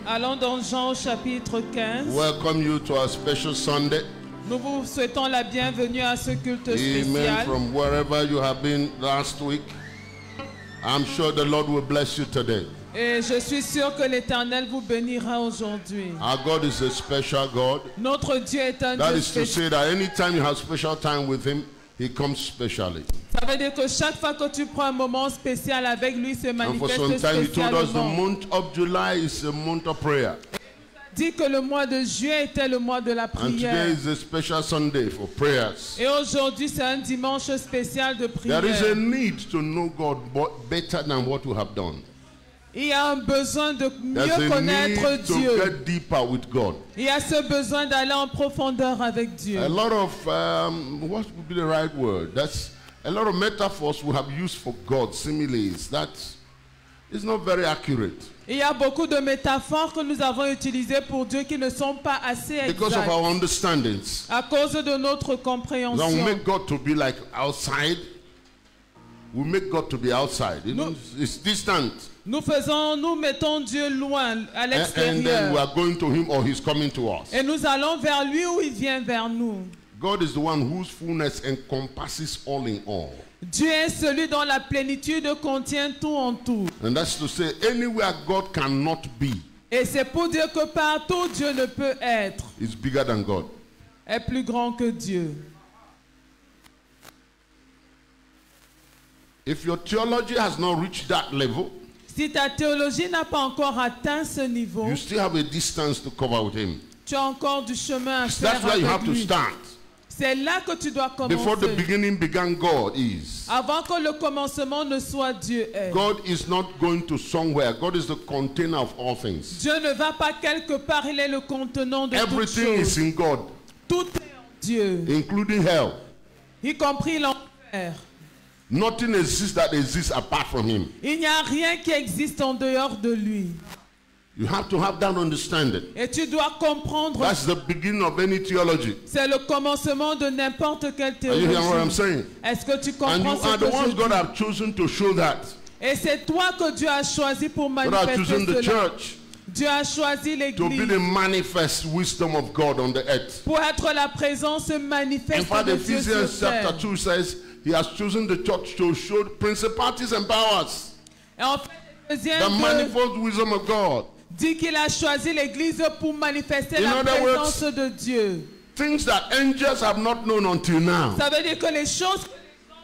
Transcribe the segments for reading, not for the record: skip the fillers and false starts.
Allons dans Jean au chapitre 15. Welcome you to our special Sunday. Nous vous souhaitons la bienvenue à ce culte Amen. spécial. From wherever you have been last week, I'm sure the Lord will bless you today. Et je suis sûr que l'Éternel vous bénira aujourd'hui. Our God is a special God. Notre Dieu est un That Dieu is to say spécial. that anytime you have special time with Him, He comes specially. Ça veut dire que chaque fois que tu prends un moment spécial avec lui, se And for some manifeste time He told us the spécialement. month of July is a month of prayer. Dit que le mois de juillet était le mois de la And today prière. is a special Sunday for prayers. Et aujourd'hui, c'est un dimanche spécial de prière. There is a need to know God better than what we have done. Il y a un besoin de mieux There's a connaître need to Dieu. get deeper with God. Il y a ce besoin d'aller en profondeur avec Dieu. A lot of, what would be the right word? That's a lot of metaphors we have used for God, similes. That is not very accurate. Il y a beaucoup de métaphores que nous avons utilisées pour Dieu qui ne sont pas assez Because of exactes our understandings. à cause de notre Now we compréhension. make God to be like outside. We make God to be outside. It's distant. Nous mettons Dieu loin, à And then we l'extérieur. are going to Him or He's coming to us. Et nous allons vers lui ou il vient vers nous. God is the one whose fullness encompasses all in all. Dieu est celui dont la plénitude contient tout en tout. And that's to say, anywhere God cannot be Et c'est pour dire que partout Dieu ne peut être, is bigger than God. est plus grand que Dieu. If your theology has not reached that level, Si ta théologie n'a pas encore atteint ce niveau, you still have a distance to cover with Him. tu as encore du chemin à That's faire where you have avec to lui. start. C'est là que tu dois Before the commencer. beginning began, God is. Avant que le commencement ne soit, Dieu est. God is not going to somewhere. God is the container of all things. Dieu ne va pas quelque part, il est le contenant de toutes Everything choses. is in God, Tout est en Dieu, including hell. y compris l'enfer. Nothing exists that exists apart from Him. Il n'y a rien qui existe en dehors de lui. You have to have that understanding. Et tu dois comprendre, That's the beginning of any theology. c'est le commencement de n'importe quelle Are you hearing what I'm théologie. saying? Est-ce que tu And comprends you ce are que the ones je God dis? have chosen to show that. Et c'est toi que Dieu a choisi pour God have manifester chosen the cela. church Dieu a choisi to be l'église the manifest wisdom of God on the earth. pour être la présence In manifeste fact, de Dieu sur Ephesians chapter terre. 2 says He has chosen the church to show principalities and powers, Et en fait, Éphésiens the 2 manifold wisdom of God. dit qu'il a choisi l'église pour manifester In la other words, présence de Dieu. Things that angels have not known until now, Ça veut dire que les choses que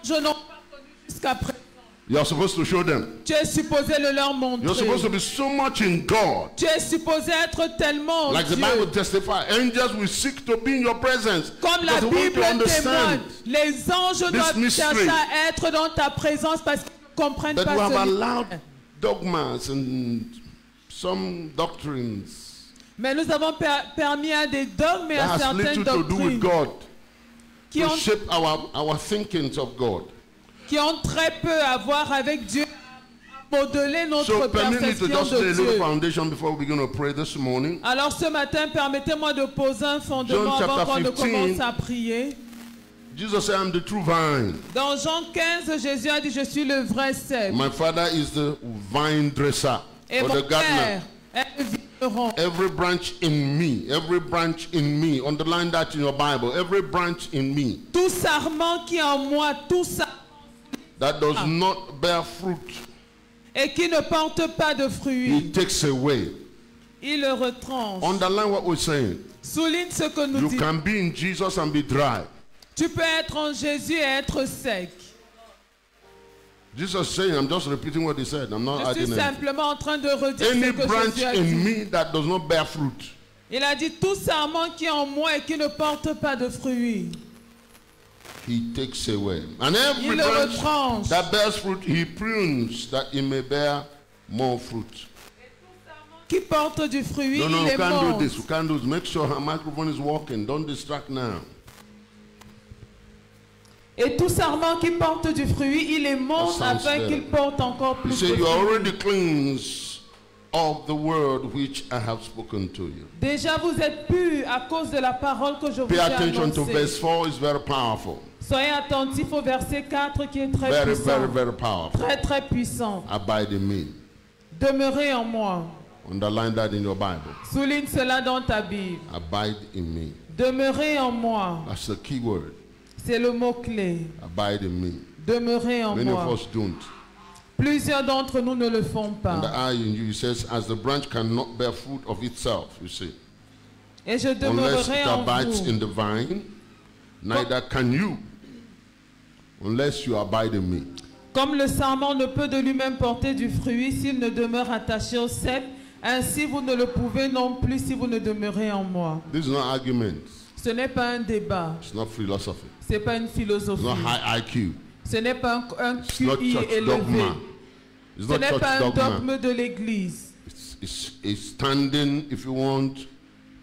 les anges n'ont pas connues jusqu'à présent, you are supposed to show them. tu es supposé le leur You're supposed to montrer. be so much in God. Tu es supposé être tellement en Like the Dieu. Bible testifies, angels will seek to be in your presence. Comme la Because they want Bible to understand témoigne, les anges doivent mystery chercher à être dans ta présence parce qu'ils ne comprennent that pas we have ce allowed mystère. dogmas and some doctrines Mais nous avons permis à des dogmes et that à has certaines little to do with doctrines God qui to ont, shape our thinkings of God. qui ont très peu à voir avec Dieu, à modeler notre So permit me to perception just lay de a little Dieu. foundation before we begin to pray this morning. Alors ce matin, permettez-moi de poser un fondement John avant chapter qu'on ne 15. commence à prier. Jesus said, I'm the true vine. Dans Jean 15, Jésus a dit, je suis le vrai cep. My father is the vine dresser Et or mon the gardener. père est le vigneron. Every branch in me, underline that in your Bible, every branch in me Tout sarment qui est en moi, tout ça, that does not bear fruit, et qui ne porte pas de He fruits, takes away. il le retranche. Underline what we're saying. Souligne ce que nous You disons. can be in Jesus and be dry. Tu peux être en Jésus et être sec. Jesus is saying, I'm just repeating what He said. I'm not Je suis adding anything. simplement en train de redire Any ce que branch Jésus a in dit. me that does not bear fruit, Il a dit, tout sarment qui est en moi et qui ne porte pas de fruits, He takes away. And every il le branch retranche. that bears fruit, He prunes that it may bear more fruit. Qui porte du fruit, No, il we est can't do mort. this. We can't do this. Make sure her microphone is working. Don't distract now. Et tout sarment qui porte du fruit, il est mort That sounds afin better. qu'il porte encore He plus said, de You are fruits. already cleansed of the word which I have spoken to you. Déjà vous êtes purs à cause de la parole que je vous Pay ai attention to verse annoncée. 4. It's very powerful. Soyez attentifs au verset 4 qui est très Very, puissant. very, very powerful. Très très puissant. Abide in me. Demeurez en moi. Underline that in your Bible. Souligne cela dans ta Bible. Abide in me. Demeurez en moi. That's the key word. C'est le mot-clé. Abide in me. Demeurez en Many moi. of us don't. Plusieurs d'entre nous ne le font And the pas. I in you, he says, as the branch cannot bear fruit of itself, you see. Et je Unless demeurerai it en abides vous. in the vine, neither can you, unless you abide in me. Comme le sarment ne peut de lui-même porter du fruit s'il ne demeure attaché au cep, ainsi vous ne le pouvez non plus si vous ne demeurez en moi. This is not argument. Ce n'est pas un débat, It's not philosophy. ce n'est pas une It's philosophie, not high IQ. ce n'est pas un It's not QI church élevé, dogma. It's ce not n'est church pas un dogma. dogme de l'Église, It's standing, if you want,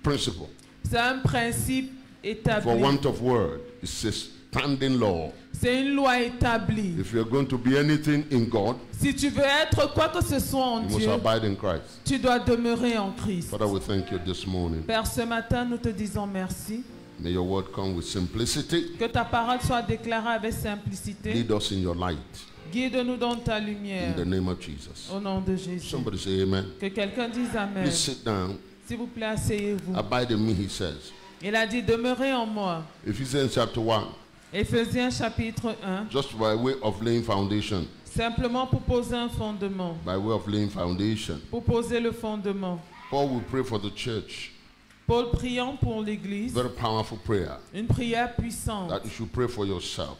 principle. c'est un principe For établi, want of word, it's a standing law. c'est une loi établie. If you're going to be anything in God, Si tu veux être quoi que ce soit en you must Dieu, abide in Christ. tu dois demeurer en Christ. Father, we thank you this morning. Père, ce matin, nous te disons merci. May your word come with simplicity. Que ta parole soit déclarée avec simplicité. Lead us in your light. Guide-nous dans ta In lumière. the name of Jesus. Au nom de Jésus. Somebody say amen. Que quelqu'un dise Amen. Please sit down. S'il vous plaît, asseyez-vous. Abide in me, he says. Il a dit, demeurez en moi. Ephesians chapter 1. Éphésiens chapitre 1. Just by way of laying foundation. Simplement pour poser un fondement. By way of laying foundation. Pour poser le fondement. Paul will pray for the church. Paul priant pour l'Église. Very powerful prayer. Une prière puissante. That you should pray for yourself.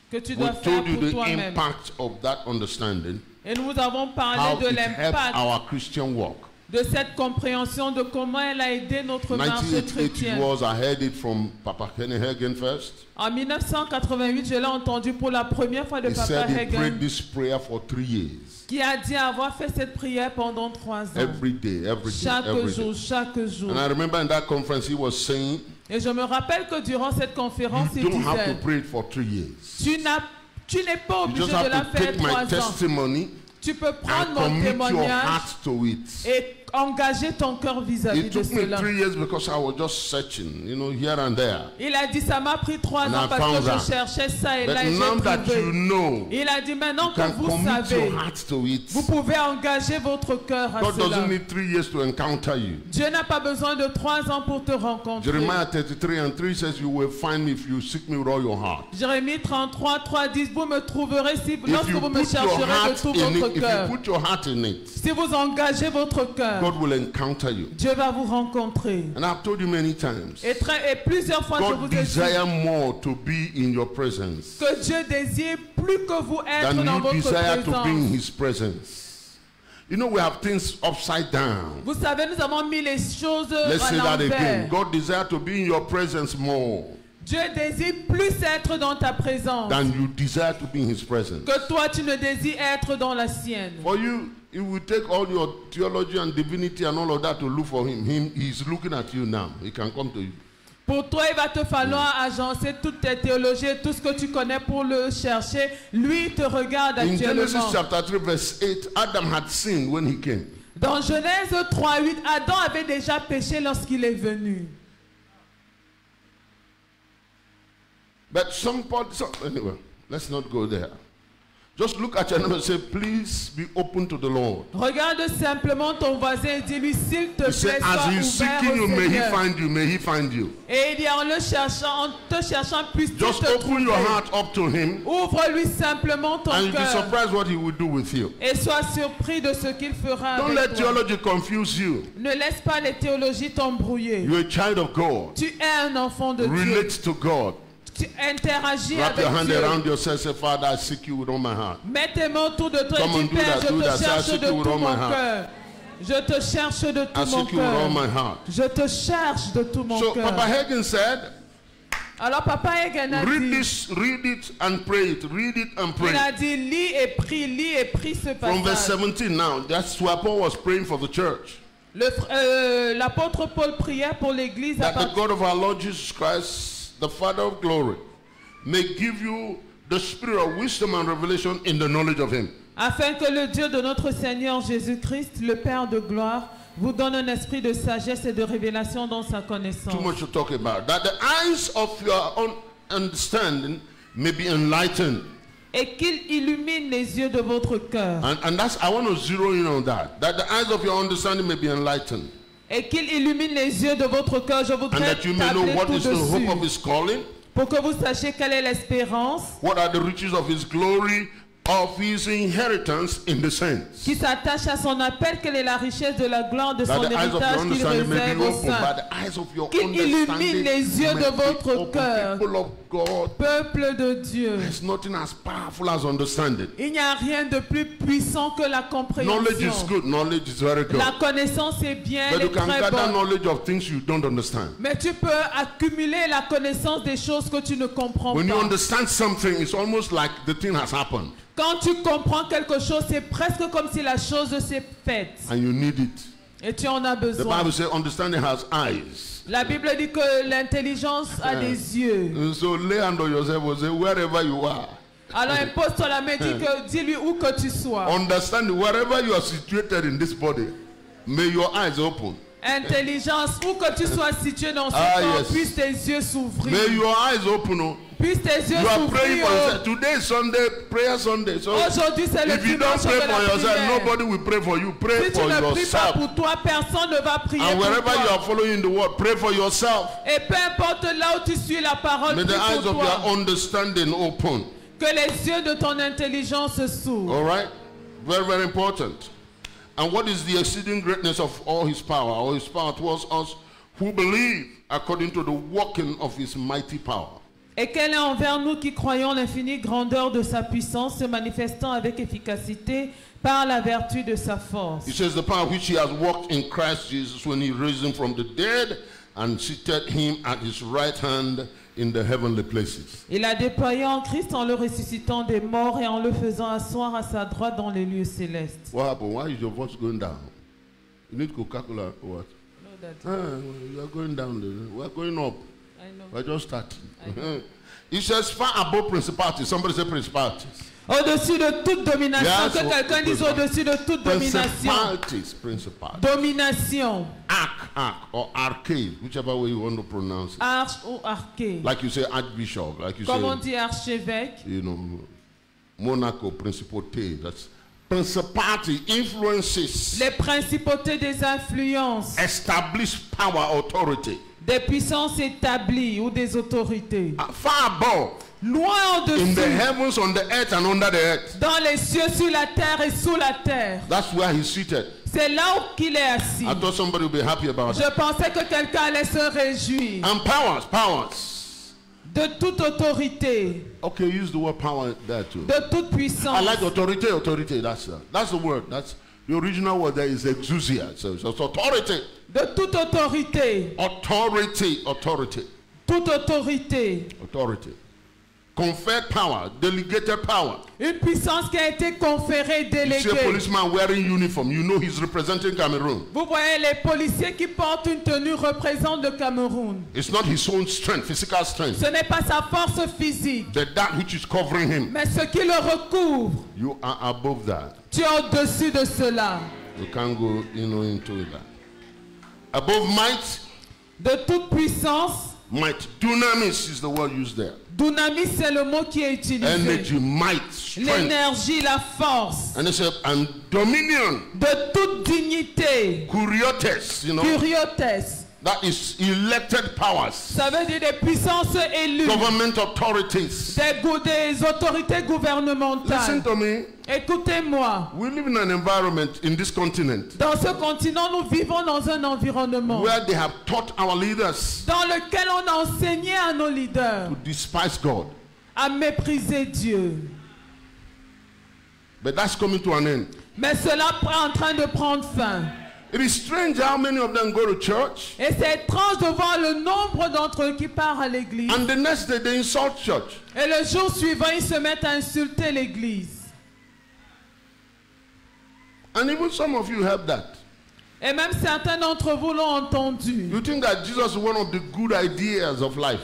Que tu We dois faire told you pour the toi-même. impact of that understanding. Et nous avons How parlé de it helps l'impact our Christian walk. de cette compréhension de comment elle a aidé notre marche 1988 chrétienne. was, I heard it from Papa Kenny Hagin first. En 1988, je l'ai entendu pour la première fois de He Papa said he Hagin, prayed this prayer for 3 years. qui a dit avoir fait cette prière pendant 3 ans. Every day, every day, Chaque every jour, day. chaque jour. And I remember in that conference he was saying, Et je me rappelle que durant cette conférence, you il don't have disait, to pray it for 3 years. tu n'es pas You obligé just de la have to faire take my 3 ans. testimony Tu peux prendre and mon commit your témoignage heart to it. et engager ton cœur vis-à-vis It de took me cela. 3 years because I was just searching, here and there. Il a dit, ça m'a pris 3 And ans I parce found que that. je cherchais ça et But là et now j'ai that you trouvé. know, Il a dit, maintenant you que can vous commit savez, your heart to it. vous pouvez engager votre cœur à God cela. doesn't need 3 years to encounter you. Dieu n'a pas besoin de 3 ans pour te rencontrer. Jeremiah 33:3 says, you will find me if you seek me with all your heart. Jérémie 33, 3 dit, vous me trouverez si, If lorsque you vous me put your chercherez de heart tout in votre it, if cœur. you put your heart in it, Si vous engagez votre cœur, God will encounter you. Dieu va vous rencontrer. And I've told you many times, Et plusieurs fois, je God vous ai dit desires more to be in your presence que Dieu désire plus que vous être than dans you votre desire to be in présence. His presence. You know, we have things upside down. Vous savez, nous avons mis les choses Let's à say that again. l'envers. God desires to be in your presence more Dieu désire plus être dans ta présence than you desire to be in His presence. que toi, tu ne désires être dans la sienne. For you, it will take all your theology and divinity and all of that to look for Him. He's looking at you now. He can come to you. Pour toi, il va te falloir agencer toute tes théologies, tout ce que tu connais pour le chercher. Lui, il te regarde In Genesis actuellement. chapter 3 verse 8, Adam had sinned when he came. Dans Genèse 3:8, Adam avait déjà péché lorsqu'il est venu. But anyway, let's not go there. Just look at your neighbor and say, please be open to the Lord. Regarde simplement ton voisin et dis-lui, s'il te He said, plaît, as sois he's ouvert seeking you, au may he Seigneur. find you, may he find you. Et il dit, en te cherchant, puisse-t-il Just te open your trouver. heart up to him, Ouvre-lui simplement ton and you'll be cœur surprised what he will do with you. et sois surpris de ce qu'il fera Don't avec let toi. theology confuse you. Ne laisse pas les théologies t'embrouiller. You're a child of God. Tu es un enfant de Dieu. Relate to God. Tu interagis Wrap avec your hand Dieu. around yourself, say, Father, I seek you with all my heart. Mets tes mains autour de toi Come et on, dis, do Père, that, je do te that. Say, I cherche seek de you with tout all my mon heart. cœur. Je te cherche de I tout mon seek you with all my cœur. heart. Je te cherche de tout mon So Papa cœur. Hagin said, Alors Papa Hagin a read dit, this, read it and pray it. Read it and pray il a it. dit, lis et prie ce From verse passage. 17 now, that's why Paul was praying for the church. L'apôtre Paul priait pour l'église à That the partir God of our Lord Jesus Christ, the Father of glory, may give you the spirit of wisdom and revelation in the knowledge of Him. afin que le Dieu de notre Seigneur Jésus-Christ, le Père de gloire, vous donne un esprit de sagesse et de révélation dans sa connaissance. Too much to talk about. That the eyes of your own understanding may be enlightened. Et qu'il illumine les yeux de votre cœur. And that's, I want to zero in on that. That the eyes of your understanding may be enlightened. Et qu'il illumine les yeux de votre cœur. Je And voudrais that you may know tabler what tout is the hope dessus. of his calling. Pour que vous sachiez quelle est l'espérance What are the riches of his glory, of his inheritance in the saints. qui s'attache à son appel. Quelle est la richesse de la gloire de That son the eyes of your héritage qu'il understanding may réserve be aux open. saints. By the eyes of your Qu'il illumine understanding les yeux may de be votre open. cœur. People of God, Peuple de Dieu. there's nothing as powerful as understanding. Il n'y a rien de plus puissant que la Knowledge is compréhension. good. Knowledge is very good. La connaissance est bien, But elle you est can très gather bonne. knowledge of things you don't understand. Mais tu peux accumuler la connaissance des choses que tu ne comprends When you pas. understand something, it's almost like the thing has happened Quand tu comprends quelque chose, c'est presque comme si la chose s'est faite. and you need it. Et tu en as The besoin. Bible says understanding has eyes. La Bible dit que l'intelligence a des yeux. And so lay hand on yourself and say, wherever you are, Alors impose-toi la main, dis-lui où que tu sois. understand wherever you are situated in this body, may your eyes open. Intelligence, où que tu sois situé dans ce Ah, corps, yes. puisse tes yeux s'ouvrir. May your eyes open. Oh. Puisse tes yeux You are praying s'ouvrir. for yourself. Today is Sunday, prayer Sunday. So Aujourd'hui, c'est le if you don't dimanche de pray la for yourself, prière. nobody will pray for you. Pray Si tu for ne pries pas yourself. pour toi, personne ne va prier And pour wherever you toi. are following the word, pray for yourself. Et peu importe là où tu suis la parole, May prie the eyes pour of toi. your understanding open. Que les yeux de ton intelligence s'ouvrent. All right? Very, very important. And what is the exceeding greatness of all his power? All his power towards us who believe according to the working of his mighty power. Et quelle est envers nous qui croyons l'infinie grandeur de sa puissance se manifestant avec efficacité par la vertu de sa force. It says the power which he has worked in Christ Jesus when he raised him from the dead and seated him at his right hand in the heavenly places. Il a déployé en Christ en le ressuscitant des morts et en le faisant asseoir à sa droite dans les lieux célestes. What happened? Why is your voice going down? You need Coca-Cola or what? You are going down. We are going up. We are just starting. It says far above principalities. Somebody say principalities. Au-dessus de toute domination. Yes, Que quelqu'un dise au-dessus de toute domination. Principalities, principalities. Domination. Arch, or arcade, whichever way you want to pronounce it. Arche ou arché. Like you say archbishop, like you Comme on say, dit archevêque. you know, Monaco, principauté. That's principality influences, Les principautés des influences. establish power, authority. Des puissances établies ou des autorités. Far above, Loin in the au-dessus. heavens, on the earth, and under the earth. Dans les cieux, sur la terre et sous la terre. That's where he's seated. C'est là où qu'il est assis. I thought somebody would be happy about Je that. pensais que quelqu'un allait se réjouir. And powers. De toute autorité. Okay, use the word power there too. De toute puissance. I like authority. That's the word. That's the original word. There is exousia. So it's authority. De toute autorité. Authority. Toute autorité. Conferred power, delegated power. Une puissance qui a été conférée, You see a déléguée. policeman wearing uniform, you know he's representing Cameroon. Vous voyez les policiers qui portent une tenue représentent le Cameroun. It's not his own strength, physical strength, Ce n'est pas sa force physique, but that which is covering him. mais ce qui le recouvre. You are above that. Tu es au-dessus de cela. You can't go, into that. Above might, De toute puissance. might. Dunamis is the word used there. Dunamis, c'est le mot qui est utilisé. Energy, might, strength. L'énergie, la force. And it said, and dominion, De toute dignité. kuriotes, Curiotes. that is elected powers, Ça veut dire des puissances élues. government authorities. Des autorités Listen gouvernementales. to me. Écoutez-moi. We live in an environment in this continent Dans ce continent, nous vivons dans un environnement where they have taught our leaders dans lequel on a enseigné à nos leaders to despise God. à mépriser Dieu. But that's coming to an end. Mais cela est en train de prendre fin. It is strange how many of them go to church Et c'est étrange de voir le nombre d'entre eux qui partent à l'église. and the next day they insult church. Et le jour suivant, ils se mettent à insulter l'église. And even some of you have that. Et même certains d'entre vous l'ont entendu. You think that Jesus is one of the good ideas of life.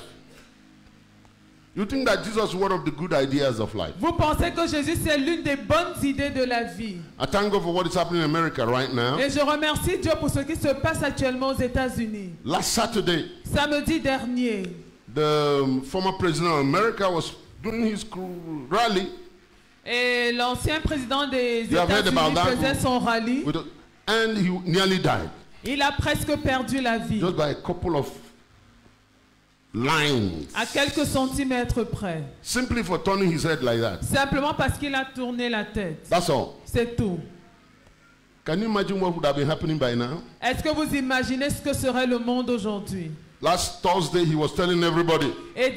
You think that Jesus is one of the good ideas of life. Vous pensez que Jésus c'est l'une des bonnes idées de la vie. I thank God for what is happening in America right now. Et je remercie Dieu pour ce qui se passe actuellement aux États-Unis. Last Saturday, Samedi dernier, the former president of America was doing his rally Et l'ancien président des États-Unis faisait son rallye. And he nearly died. Il a presque perdu la vie. Just by a couple of lines. À quelques centimètres près. Simply for turning his head like that. Simplement parce qu'il a tourné la tête. That's all. C'est tout. Can you imagine what would have been happening by now? Est-ce que vous imaginez ce que serait le monde aujourd'hui? Last Thursday, he was telling everybody. Et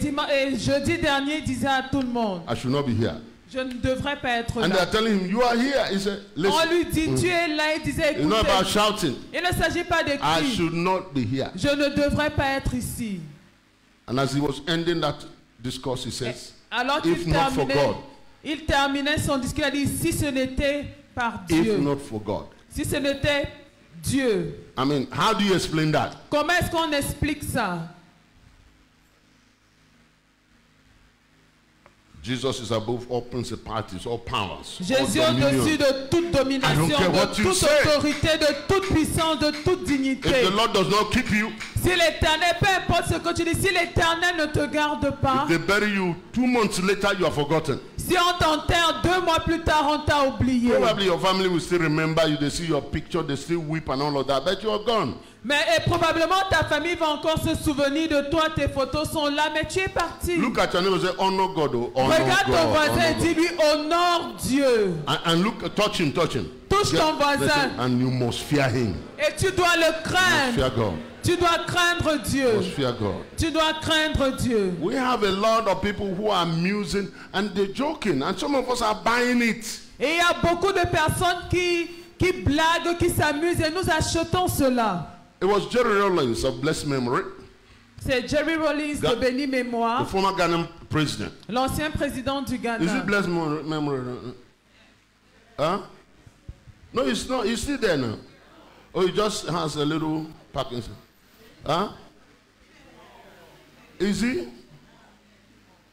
jeudi dernier, il disait à tout le monde. I should not be here. Je ne devrais pas être là. And they are telling him, you are here. He said, listen. On lui dit, tu es là. Il disait, écoutez. It's not about shouting. Il ne s'agit pas de cris. I should not be here. Je ne devrais pas être ici. And as he was ending that discourse, he says, alors il terminait son discours, il a dit, si ce n'était par Dieu. If not for God. Si ce n'était Dieu. I mean, how do you explain that? Comment est-ce qu'on explique ça? Jesus is above all principalities, all powers. Jésus est au-dessus de toute domination, de toute autorité, de toute puissance, de toute dignité. If the Lord does not keep you, si l'Éternel, peu importe ce que tu dis, si l'Éternel ne te garde pas, if they bury you 2 months later, you are forgotten. Si on t'enterre 2 mois plus tard, on t'a oublié. Probably your family will still remember you. They see your picture, they still weep and all of that, but you are gone. Mais probablement ta famille va encore se souvenir de toi, tes photos sont là, mais tu es parti. Look at your neighbor and say, honor God, honor regarde ton voisin et dis-lui, honore Dieu. And look, touch him. Touche ton voisin. And you must fear him. Et tu dois le craindre. Fear God. Tu dois craindre Dieu. You must fear God. Tu dois craindre Dieu. We have a lot of people who are amusing and they're joking, and some of us are buying it. Et il y a beaucoup de personnes qui blaguent, qui s'amusent, et nous achetons cela. It was Jerry Rawlings of blessed memory. C'est Jerry Rawlings de béni mémoire. The former Ghanaian president. L'ancien président du Ghana. Is it blessed memory? Huh? No, it's not. He's still there now. Oh, he just has a little Parkinson. Huh? Is he?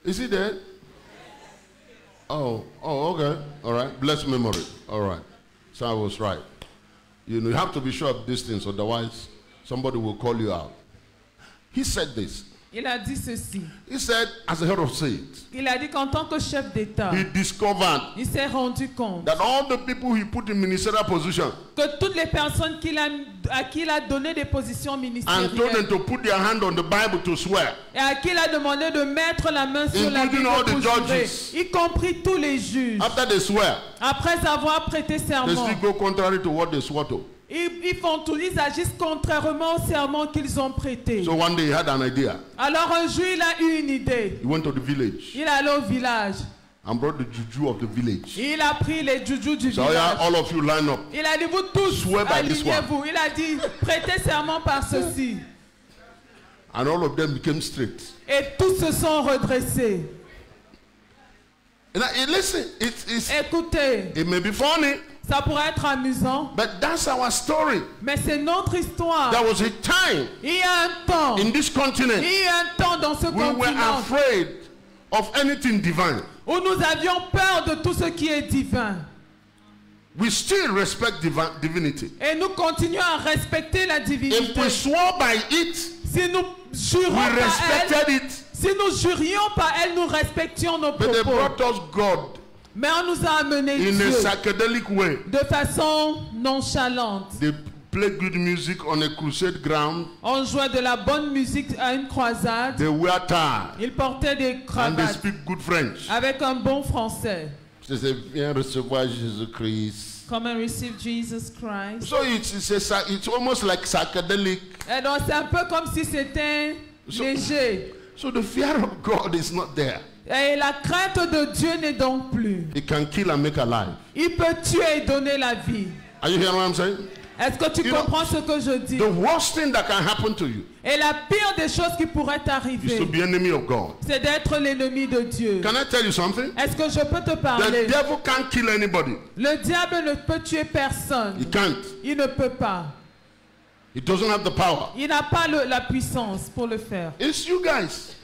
Is he dead? Oh, okay. All right. Blessed memory. All right. So I was right. You know, you have to be sure of these things, otherwise somebody will call you out. He said this. Il a dit ceci. He said, as a head of state, il a dit qu'en tant que chef d'État, he discovered il s'est rendu compte that all the people he put in ministerial position, que toutes les personnes à qui il a donné des positions ministérielles, and told them to put their hand on the Bible to swear, et à qui il a demandé de mettre la main sur la Bible pour jurer, y compris tous les juges, after they swear, après avoir prêté serment, they still go contrary to what they swore to. Ils font tout, ils agissent contrairement au serment qu'ils ont prêté. So one day he had an idea. Alors un jour il a eu une idée. He went to the village. Il est allé au village. And brought the juju of the village. Il a pris les juju du village. So all of you line up. Il a dit vous tous alignez-vous. Il a dit prêtez serment par ceci. And all of them became straight. Et tous se sont redressés. And listen, écoutez. It may be funny. Ça pourrait être amusant. But that's our story. Mais c'est notre histoire. There was a time. Il y a un temps. In this continent. Il y a un temps dans ce continent. We were afraid of anything divine. Où nous avions peur de tout ce qui est divin. We still respect divinity. Et nous continuons à respecter la divinité. If we swore by it, si nous jurons we respected elle, it. Si nous jurions par elle, nous respections nos propos. But they brought us God. Mais on nous a amené in Dieu a psychedelic way. De façon nonchalante. They play good music on a crusade ground. On jouait de la bonne musique à une croisade. They wear tie. Ils portaient des cravates. And they speak good French. Avec un bon français. C'est viens recevoir Jésus-Christ. Come and receive Jesus Christ. So it's almost like psychedelic. Et donc c'est un peu comme si c'était léger. So the fear of God is not there. Et la crainte de Dieu n'est donc plus. He can kill and make alive. Il peut tuer et donner la vie. Are you hearing what I'm saying? Est-ce que tu comprends ce que je dis? The worst thing that can happen to you. Et la pire des choses qui pourrait t'arriver. Is to be enemy of God. C'est d'être l'ennemi de Dieu. Can I tell you something? Est-ce que je peux te parler? The devil can't kill anybody. Le diable ne peut tuer personne. He can't. Il ne peut pas. He doesn't have the power. Il n'a pas la puissance pour le faire. It's you guys.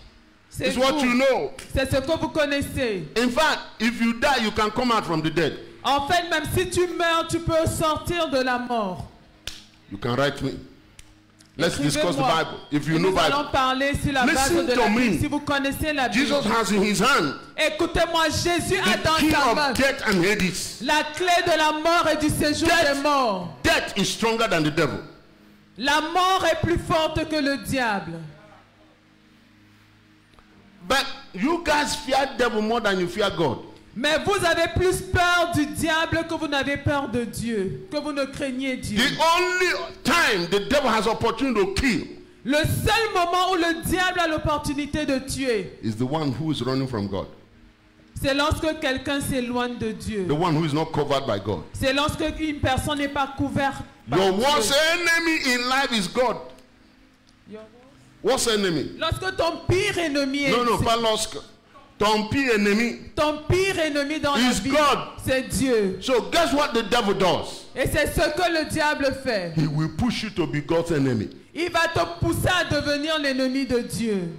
C'est what you know. C'est ce que vous connaissez. In fact, if you die, you can come out from the dead. En fait, même si tu meurs, tu peux sortir de la mort. You can write me. Let's discuss the Bible. If you know Bible. Nous allons parler sur la base de la Bible. Si vous connaissez la Bible. Jesus has in his hand. Écoutez-moi, Jésus a dans sa main death and Hades. La clé de la mort et du séjour des morts. Death is stronger than the devil. La mort est plus forte que le diable. But you guys fear devil more than you fear God. Mais vous avez plus peur du diable que vous n'avez peur de Dieu, que vous ne craignez Dieu. The only time the devil has opportunity to kill. Le seul moment où le diable a l'opportunité de tuer. Is the one who is running from God. C'est lorsque quelqu'un s'éloigne de Dieu. The one who is not covered by God. C'est lorsque une personne n'est pas couverte par Your Dieu. worst enemy in life is God. What's enemy? Lorsque ton pire ennemi est... Non, pas lorsque. Ton pire ennemi. Ton pire ennemi dans la vie, c'est Dieu. So guess what the devil does? Et c'est ce que le diable fait. He will push you to be God's enemy. Il va te pousser à devenir l'ennemi de Dieu.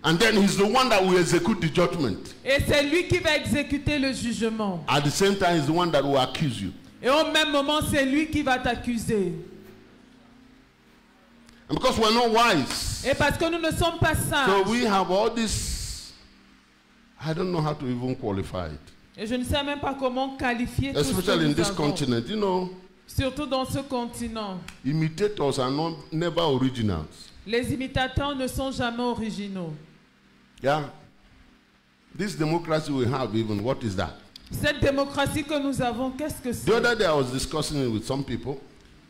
And then he's the one that will execute the judgment. Et c'est lui qui va exécuter le jugement. At the same time, he's the one that will accuse you. Et au même moment, c'est lui qui va t'accuser. And because we're not wise. Et parce que nous ne sommes pas sages. So we have all this. I don't know how to even qualify it. Et je ne sais même pas comment qualifier tout ce que Especially in nous this avons. continent, you know. Surtout dans ce continent. Imitators are never originals. Les imitateurs ne sont jamais originaux. Yeah. This democracy we have, even, what is that? Cette démocratie que nous avons, qu'est-ce que c'est? The other day I was discussing it with some people.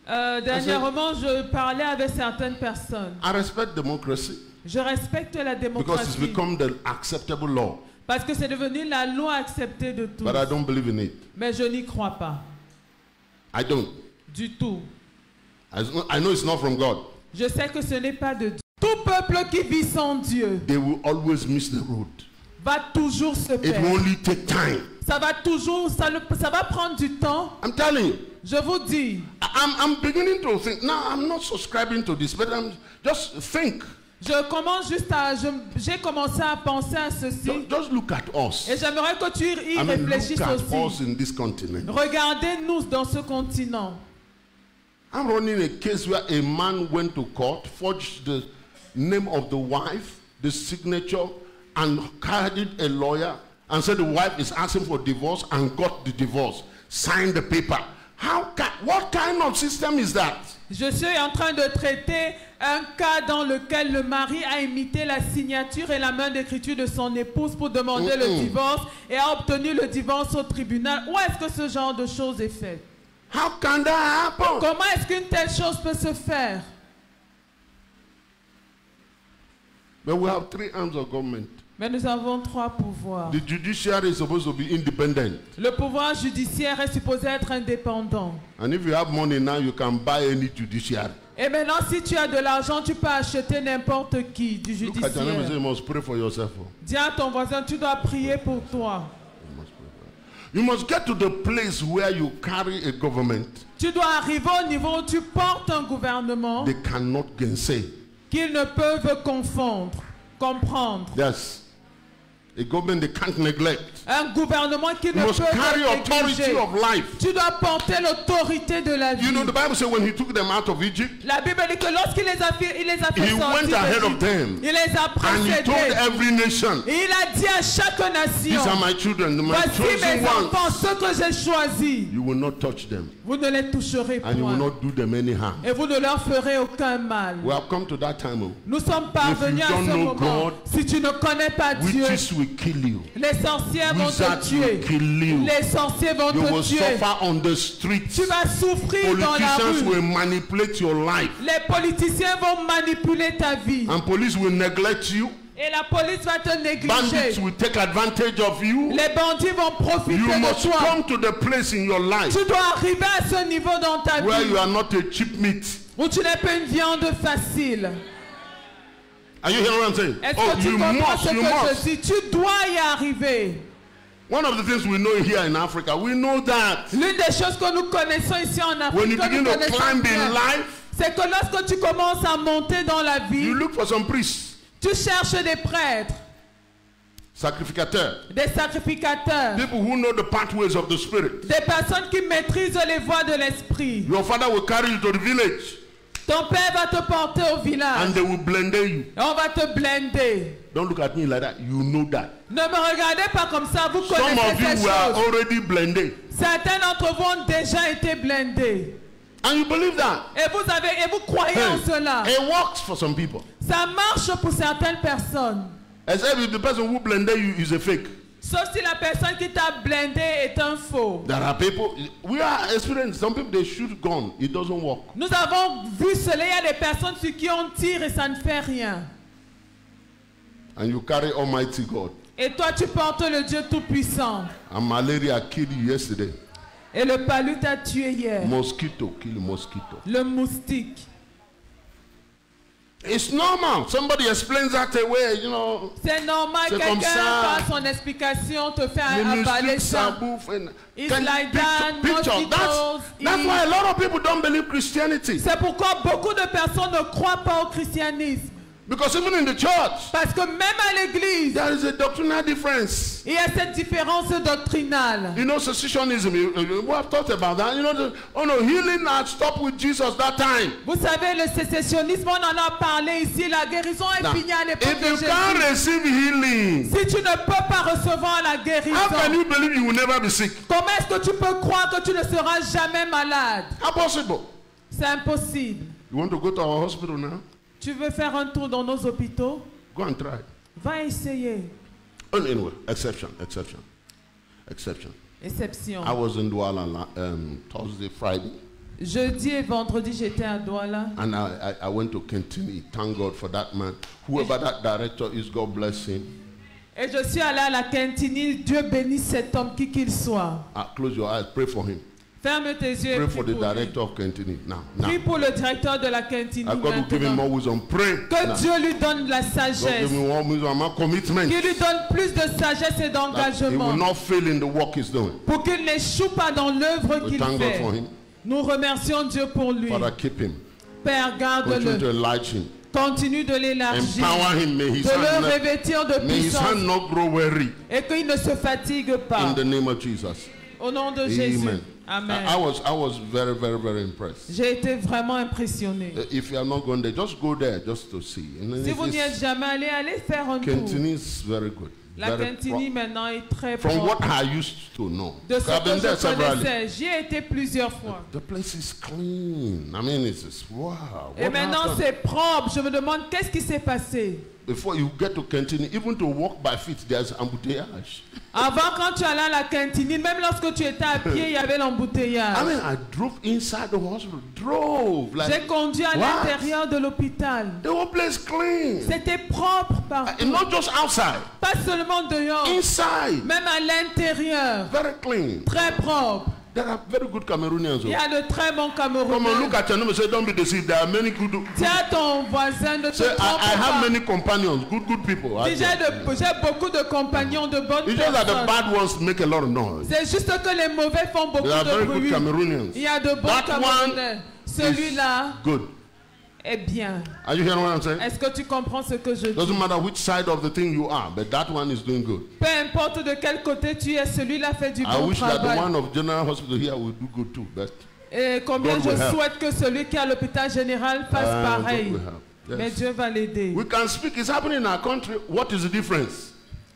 Dernièrement, je parlais avec certaines personnes. I respect democracy. Je respecte la démocratie. Because it's become the acceptable law. Parce que c'est devenu la loi acceptée de tous. But I don't believe in it. Mais je n'y crois pas. I don't. Du tout. I know it's not from God. Je sais que ce n'est pas de Dieu. Tout peuple qui vit sans Dieu, they will always miss the road. Va toujours se perdre. It will only take time. Ça va toujours, ça va prendre du temps. I'm telling you. Je vous dis. I'm beginning to think. Now I'm not subscribing to this, but I'm just think. J'ai commencé à penser à ceci. Just look at us. Et j'aimerais que tu y réfléchisses look at aussi. Us in this continent. Regardez-nous dans ce continent. I'm running a case where a man went to court, forged the name of the wife, the signature, and carried a lawyer and said the wife is asking for divorce and got the divorce. Signed the paper. What kind of system is that? Je suis en train de traiter un cas dans lequel le mari a imité la signature et la main d'écriture de son épouse pour demander le divorce et a obtenu le divorce au tribunal. Où est-ce que ce genre de choses est fait? How can that happen? Comment est-ce qu'une telle chose peut se faire? But we have 3 arms of government. Mais nous avons 3 pouvoirs. The judiciary is supposed to be independent. Le pouvoir judiciaire est supposé être indépendant. And if you have money now, you can buy any judiciary. Et maintenant, si tu as de l'argent, tu peux acheter n'importe qui du judiciaire. Look at your neighbor and say, you must pray for yourself. Dis à ton voisin, tu dois prier pour toi. You must get to the place where you carry a government. Tu dois arriver au niveau où tu portes un gouvernement. They cannot gainsay. Qu'ils ne peuvent comprendre. Yes. A government they can't neglect. Un gouvernement qui ne peut carry pas authority of life. Tu dois porter l'autorité de la vie. You know the Bible says when he took them out of Egypt. La Bible dit que lorsqu'il les a fait he went ahead of them. Il les a précédés. And he told every nation. Et il a dit à chaque nation. These are my children, my voici chosen mes ones. enfants, ceux que j'ai choisis. You will not touch them. Vous ne les toucherez point. And you will not do them any harm. Et vous ne leur ferez aucun mal. We have come to that time. Nous sommes parvenus à ce moment. God, si tu ne connais pas Dieu, witches will kill you. Les sorcières vont te tuer. Les sorciers vont te tuer. Suffer on the streets. Tu vas souffrir dans la rue. Politicians will manipulate your life. Les politiciens vont manipuler ta vie. And police will neglect you. Et la police va te négliger. Bandits will take advantage of you. Les bandits vont profiter you de must toi. Come to the place in your life. Tu dois arriver à ce niveau dans ta where vie. You are not a cheap meat. Où tu n'es pas une viande facile. Are you hearing what I'm saying? Est-ce que tu comprends ce que je dis? Tu dois y arriver. One of the things we know here in Africa, we know that. L'une des choses que nous connaissons ici en Afrique, when you begin to climb in life, c'est que lorsque tu commences à monter dans la vie, you look for some priests. Tu cherches des prêtres. Sacrificateurs. Des sacrificateurs. People who know the pathways of the Spirit. Des personnes qui maîtrisent les voies de l'esprit. Your father will carry you to the village. Ton père va te porter au village. And they will blend you. Et on va te blender. Don't look at me like that. You know that. Ne me regardez pas comme ça. Vous Some connaissez of ces you were choses. already blended. Certains d'entre vous ont déjà été blendés. And you believe that. Et vous croyez en cela. It works for some people. Ça marche pour certaines personnes. Except if the person who blended you is a fake. Sauf si la personne qui t'a blindé est un faux. There are people, we are experiencing, some people they shoot gun, it doesn't work. Nous avons vu cela, il y a des personnes sur qui on tire et ça ne fait rien. And you carry Almighty God. Et toi tu portes le Dieu Tout-Puissant. And malaria killed you yesterday. Et le palu t'a tué hier. Mosquito kill mosquito. Le moustique. It's normal. Somebody explains that away, you know. C'est normal, quelqu'un par son explication te fait avaler ça. It's like that, mosquitoes. That's why a lot of people don't believe Christianity. C'est pourquoi beaucoup de personnes ne croient pas au christianisme. Because even in the church, parce que même à l'église, there is a doctrinal difference. Il y a cette différence doctrinale. You know, secessionism, we have talked about that. You know, healing had stopped with Jesus that time. Vous savez, le sécessionnisme, on en a parlé ici. La guérison est finie à l'époque de Jésus. If you can't receive healing, si tu ne peux pas recevoir la guérison, how can you believe you will never be sick? Comment est-ce que tu peux croire que tu ne seras jamais malade? Impossible. C'est impossible. You want to go to our hospital now? Tu veux faire un tour dans nos hôpitaux? Go and try. Va essayer. Oh, anyway, exception. Exception. I was in Douala Thursday, Friday. Jeudi et vendredi, j'étais à Douala. And I went to Kentini. Thank God for that man. Whoever that director is, God bless him. Et je suis allé à la Kentini. Dieu bénisse cet homme, qui qu'il soit. Close your eyes. Pray for him. Ferme tes yeux. Pray for the director of Kentini. Now. Prie pour le directeur de la Kentini. God will give him more wisdom. Pray. Que Dieu lui donne la sagesse. Give him more wisdom, more commitment. Qu'il lui donne plus de sagesse et d'engagement. He will not fail in the work he's doing. Pour qu'il n'échoue pas dans l'œuvre qu'il thank fait. God for him. Nous remercions Dieu pour lui. Father, keep him. Père, garde-le. Continue to enlarge him. Continue de l'élargir. Empower him. May his de le revêtir de may his hand not grow weary. Et qu'il ne se fatigue pas. In the name of Jesus. Au nom de Amen. Jésus. Amen. I was very, very, very impressed. J'ai été vraiment impressionné. If you are not going there, just go there just to see. Si vous n'y êtes jamais allé, allez faire un tour. Kentini is very good. La Kentini maintenant est très From propre. what I used to know. De ce que je connaissais, j'y ai été plusieurs fois. The place is clean. I mean, it's wow. Et maintenant c'est propre. Je me demande qu'est-ce qui s'est passé. Before you get to Kentini, even to walk by feet, there's embouteillage. Avant, quand tu allais à la Kentini, même lorsque tu étais à pied, il y avait l'embouteillage. I mean, I drove inside the hospital. J'ai conduit à l'intérieur de l'hôpital. The whole place clean. C'était propre partout. Not just outside. Pas seulement dehors. Inside. Même à l'intérieur. Very clean. Très propre. There are very good Cameroonians. Il y a de très bons Camerounais. Come on, look at your name and say, don't be deceived. There are many good. Tiens ton voisin de te trompe pas. I have many companions, good people. J'ai beaucoup de compagnons de bonnes personnes. It's just that the bad ones make a lot of noise. C'est juste que les mauvais font beaucoup de bruit. Il y a de bons Camerounais. Celui-là. Good. Eh bien. Are you hearing what I'm saying? Est-ce que tu comprends ce que je dis? Doesn't matter which side of the thing you are, but that one is doing good. Peu importe de quel côté tu es, celui-là fait du bon travail. I wish that the one of General Hospital here would do good too, but et combien je souhaite que celui qui est à l'hôpital général fasse pareil. Yes. Mais Dieu va l'aider. We can speak. It's happening in our country. What is the difference?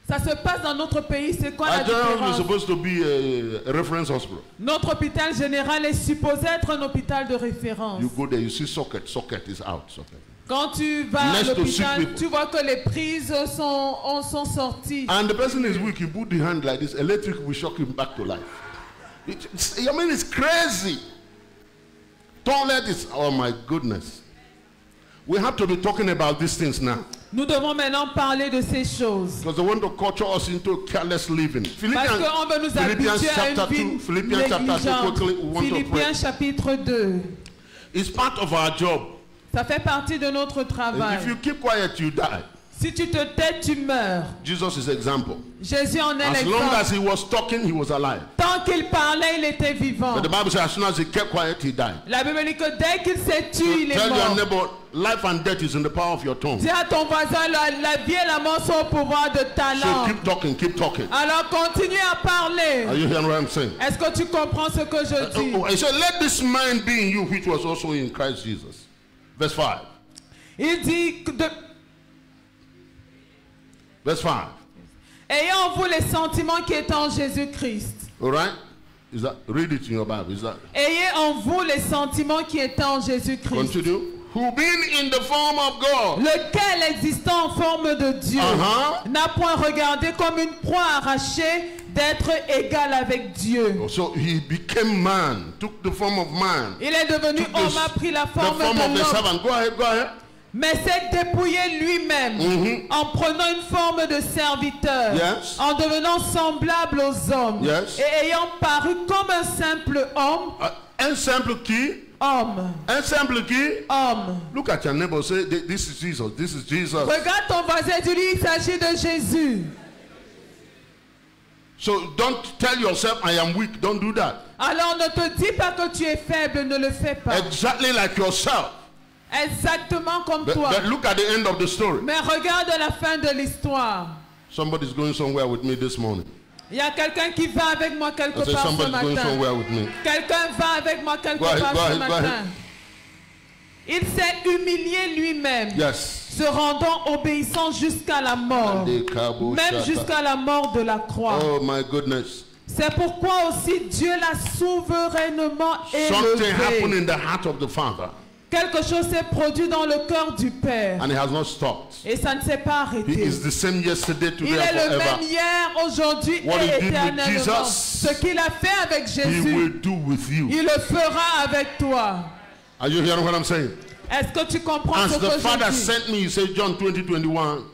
Ça se passe dans notre pays, c'est quoi la différence? Is supposed to be a reference hospital. Notre hôpital général est supposé être un hôpital de référence. You go there, you see socket is out. Quand tu vas à l'hôpital, tu vois que les prises sont sorties. And the person is weak. You put the hand like this, electric will shock him back to life. I mean, it's crazy. Don't let this. Oh my goodness. We have to be talking about these things now. Nous devons maintenant parler de ces choses. Because they want to culture us into careless living. Parce qu'on veut nous habituer à une vie négligente. Philippiens chapitre 2. It's part of our job. Ça fait partie de notre travail. If you keep quiet, you die. Si tu te tais, tu meurs. Jesus is example. Jésus en est As long l'exemple. as he was talking, he was alive. Tant qu'il parlait, il était vivant. But the Bible says as soon as he kept quiet, he died. La Bible dit que dès qu'il s'est So tué, il est tell your mort. neighbor, life and death is in the power of your tongue. Dis à ton voisin, la vie et la mort sont au pouvoir de ta So langue. keep talking, keep talking. Alors continue à parler. Are you hearing what I'm saying? Est-ce que tu comprends ce que je dis? He said, let this mind be in you, which was also in Christ Jesus. Verse 5. Il dit que Verse 5. ayez en vous les sentiments qui étaient en Jésus-Christ. All right? Is that, read it in your Bible. Is that, Ayez en vous les sentiments qui étaient en Jésus-Christ. continue. Who being in the form of God. Lequel, existant en forme de Dieu, n'a point regardé comme une proie arrachée d'être égal avec Dieu. So he became man, took the form of man. Il est devenu Took homme, a pris la the forme form of de a l'homme. servant. Go ahead, go ahead. Mais s'est dépouillé lui-même en prenant une forme de serviteur, Yes. en devenant semblable aux hommes Yes. et ayant paru comme un simple homme. Un simple qui? Homme. Un simple qui? Homme. Look at your neighbor. Say, this is Jesus. This is Jesus. Regarde ton voisin, dis-lui, il s'agit de Jésus. So don't tell yourself I am weak. Don't do that. Alors ne te dis pas que tu es faible, ne le fais pas. Exactly like yourself. Exactement comme But toi. look at the end of the story. Mais regarde la fin de l'histoire. Somebody's going somewhere with me this morning. Il y a quelqu'un qui va avec moi quelque I said part ce somebody's going matin. somewhere with me. Quelqu'un va avec moi quelque Go ahead, part go ce ahead, go matin. ahead. Il s'est humilié lui-même, Yes. se rendant obéissant jusqu'à la mort, même jusqu'à la mort de la croix. Oh my goodness. C'est pourquoi aussi Dieu l'a souverainement Something happened élevé. in the heart of the Father Quelque chose s'est produit dans le cœur du Père and it has not stopped. et ça ne s'est pas He arrêté. is the same yesterday, Il today, est and le forever. même hier, aujourd'hui What he et did with éternellement. Jesus, Ce qu'il a fait avec He Jésus, will do with you. il le fera avec toi. Are you hearing what I'm saying? Est-ce que tu comprends As ce the que Father je dis? sent me, he said, John 20:21.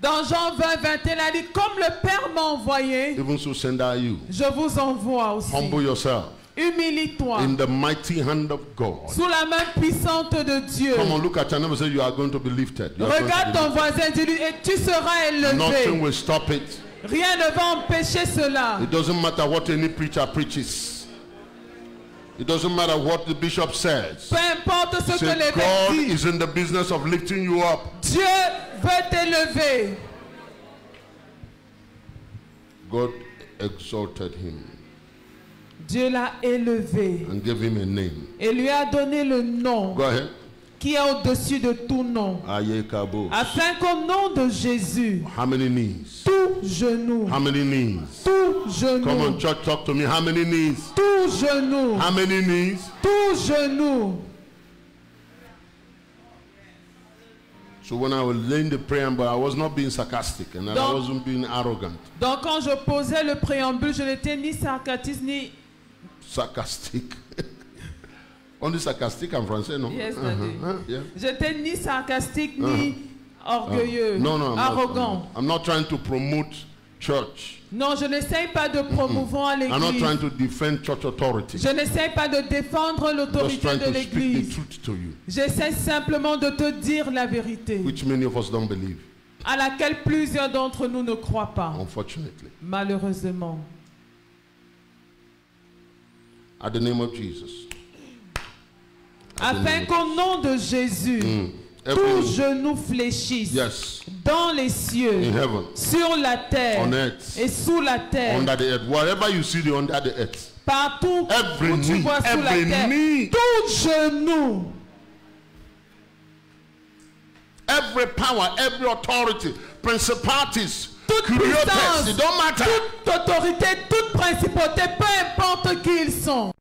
Dans Jean 20, 21, il a dit, comme le Père m'a envoyé, Even so send I you. je vous envoie aussi. Humble yourself Humilie-toi in the mighty hand of God. sous la main puissante de Dieu. Come on, look at your neighbor and say, you are going to be lifted. You are going to Regarde be ton lifted. voisin, dis-lui, et tu seras Nothing élevé. will stop it. Rien ne va empêcher cela. It doesn't matter what any preacher preaches. It doesn't matter what the bishop says. Peu importe ce que Say, l'évêque God dit, is in the business of lifting you up. Dieu veut t'élever. God exalted him Dieu l'a élevé and gave him a name. et lui a donné le nom Go ahead. qui est au-dessus de tout nom, Ayekabo. afin qu'au nom de Jésus, How many knees? tout genou, How many knees? tout Come on, genou, church, talk to me. How many knees? tout genou, How many knees? tout genou. So when I was laying the preamble, I was not being sarcastic and I Donc- wasn't being arrogant. Donc quand je posais le préambule, je n'étais ni sarcastique ni... Sarcastic. Only sarcastic en français, no? Yes, Daddy. Yeah. J'étais ni sarcastique ni orgueilleux, No, no, arrogant. I'm not trying to promote church. Non, je n'essaye pas de promouvoir I'm not l'église. trying to defend church authority. Je n'essaye pas de défendre I'm just l'autorité trying de to speak the l'église. truth to you, J'essaie simplement de te dire la vérité, which many of us don't believe, à laquelle plusieurs d'entre nous ne croient pas, unfortunately. malheureusement. At the name of Jesus. Afin qu'au nom de Jésus, tout Every, genou fléchisse yes, dans les cieux, in heaven, sur la terre on earth, et sous la terre, under the earth, wherever you see the under the earth. partout Every où tu knee, vois sous la every terre, knee, tout genou, every power, every authority, principalities, toute creators, puissance, it don't matter. toute autorité, toute principauté, peu importe qui ils sont.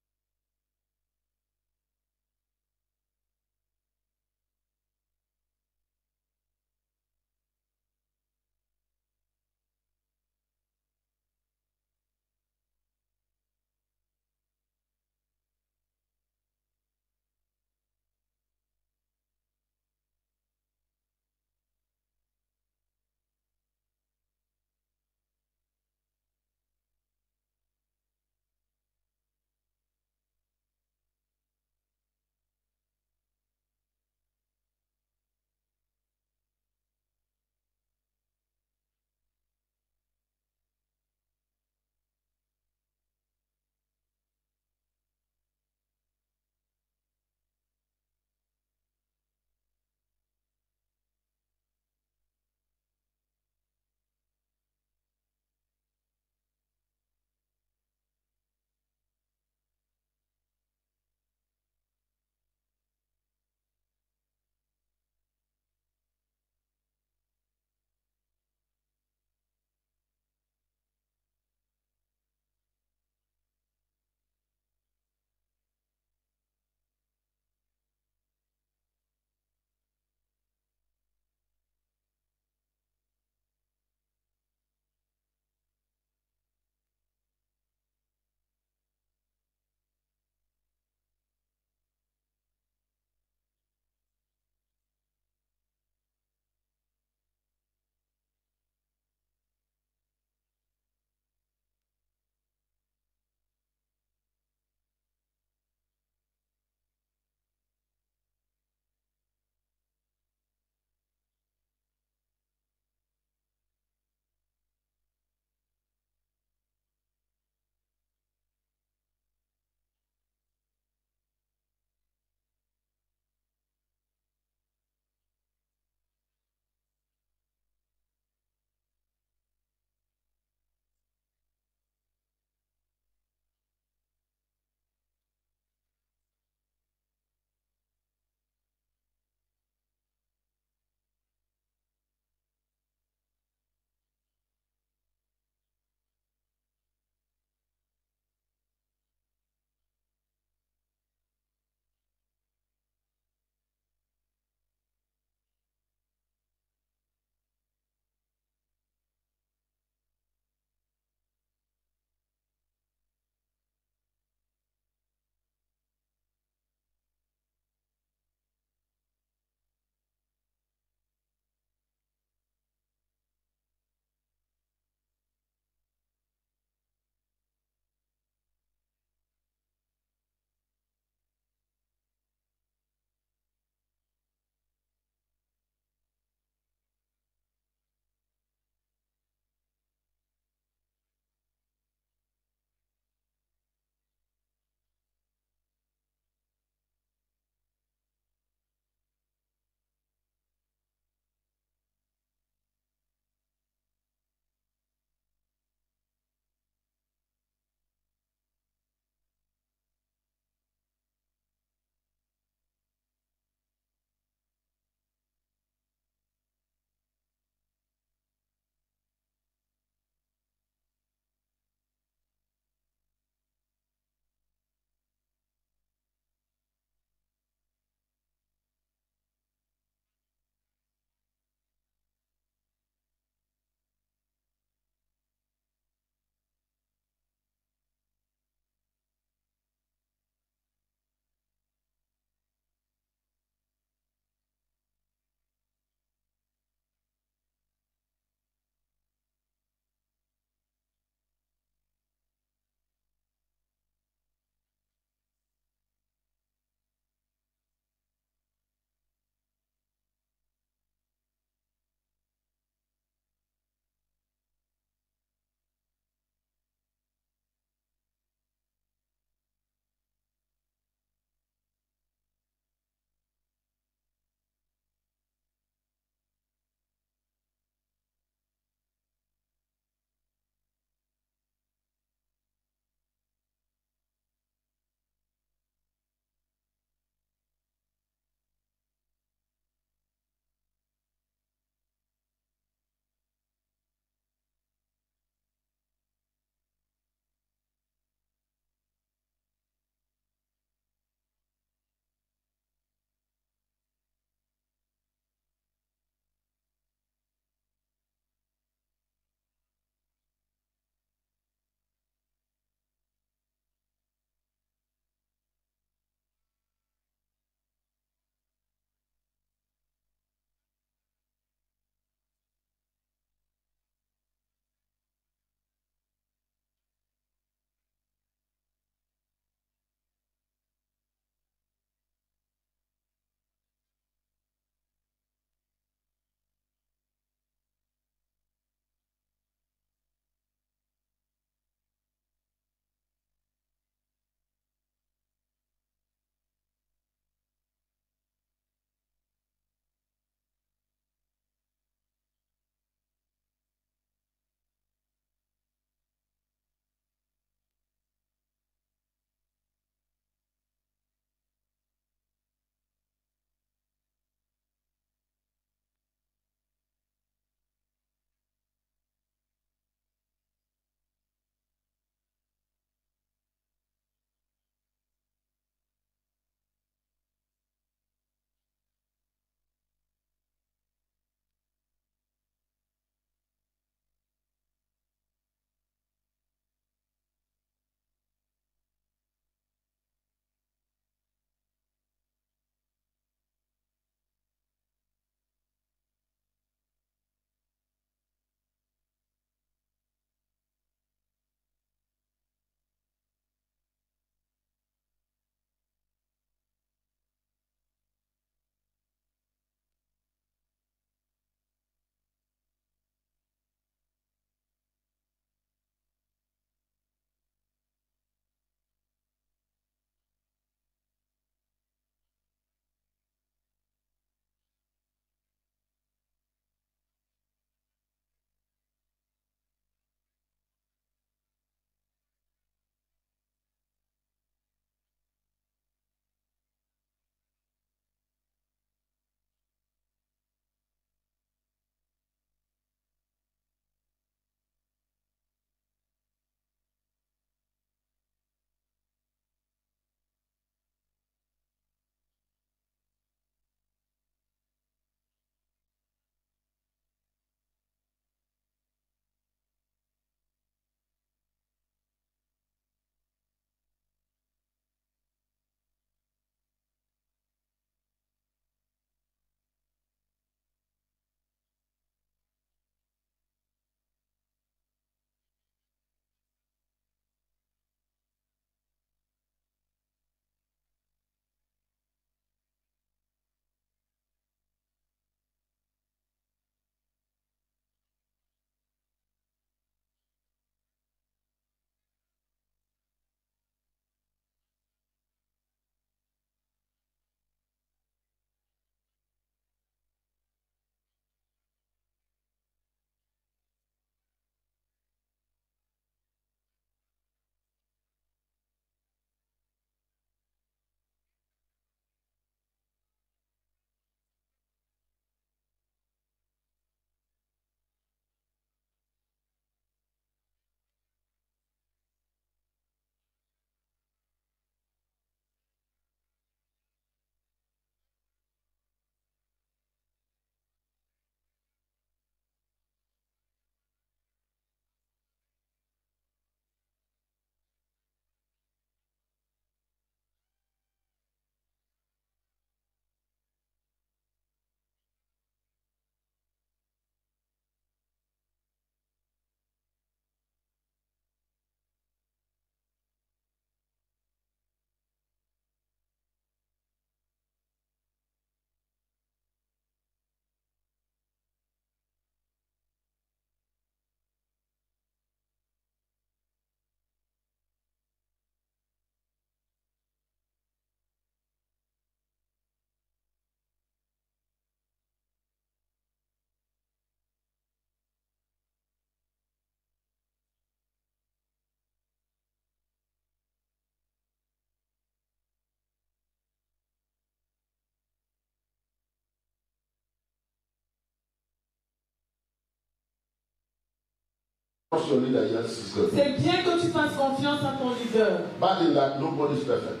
Trust your leader, yes, it's good. C'est bien que tu fasses confiance à ton leader. But in that, nobody is perfect.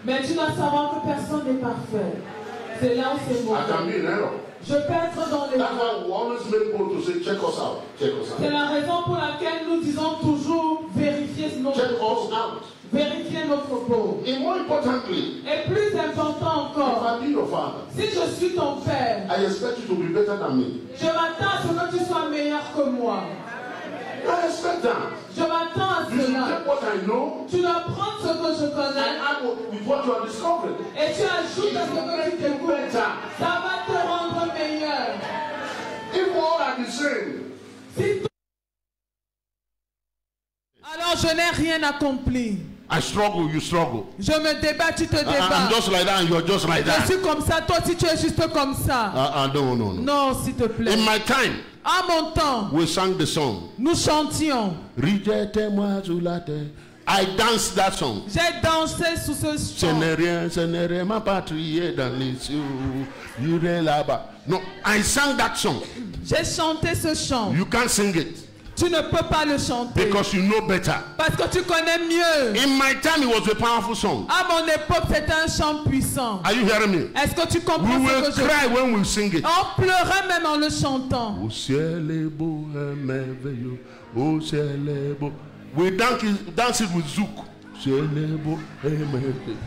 Mais tu dois savoir que personne n'est parfait. C'est là où c'est mauvais. I can be in error. Je peux être dans les... That's why we always make people to say, check us out. Check us C'est out. la raison pour laquelle nous disons toujours vérifier nos Check us propos. out. Vérifier nos propos. And more importantly, Et plus important if encore, I be your father, si je suis ton père, I expect you to be better than me. je m'attends à ce que tu sois meilleur que moi. I expect that. Je m'attends à You should cela. take what I know Tu dois prendre ce que je and connais add with what you are discovering. et tu ajoutes à ce que tu découvres. Ça va te rendre meilleur. If all are the same, Si tout... Alors je n'ai rien accompli. I struggle, you struggle. Je me débat, tu te I'm débats. just like that and you're just like Je that. suis comme ça, toi aussi tu es juste comme ça. No, no, no. Non, s'il te plaît. In my time, À mon temps, we sang the song. nous chantions. Rejetez-moi sous la terre. I danced that song. J'ai dansé sous ce Ce chant. n'est rien, ma patrie est dans les cieux. J'irai là-bas. No, I sang that song. J'ai chanté ce chant. You can't sing it Tu ne peux pas le chanter. because you know better. Parce que tu connais mieux. In my time, it was a powerful song. À mon époque, c'était un chant puissant. Are you hearing me? Est-ce que tu We comprends will ce que je cry when we sing it. On pleurait même en le chantant. Au ciel est beau et merveilleux. Au ciel est beau. We dance it with Zouk. Au ciel est beau et merveilleux.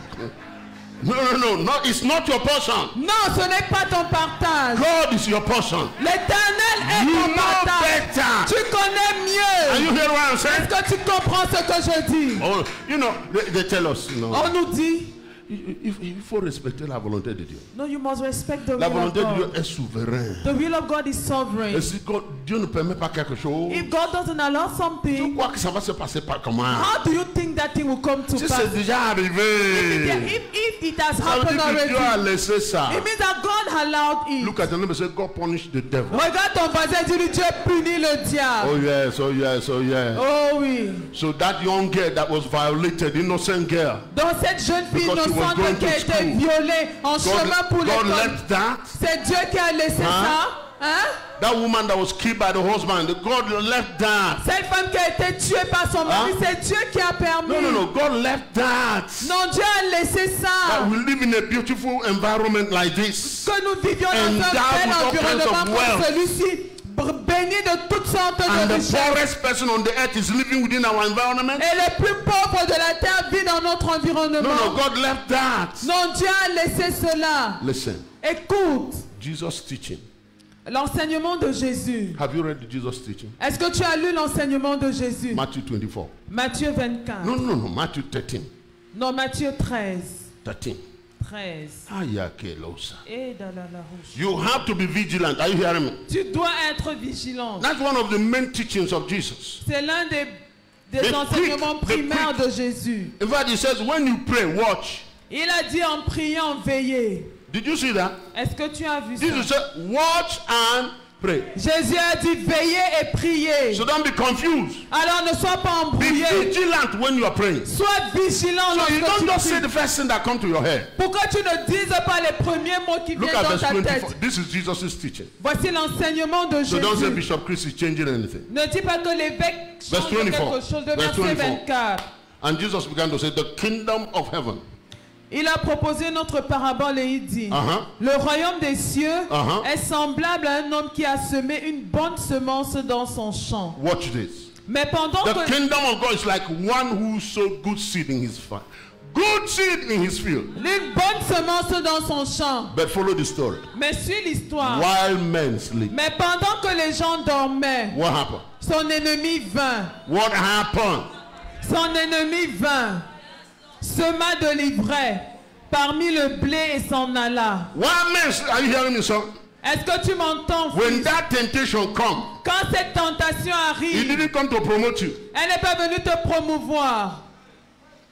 No, it's not your portion. Non, ce n'est pas ton partage. God is your portion. L'éternel est You ton know partage. better. Tu connais Are mieux. you hearing what I'm saying? Est-ce que tu comprends ce que je dis? Oh, you know, they tell us, you know, On nous dit, il faut respecter la volonté de Dieu. no, you must respect the La will of volonté de Dieu God. est souveraine. The will of God is sovereign. Et si Dieu ne permet pas quelque chose, If God doesn't allow tu something, crois que ça va se passer par comment? how do you think that thing will come to Si pass? c'est déjà arrivé, If it has ça veut happened dire que Dieu a already, laissé ça. it means that God allowed it. Look at the neighbor and say, God punish the devil. Regarde ton voisin et dis-lui, Dieu punit le diable. Oh yes, oh yes, oh yes. Oh oui. So that young girl that was violated, innocent girl, Donc cette jeune fille Because she was innocente going qui a to été school. violée en chemin pour God l'école, left that. c'est Dieu qui a laissé ça. Hein? That woman that was killed by the husband, God left that. Cette femme qui a été tuée par son mari, c'est Dieu qui a permis. No, God left that. Non, Dieu a laissé That ça. we live in a beautiful environment like this. Que nous vivions dans And un that bel with all kinds environnement of comme wealth. celui-ci, béni de toutes sortes And de the richesses. poorest person on the earth is living within our environment. Et les plus pauvres de la terre vivent dans notre environnement. No, God left that. Non, Dieu a laissé cela. Listen, Écoute, Jesus' teaching. l'enseignement de Jésus. Have you read Jesus' teaching? Est-ce que tu as lu l'enseignement de Jésus? Matthew 24. Matthieu 24. No, Matthew 13. Non, Matthieu 13. 13. 13. Ayakelosa. Et dans la rouge. You have to be vigilant. Are you hearing me? Tu dois être vigilant. That's one of the main teachings of Jesus. C'est l'un des Be enseignements quick, be primaires quick. de Jésus. In fact, he says, when you pray, watch. Il a dit en priant, veillez. Did you see that? Est-ce que tu as vu Jesus ça? said, watch and pray. Jésus a dit veillez et priez. So don't be confused. Alors ne sois pas Be embrouillé. vigilant when you are praying. Sois vigilant So you lorsque don't tu just say pries. the first thing that comes to your head. Pourquoi tu ne dises pas les premiers mots qui Look viennent at dans verse ta 24. tête? This is Jesus' teaching. Voici l'enseignement de So don't say Jésus. Bishop Chris is changing anything. Ne dis pas que l'évêque Verse change quelque 24. chose. De Verse verset 24. 24. And Jesus began to say, the kingdom of heaven. Il a proposé notre parabole et il dit, Uh-huh. le royaume des cieux Uh-huh. est semblable à un homme qui a semé une bonne semence dans son champ. Watch this. Mais pendant The que... kingdom of God is like one who sowed good seed in his field. Good seed in his field. Une bonne semence dans son champ. But follow the story. Mais suis l'histoire. While men sleep. Mais pendant que les gens dormaient, What happened? son ennemi vint. What happened? Son ennemi vint, sema de l'ivraie parmi le blé et s'en alla. While men sleep. Are you hearing me, son? Est-ce que tu m'entends? When Fils? that temptation comes, Quand cette tentation he arrive, didn't come to promote you. elle n'est pas venue te promouvoir.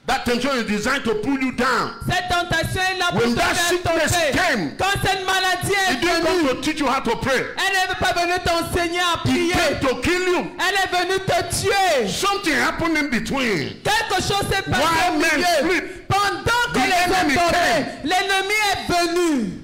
That temptation is designed to pull you down. Cette tentation est là pour When te that faire sickness tomber. came, Quand cette maladie He est didn't come venue, to teach you how to pray. elle n'est pas venue t'enseigner à He prier. came to kill you. Elle est venue te tuer. Something happened in between. Quelque chose s'est passé While au men milieu. sleep, Pendant que the les enemy hommes dormaient, came. l'ennemi est venu.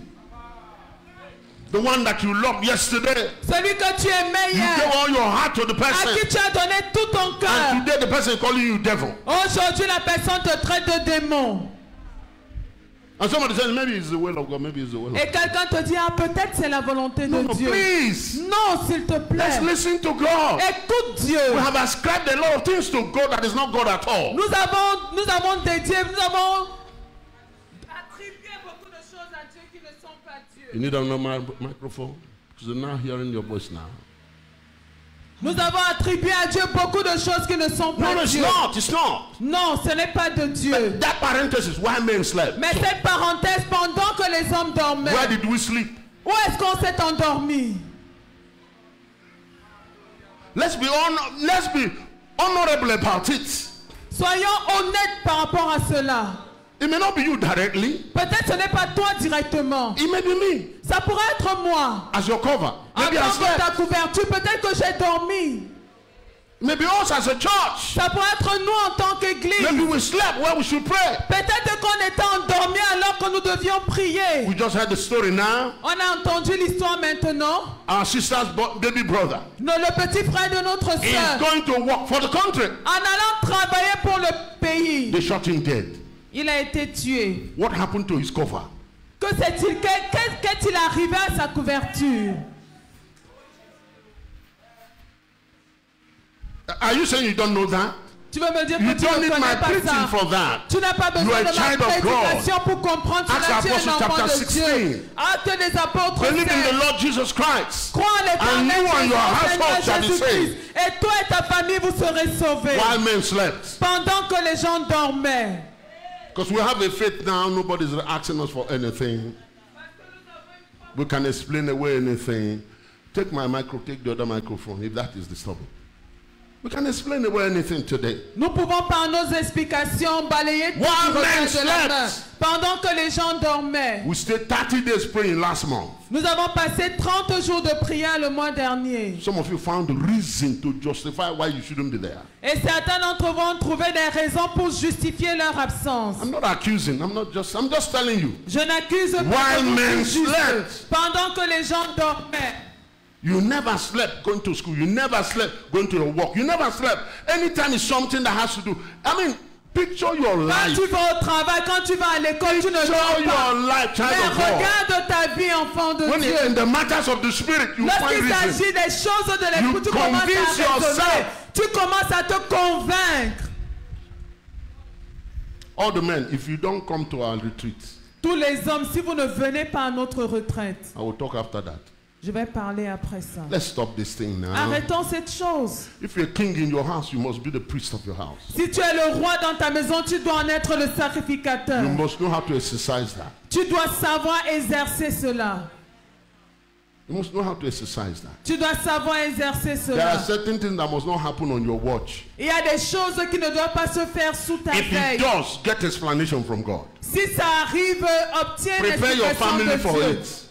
The The one that you loved yesterday. Celui que tu aimais You hier. gave all your heart to the À person. qui tu as donné tout ton And cœur. today the person is calling you devil. Aujourd'hui, la personne te traite de démon. And somebody says, maybe it's the will of God, maybe it's the will of God. Et quelqu'un te dit, ah, peut-être c'est la volonté de No, Dieu. please. Non, s'il te Let's plaît. listen to God. Écoute Dieu. We have ascribed a lot of things to God that is not God at all. Nous avons dédié, nous avons attribué beaucoup de choses à Dieu qui ne sont pas Dieu. You need another microphone? Because they're not hearing your voice now. Nous avons attribué à Dieu beaucoup de choses qui ne sont pas No, it's Dieu. not. It's not. Non, ce n'est pas de Dieu. But that parenthesis, why men slept? Mais cette parenthèse, pendant que les hommes dormaient, Where did we sleep? où est-ce qu'on s'est endormi? Let's be honorable about it. Soyons honnêtes par rapport à cela. It may not be you directly. Peut-être ce n'est pas toi directement. It may be me Ça pourrait être moi. as your cover. En Maybe I tant que ta slept. couverture, peut-être que j'ai dormi. Maybe us as a church. Ça pourrait être nous en tant qu'église. Maybe we slept where we should pray. Peut-être qu'on était endormis alors que nous devions prier. We just heard the story now. On a entendu l'histoire maintenant. Our sister's baby brother Le petit frère de notre is soeur, going to work for the country. en allant travailler pour le pays, They shot him dead. il a été tué. What happened to his cover? Que s'est-il, qu'est-il arrivé à sa couverture? Are you saying you don't know that? Tu veux me dire You que tu don't ne need my connais pas preaching ça? for that. Tu n'as pas You besoin are a de ma child of God. prédication pour comprendre Acts cela. Tu es Apostles un enfant chapter de Dieu. 16. Actes des apôtres Believe in 16. the Lord Jesus Christ. Crois en And you and your household shall be Jésus-Christ. saved. Et toi et ta famille, vous serez sauvés. While men slept. Pendant que les gens dormaient. Because we have a faith now, nobody's asking us for anything. We can explain away anything. Take the other microphone if that is disturbing. We can explain away anything today. Nous pouvons par nos explications balayer tout While le men revers de la main. slept. Pendant que les gens dormaient. We stayed 30 days praying last month. Nous avons passé 30 jours de prière le mois dernier. Some of you found the reason to justify why you shouldn't be there. Et certains d'entre vous ont trouvé des raisons pour justifier leur absence. I'm not accusing. I'm just telling you. Je n'accuse pas While de men juste. slept. Pendant que les gens dormaient. You never slept going to school. You never slept going to your work. You never slept. Anytime is something that has to do. I mean, picture your Quand life. tu vas au travail, quand tu vas à l'école, tu ne Picture dors pas. your life, child Mais of God. regarde ta vie, enfant de When Dieu. in the matters of the spirit, you find Lorsqu'il reason. s'agit des choses de l'esprit, You tu commences convince à raisonner. yourself. Tu commences à te convaincre. All the men, if you don't come to our retreat, Tous les hommes, si vous ne venez pas à notre retraite, I will talk after that. je vais parler après ça. Let's stop this thing now. Arrêtons cette chose. If you're a king in your house, you must be the priest of your house. Si tu es le roi dans ta maison, tu dois en être le sacrificateur. You must know how to exercise that. Tu dois savoir exercer cela. You must know how to exercise that. Tu dois savoir exercer There are cela. certain things that must not happen on your watch. Il y a des choses qui ne doivent pas se faire sous ta If it veille. does, get explanation from God. Si ça arrive, obtiens Prepare your l'explication family de for Dieu. it.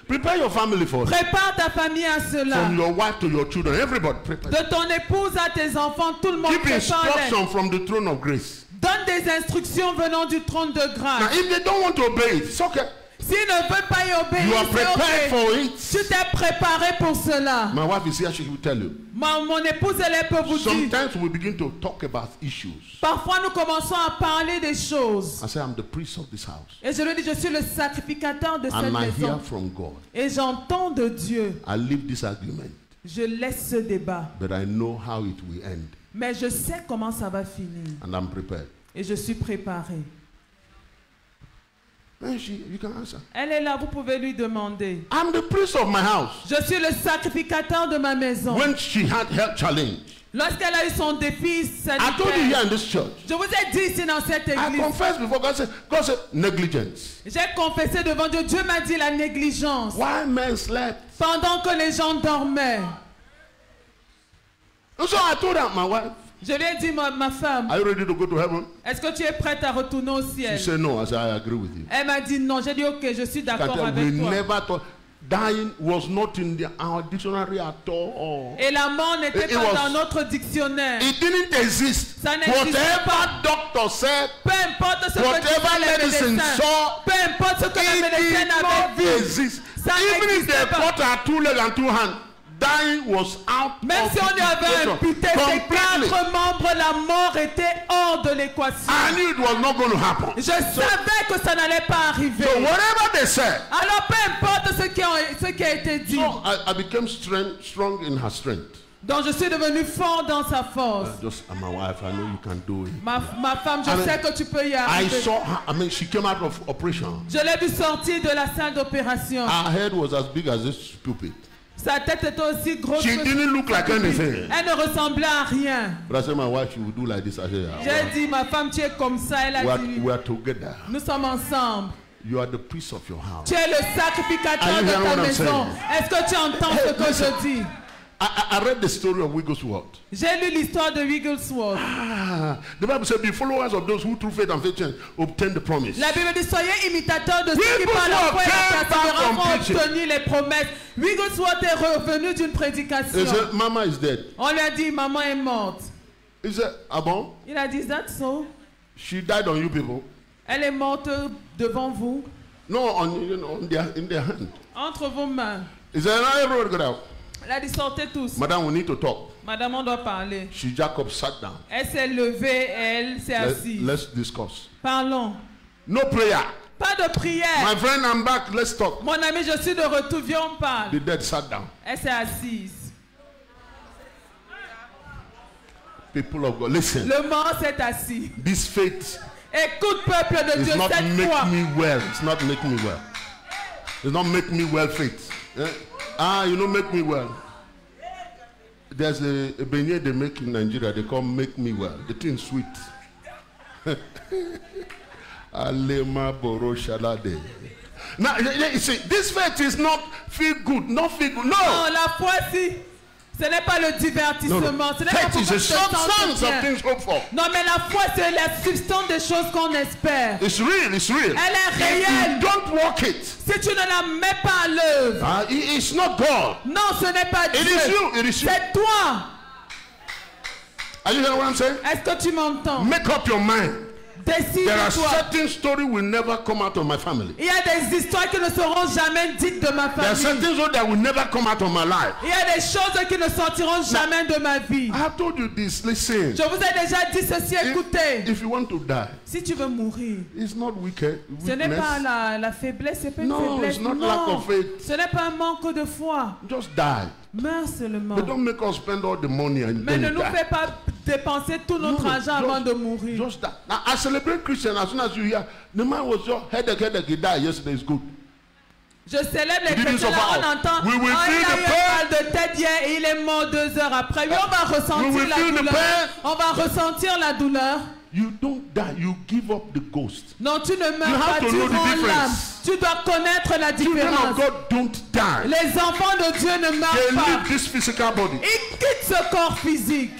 Prepare your family for it. Prépare ta famille à cela. From your wife to your children, everybody prepare. De ton épouse à tes enfants, tout le monde Give prépare. instruction from the throne of grace. Donne des instructions venant du trône de Now, grâce. if they don't want to obey it, it's okay. S'ils ne veulent pas y obéir, You are c'est prepared ok. for it. Tu t'es préparé pour cela. My wife is here, she will tell you. Mon épouse, elle peut vous dire. Sometimes we begin to talk about issues. Parfois, nous commençons à parler des choses. I say, I'm the priest of this house. Et je lui dis, je suis le sacrificateur de cette And I hear maison. from God. Et j'entends de Dieu. I leave this argument, Je laisse ce débat. but I know how it will end. Mais je sais comment ça va finir. And I'm prepared. Et je suis préparé. And you can answer. Elle est là, vous pouvez lui demander. I'm the priest of my house. Je suis le sacrificateur de ma maison. When she had health challenge, Lorsqu'elle a eu son défi I told you here sanitaire, in this church. je vous ai dit ici dans cette I église, confessed before God said negligence. j'ai confessé devant Dieu, Dieu m'a dit la négligence. Why men slept? Pendant que les gens dormaient, And so I told her, my wife, je lui ai dit, ma femme, are you ready to go to heaven? est-ce que tu es prête à retourner au She ciel? said no. I said, I agree with you. Elle m'a dit non. J'ai dit ok, je suis You can d'accord tell we avec toi. never thought dying was not in our dictionary at all. Et la mort n'était It pas was- dans notre dictionnaire. It didn't exist. Ça n'existait Whatever pas. doctor said, Peu importe ce que whatever disaient les medicine médecins, saw, peu importe ce que la médecins n'avaient vu. Exist. Ça Even if n'existait they pas. put her 2 legs and 2 hands, dying was out Même of si on lui avait the equation. imputé ses Completely. 4 membres, la mort était hors de l'équation. I knew it was not going to happen. Je savais que ça n'allait pas arriver. So whatever they said, Alors peu importe ce qui a été dit. so I became strong in her strength. Donc je suis devenu fort dans sa force. Just my wife, I know you can do it. Ma femme, je sais que tu peux y I arriver. saw her. I mean, she came out of operation. Je l'ai vu sortir de la salle d'opération. Her head was as big as this pulpit. Sa tête était aussi grosse She que didn't look like anything. elle ne ressemblait à rien. But I said, my wife, she would do like this. I said, J'ai dit, ma femme, tu es comme ça. Elle a dit, we are together. nous sommes ensemble. You are the priest of your house. Tu es le sacrificateur Are you de hearing ta what I'm maison. saying? Est-ce que tu entends ce que je dis? I read the story of Wigglesworth. J'ai lu l'histoire de Wigglesworth. The Bible said, be followers of those who through faith and faith obtain the promise. La Bible dit, soyez imitateurs de ceux qui par la foi et la persévérance ont obtenu les promesses. Wigglesworth est revenu d'une prédication. He said, Mama is dead. On lui a dit, maman est morte. He said, ah bon? Il a dit, is that so? She died on you people. Elle est morte devant vous, No, in their hand. entre vos mains. He said, now everyone get out. Elle a dit, sortez tous. Madam, we need to talk. Madame, on doit parler. Jacob sat down. Elle s'est levée et elle s'est assise. Let's discuss. Parlons. No prayer. Pas de prière. My friend, I'm back. Let's talk. Mon ami, je suis de retour. Viens, on parle. The dead sat down. Elle s'est assise. People of God, listen. Le mort s'est assis. This faith Écoute, peuple de is Dieu, not cette make foi. me well. It's not make me well. It's not make me well faith. You know, make me well. There's a beignet they make in Nigeria. They call make me well. The thing's sweet. Alema boro shalade. Now, you see, this faith is not feel good, not feel good. No. Non, la foi, si. Ce n'est pas le divertissement. Ce n'est pas Faith pour is que a tu te sentes substance of bien. things hoped for. Non, mais la foi, c'est la substance des choses qu'on espère. It's real, it's real. Elle est If réelle. you don't walk it, Si tu ne la mets pas à l'œuvre, it's not God. non, ce n'est pas It Dieu. is you, it is you. C'est toi. Are you hearing what I'm saying? Est-ce que tu m'entends? Make up your mind. There are Décide-toi. certain stories will never come out of my family. Il y a des histoires qui ne seront jamais dites de ma There are famille. certain stories that will never come out of my life. Il y a des choses qui ne sortiront jamais de ma vie. I have told you this. Listen. Je vous ai déjà dit ceci, écoutez. If you want to die, Si tu veux mourir, it's not wicked. ce n'est pas Weakness. la faiblesse, c'est pas une No, faiblesse. it's not lack Non, of faith. ce n'est pas un manque de foi. Just die. Meurs seulement. But don't make us spend all the money and Mais then ne nous die. fais pas dépenser tout notre No, argent avant de mourir. Just die. Now, I celebrate Christian as soon as you hear the man was just headache, he died yesterday. It's good. Je célèbre les Did you chrétiens, là, suffer? on entend, We will il feel a the eu pain. un mal de tête hier et il est mort 2 heures après. Oui, on va We ressentir will la feel the douleur. pain. On va ressentir la douleur. You don't die. You give up the ghost. Non, tu ne You meurs have pas, to tu know the rends difference. l'âme. Tu dois connaître la Children of différence. God don't die. Les enfants de Dieu ne They meurent pas. leave this physical body. Ils quittent ce corps physique.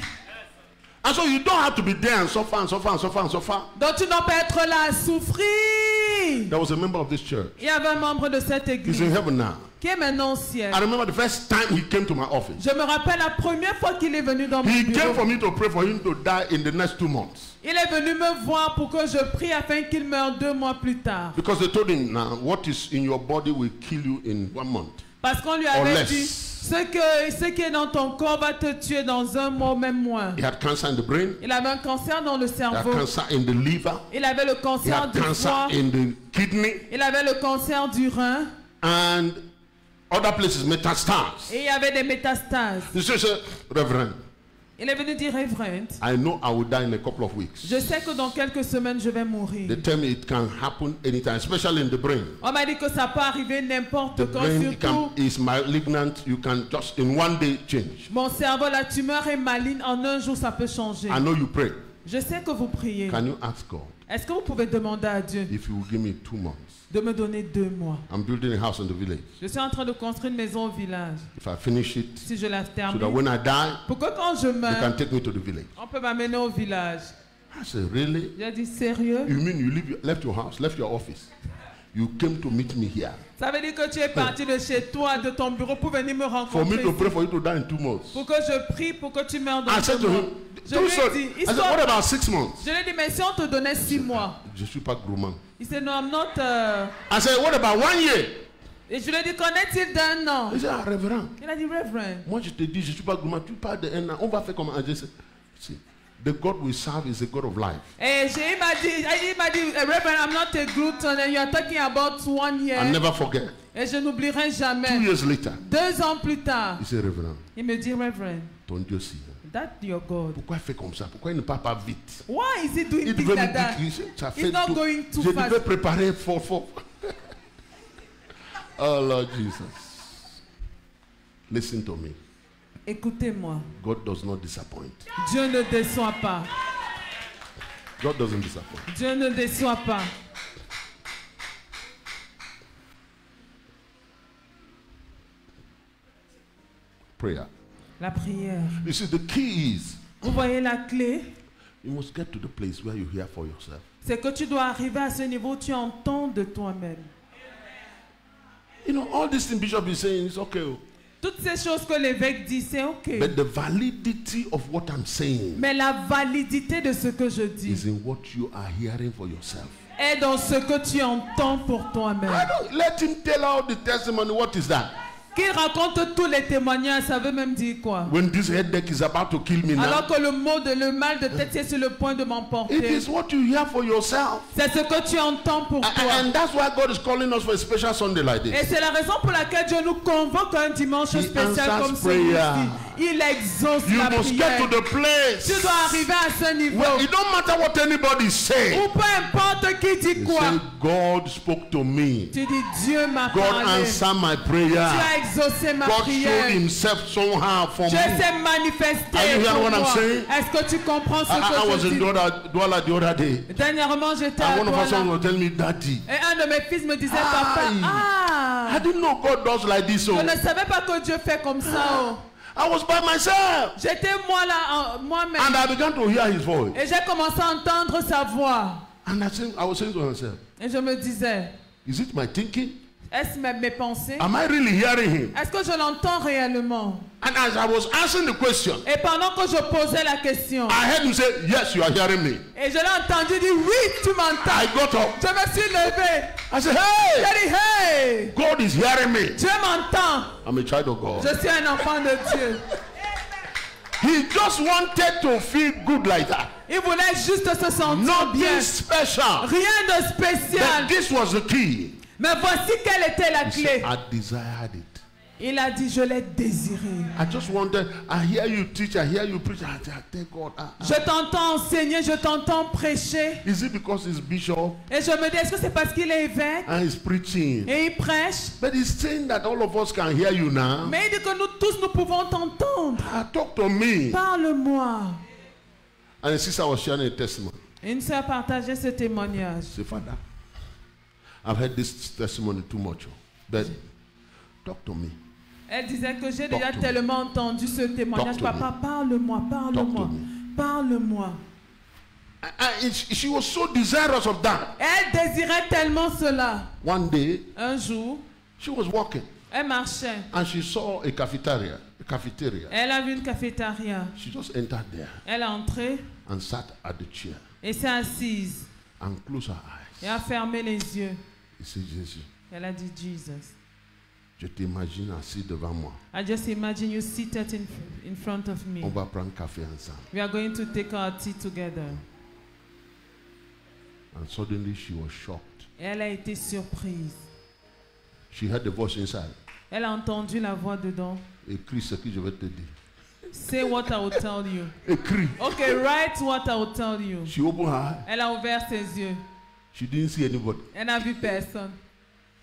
And so you don't have to be there and suffer and suffer and suffer and suffer. Donc tu n'as pas être là à souffrir. There was a member of this church. Il y avait un membre de cette He's église in heaven now. qui est maintenant au ciel. I remember the first time he came to my office. Je me rappelle la première fois qu'il est venu dans mon He came bureau. for me to pray for him to die in the next 2 months. Il est venu me voir pour que je prie afin qu'il meure 2 mois plus tard. Because they told him, now, what is in your body will kill you in 1 month. Parce qu'on lui Or avait less. dit, ce qui est dans ton corps va te tuer dans 1 mois, même moins. He had cancer in the brain. Il avait un cancer dans le He had cerveau. cancer in the liver. Il avait le He cancer had du cancer foie. in the kidney. Il avait le cancer du rein. And other places, metastases. Et il y avait des métastases. He said, Reverend, Il est venu dire, Révérend, I know I will die in a couple of weeks. je sais que dans quelques semaines, je vais mourir. They tell me it can happen anytime, especially in the brain. On m'a dit que ça peut arriver n'importe The quand, brain surtout is malignant. You can just in 1 day change. mon cerveau, la tumeur est maligne. En 1 jour, ça peut changer. I know you pray. Je sais que vous priez. Can you ask God Est-ce que vous pouvez demander à Dieu if you will give me 2 months? de me donner 2 mois? I'm building a house in the village. Je suis en train de construire une maison au village. If I finish it, Si je la so that termine, when I die, pour que quand je they can meurs, take me to the village. on peut m'amener au village. I said, really? J'ai dit, sérieux? You mean you left your house, left your office? You came to meet me here Ça veut dire que tu es parti de chez toi, de ton bureau, pour venir me for me rencontrer. to ici. pray for you to die in 2 months. Pour que je prie, pour que tu meurs dans I said 2 to mois. him, Je too lui ai soon. dit, I said, what about 6 months? Je lui ai dit, mais si on te donnait 6 mois, Je suis pas gourmand. Il said, no, I'm not. I said, what about 1 year? Et je lui ai dit, qu'en est-il d'un an? Il dit, ah, révérend. Il a dit, Reverend. Moi, je te dis, je ne suis pas gourmand. Tu parles d'un an. On va faire comment? Je sais. See, the God we serve is a God of life. Et il m'a dit, Reverend, I'm not a glutton, and you are talking about 1 year. I'll never forget. Et je n'oublierai jamais. 2 years later. 2 ans plus tard. Il dit, révérend. Il me dit, Reverend. Ton Dieu aussi. That's your God. Pourquoi il fait comme ça? Pourquoi il ne part pas vite? Why is he doing Il things devait like me that? dire He's not going too je fast. devais préparer fort. Oh Lord Jesus. Listen to me. Écoutez-moi. God does not disappoint. Dieu ne déçoit pas. God doesn't disappoint. Dieu ne déçoit pas. Prayer. La prière. You see, the key is Vous voyez la clé? you must get to the place where you hear for yourself. C'est que tu dois arriver à ce niveau où tu entends de toi-même. You know, all these things Bishop is saying is okay. Toutes ces choses que l'évêque dit, c'est ok. But the validity of what I'm saying Mais la validité de ce que je is dis in what you are hearing for yourself. est dans ce que tu entends pour toi-même. I don't let him tell out the testimony. What is that? Qu'il raconte tous les témoignages, ça veut même dire quoi? When this headache is about to kill me now, Alors que le mal de tête est sur le point de it m'emporter. is what you hear for yourself. C'est ce que tu entends pour toi. And that's why God is calling us for a special Sunday like Et this. c'est la raison pour laquelle Dieu nous convoque un dimanche He spécial answers comme prayer. celui-ci. Il exauce You la must get prière. to the place Tu dois arriver à ce niveau. where it don't matter what anybody say. Ou peu importe qui dit You quoi. say, God spoke to me. Tu dis Dieu m'a God parlé. answered my Tu prayer. as exaucé ma God showed prière. himself somehow for Dieu me. s'est manifesté Are you hearing pour what I'm moi. saying? Est-ce que tu comprends ce I que was je in dis? Douala the other day. Dernièrement, j'étais à And one of our sons Douala. was telling me, Daddy, Et un de mes fils me disait, papa, I didn't know God does like this. je So ne savais pas que Dieu fait comme ça. Oh. I was by myself. J'étais moi là, moi-même. And I began to hear his voice. Et j'ai commencé à entendre sa voix. And I was saying to myself, Et je me disais, is it my thinking? est-ce mes pensées? Am I really hearing him? Est-ce que je l'entends réellement? And as I was answering the question, Et pendant que je posais la question, I heard him say, yes, you are hearing me. et je l'ai entendu dire, oui, tu m'entends. I got up. Je me suis levé. I said, hey, J'ai dit, hey, God is hearing me. Dieu m'entend. I'm a child of God. Je suis un enfant de Dieu. He just wanted to feel good like that. Il voulait juste se sentir Nothing bien. special. Rien de spécial. But this was the key. Mais voici quelle était la He said, clé. I desired it. Il a dit, je l'ai désiré. I just wanted, I hear you teach, I hear you preach. I thank God. Je t'entends enseigner, je t'entends prêcher. Is it because he's bishop Et je me dis, est-ce que c'est parce qu'il est évêque and he's preaching? et il prêche? But he's saying that all of us can hear you now. Mais il dit que nous tous, nous pouvons t'entendre. Talk to me. Parle-moi. And the sister was sharing a testimony. Une sœur partageait ce témoignage. Say, Father, I've heard this testimony too much. But talk to me. Elle disait que j'ai Talk déjà to me. tellement entendu ce témoignage. Talk to Papa, parle-moi, parle-moi, Talk to parle-moi. And she was so desirous of that. Elle désirait tellement cela. One day, Un jour, she was walking elle marchait. and she saw a cafeteria. Elle a vu une cafétéria. She just entered there Elle est entrée and sat at the chair et s'est assise and closed her eyes. et a fermé les yeux. He said, Jesus, Elle a dit, Jesus, je t'imagine assis devant moi. I just imagine you seated in front of me. On va prendre café ensemble. We are going to take our tea together. And suddenly she was shocked. Et elle a été surprise. She heard the voice inside. Elle a entendu la voix dedans. Écris ce que je vais te dire. Say what I will tell you. Écris. Okay, write what I will tell you. She opened her eyes. Elle a ouvert ses yeux. She didn't see anybody. Elle n'a vu personne.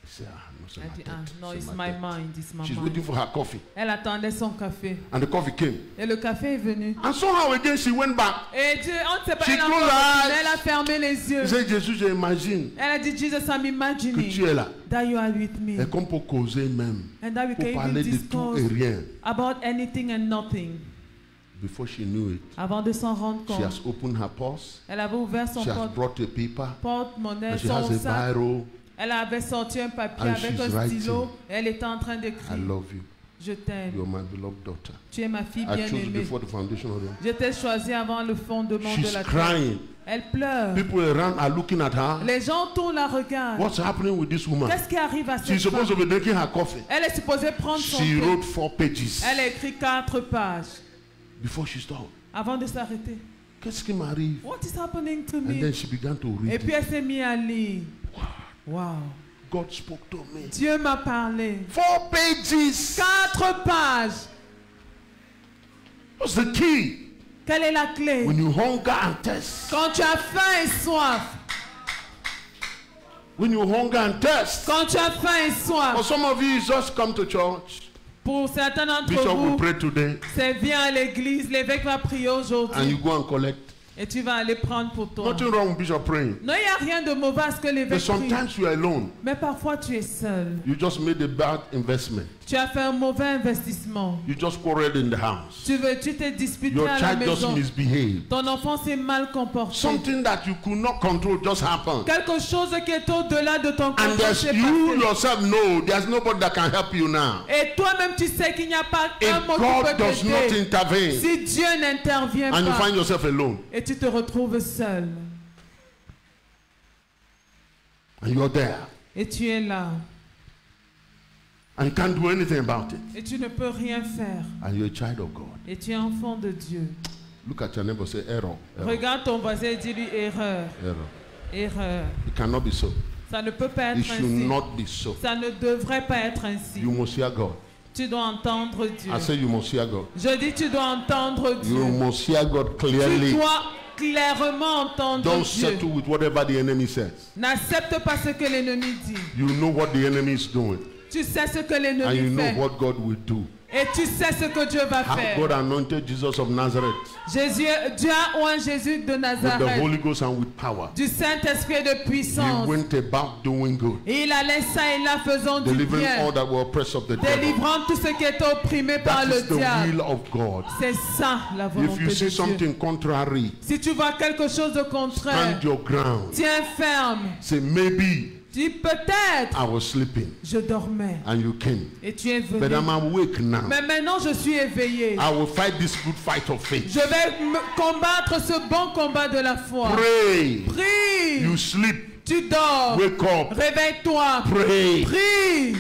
She said, no, c'est Elle ma dit, tête, ah, non, c'est it's ma my tête. mind, it's my She's mind. waiting for her coffee. Elle attendait son café. And the coffee came. Et le café est venu. And somehow again she went back. Et Dieu, on ne sait pas, She elle a, closed encore her continué, eyes. elle a fermé les yeux. She said, Jésus, j'imagine Elle a dit, Jesus, I'm que imagining tu es là. that you are with me. Et comme pour causer même. And that we Pour can parler even de tout et discuss rien. about anything and nothing. Before she knew it, Avant de s'en rendre she compte, has opened her purse. elle avait ouvert son She has brought a paper. porte-monnaie, And she son has a sac. biro. Elle avait sorti un papier And avec she's un stylo writing. et elle était en train I d'écrire. love you. Je t'aime. You're my beloved daughter. Tu es ma fille I chose you bien-aimée. before the foundation of the world. Je t'ai choisi avant le fondement de She's la terre. crying. Elle pleure. People around are looking at her. Les gens autour la regardent. What's happening with this woman? Qu'est-ce qui arrive à cette She's supposed to femme? be drinking her coffee. Elle est supposée prendre son She thé. wrote 4 pages Elle a écrit 4 pages before she stopped. avant de s'arrêter. Qu'est-ce qui m'arrive? What is happening to And then me? she began to Et read puis it. elle s'est mise à lire. Wow. God spoke to me. Dieu m'a parlé. 4 pages. 4 pages. What's the key? Quelle est la clé? When you hunger and thirst. Quand tu as faim et soif. When you hunger and thirst. Quand tu as faim et For soif. some of you, it's just come to church. Pour certains d'entre Bishop will vous, pray today. c'est viens à l'église, l'évêque va prier And you aujourd'hui. go and collect. Et tu vas aller prendre pour toi. Nothing wrong with Bishop praying. Non, il n'y a rien de mauvais à ce que But l'évêque prie. sometimes you are alone. Mais parfois tu es seul. You just made a bad investment. Tu as fait un mauvais investissement. You just quarreled in the house. Tu t'es disputé Your à la child just maison. misbehaved. Ton enfant s'est mal comporté. Something that you could not control just happened. Quelque chose qui est au-delà de ton And contrôle there's s'est you passé. yourself know there's nobody that can help you now. Et toi-même tu sais qu'il n'y a pas un If mot qui God peut does not t'aider. intervene Si Dieu n'intervient and you pas find yourself alone et tu te retrouves seul and you're there et tu es là and you can't do anything about it et tu ne peux rien faire and you're a child of God. et tu es enfant de Dieu. Look at your neighbor, say error. Error. Regarde ton voisin et dis-lui erreur, Error. erreur. It cannot be so. Ça ne peut pas It être should ainsi. not be so. Ça ne devrait pas être ainsi. You must hear God. Tu dois entendre Dieu. I say you must hear God. Je dis tu dois entendre You Dieu. must hear God Tu clearly. dois clairement entendre Don't Dieu. settle with whatever the enemy says. N'accepte pas ce que l'ennemi dit. You know what the enemy is doing Tu sais ce que and you l'ennemi know fait. what God will do. Et tu sais ce que Dieu va How faire. God anointed Jesus of Nazareth Dieu a oint Jésus de with the Nazareth Holy Ghost and with power. du Saint-Esprit et de He puissance. went about doing good, Et il allait ça et là faisant du delivering bien. all that were oppressed of the devil. Délivrant tout ce qui est opprimé par That le is the diable. will of God. C'est ça la If volonté you de see Dieu. something contrary, Si tu vois quelque chose de contraire, stand your ground. tiens ferme. Say, maybe Dis peut-être, I was sleeping je dormais and you came, et tu es but venu. I'm awake now. Mais maintenant je suis éveillé. I will fight this good fight of faith. Je vais combattre ce bon combat de la foi. Pray. Prie. You sleep. Tu dors. Wake up. Réveille-toi. Pray. Prie.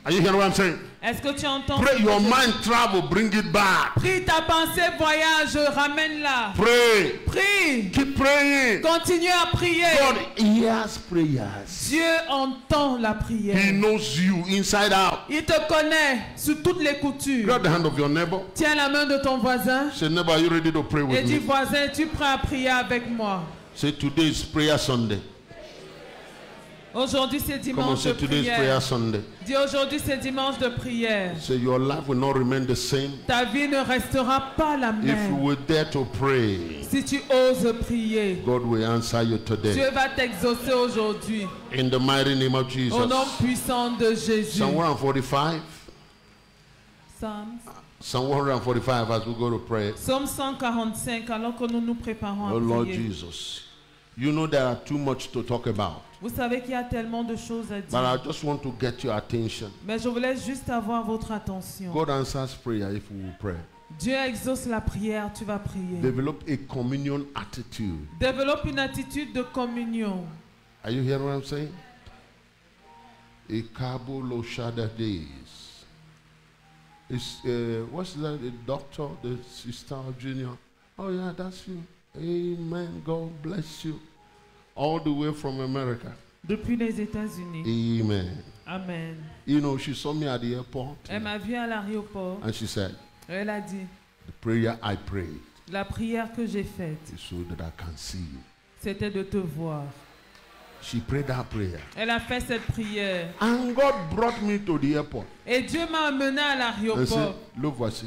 Are you hearing what I'm saying? Est-ce que tu entends? Pray. ce que Your je- mind travel. Bring it back. Prie, ta pensée voyage, ramène-la. Pray. Prie. Keep praying. Continue à prier. God hears prayers. Dieu entend la He prière. knows you inside out. Il te connaît sous toutes les coutures. Grab the hand of your neighbor. Tiens la main de ton voisin Say, neighbor, are you ready to pray et with dis, me? voisin, es-tu prêt à prier avec moi? Say, today is prayer Sunday. Aujourd'hui c'est Come on, dimanche de say, today is prayer prière. Sunday. Dis, aujourd'hui c'est dimanche de prière. Say, your life will not remain the same Ta vie ne restera pas la if you même. were there to pray. Si tu oses prier, God will answer you today. Dieu va t'exaucer aujourd'hui. In the mighty name of Au Jesus. nom puissant de Jésus. Psalm 145. Psalm Psalm 145 as we go to pray. Psaume 145, alors que nous nous préparons à Oh Lord prier. Jesus. You know there are too much to talk about. Vous savez qu'il y a tellement de choses à But I dire. just want to get your attention. Mais je voulais juste avoir votre attention. God answers prayer if we will pray. Dieu exauce la prière, tu vas prier. Develop a communion attitude. Développe une attitude de communion. Are you hearing what I'm saying? Ikabolo Shada days. It's what's that? The doctor, the sister junior. Oh yeah, that's you. Amen. God bless you. All the way from America. Depuis les États-Unis. Amen. Amen. You know, she saw me at the airport Elle m'a vu à l'aéroport. and she said, Elle a dit, the prayer I prayed la prière que j'ai faite, is so that I can see you. c'était de te voir. She prayed that prayer. Elle a fait cette prière. And God brought me to the airport Et Dieu m'a amené à and said, l'aéroport. look, voici.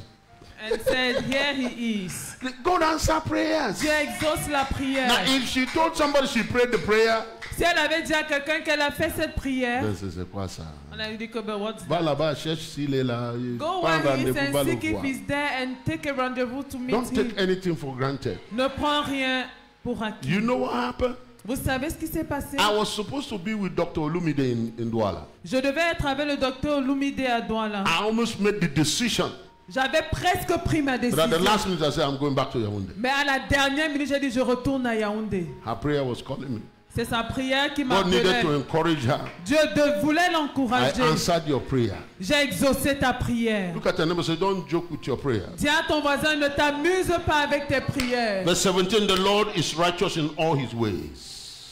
And said, here he is. God answer prayers. Dieu exauce la prière. Now, if she told somebody she prayed the prayer, Si elle avait dit à quelqu'un qu'elle a fait cette prière, then c'est quoi ça? on a dit que ben what's Va là-bas, cherche s'il est là. Go Prends where he is rendez-vous, va and le seek if voir. he's there and take a rendezvous to meet Don't him. take anything for granted. Ne prends rien pour acquis. You know what happened? Vous savez ce qui s'est passé? I was supposed to be with Dr. Olumide in Douala. Je devais être avec le docteur Lumide à Douala. I almost made the decision J'avais presque pris ma But at the décision. last minute, I said, I'm going back to Yaoundé. Mais à la dernière minute, j'ai dit je retourne à Yaoundé. Her prayer was calling me. C'est sa prière qui God needed to m'appelait. encourage her. Dieu voulait I l'encourager. answered your prayer. J'ai exaucé ta prière. Look at your neighbor and say, don't joke with your prayer. Dis à ton voisin, ne t'amuse pas avec tes prières. Verse 17, the Lord is righteous in all his ways.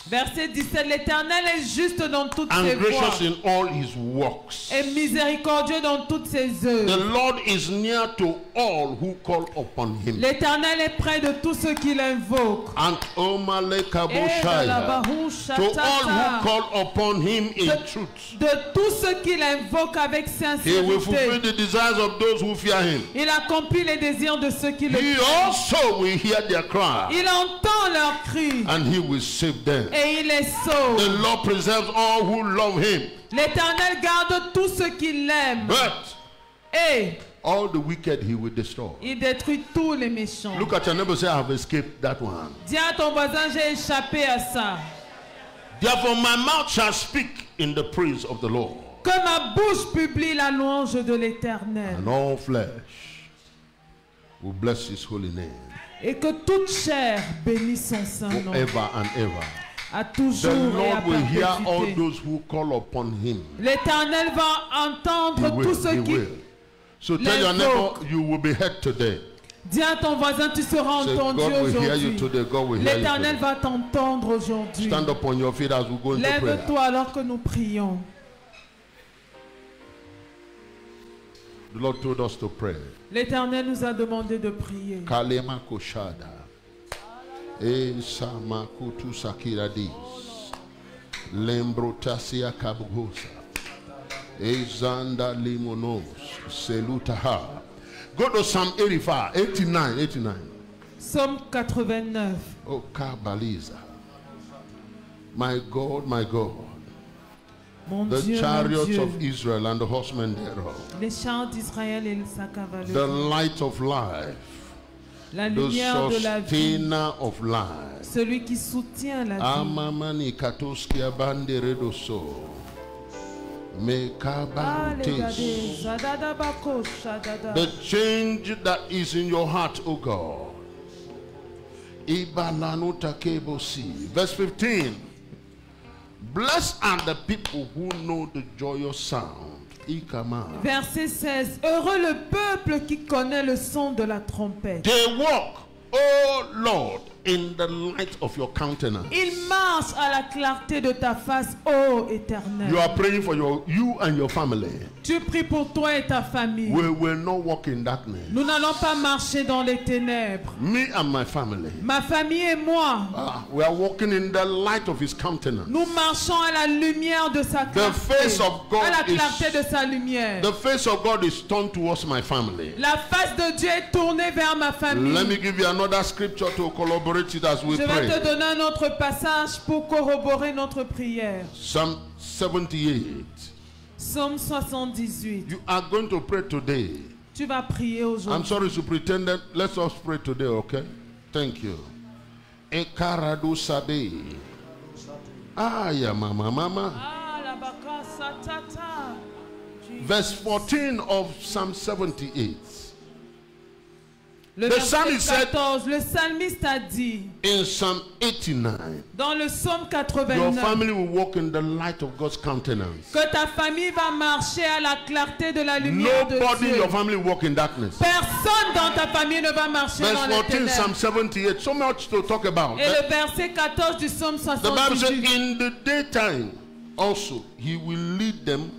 Verset 17, l'Éternel est juste dans toutes And ses voies gracious in all his works. et miséricordieux dans toutes ses The œuvres. Lord is near to all who call upon him. L'Éternel est près de tous ceux qui l'invoquent. And Omalecaboshaya. To all who call upon him in truth. De tous ceux qui l'invoquent avec He will fulfill sincérité. the desires of those who fear him. Il accomplit les désirs de ceux qui le He craignent. also will hear their cry, Il entend leurs cris and he will save them. et il les The sauve. Lord preserves all who love him, L'Éternel garde tous ceux qui l'aiment but et all the wicked he will destroy. il détruit tous les méchants. Look at your neighbor and say, I have escaped that one. Dis à ton voisin, j'ai échappé à ça. Therefore my mouth shall speak in the praise of the Lord, Que ma bouche publie la louange de l'Éternel and all flesh will bless his holy name et que toute chair bénisse son saint nom forever and ever. à The toujours et à Lord will hear all perpétuité. those who call upon him. L'Éternel va He entendre will, tous he ceux qui... will. So tell your neighbor, you will be heard today. Dis à ton voisin, tu seras Say, entendu God will hear you aujourd'hui. today. God will hear you L'Éternel today. va t'entendre aujourd'hui. Stand up on your feet as we go into prayer. Lève-toi alors que nous prions. The Lord told us to pray. L'Éternel nous a demandé de prier. Kalema koshada. Esama kutu sakiradis. Lembrotasia kabgosa. Ezanda limonos. Selutaha. Go to Psalm 85, 89. Psaume 89. Oh, Kabaliza. My God, my God. Mon The Dieu, mon chariots Dieu. of Israel and the horsemen thereof. Les chars d'Israël et sa The cavalerie. light of life. La The lumière de la vie. sustainer of life. Celui qui soutient la vie. Amamani katoskia banderedoso. Me kabantes. The change that is in your heart, O God. Ibalanuta kebosi. Verse 15. Blessed are the people who know the joyous sound. Ikama. Verset 16. Heureux le peuple qui connaît le son de la trompette. They walk, O Lord, in the light of your countenance. Il marche à la clarté de ta face, ô Éternel. You are praying for you and your family. Tu pries pour toi et ta famille. We will not walk in darkness. Nous n'allons pas marcher dans les ténèbres. Me and my family. Ma famille et moi, We are walking in the light of his countenance. nous marchons à la lumière de sa clarté. face of God à la clarté is- de sa lumière. The face of God is turned towards my family. La face de Dieu est tournée vers ma famille. Let me give you another scripture to corroborate it as we Je vais te pray. donner un autre passage pour corroborer notre prière. Psalm 78. Psaume 78. You are going to pray today. Tu vas prier I'm aujourd'hui. sorry to pretend that. Let's us pray today, okay? Thank you. Ekaradu sabe. Aya mama. Ah, la baka satata. Verse 14 of Psalm 78. Le The verset psalmist said- 14, le psalmiste a dit In Psalm 89, dans le psaume your 89 family will walk in the light of God's countenance. que ta famille va marcher à la clarté de la lumière de Nobody in Dieu. your family will walk in darkness. Personne dans ta famille ne va marcher Verse dans les 14, Psalm ténèbres. 78. So much to talk about. Et le verset 14 du psaume The Bible says, 78. in the daytime also, he will lead them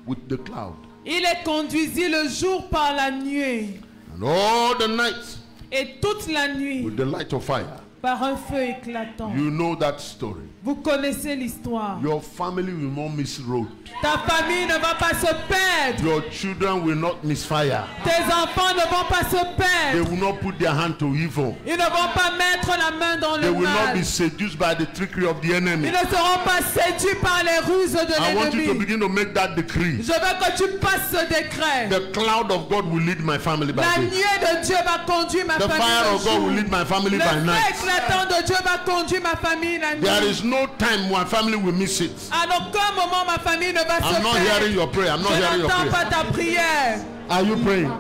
with the cloud. Il est conduisit le jour par la nuée And all the night et toute la nuit with the light of fire. par un feu éclatant. You know that story. Vous connaissez l'histoire. Your family will not miss road. Ta famille ne va pas se perdre. Your children will not miss fire. Tes enfants ne vont pas se They perdre. will not put their hand to evil. Ils ne vont pas mettre la main dans They le will not mal. be seduced by the trickery of the enemy. Ils ne seront pas séduits par les ruses de I want you to l'ennemi. begin to make that decree. Je veux que tu passes ce décret. The cloud of God will lead my family by La day. nuée de Dieu va conduire ma The famille fire le of God will jour. lead my family Le by feu night. éclatant de Dieu va conduire ma famille la There nuit. is no time my family will miss it. À aucun moment ma famille ne va se I'm not hearing perdre. your prayer. I'm not Je hearing your n'entends prayer. pas ta prière. Are you praying?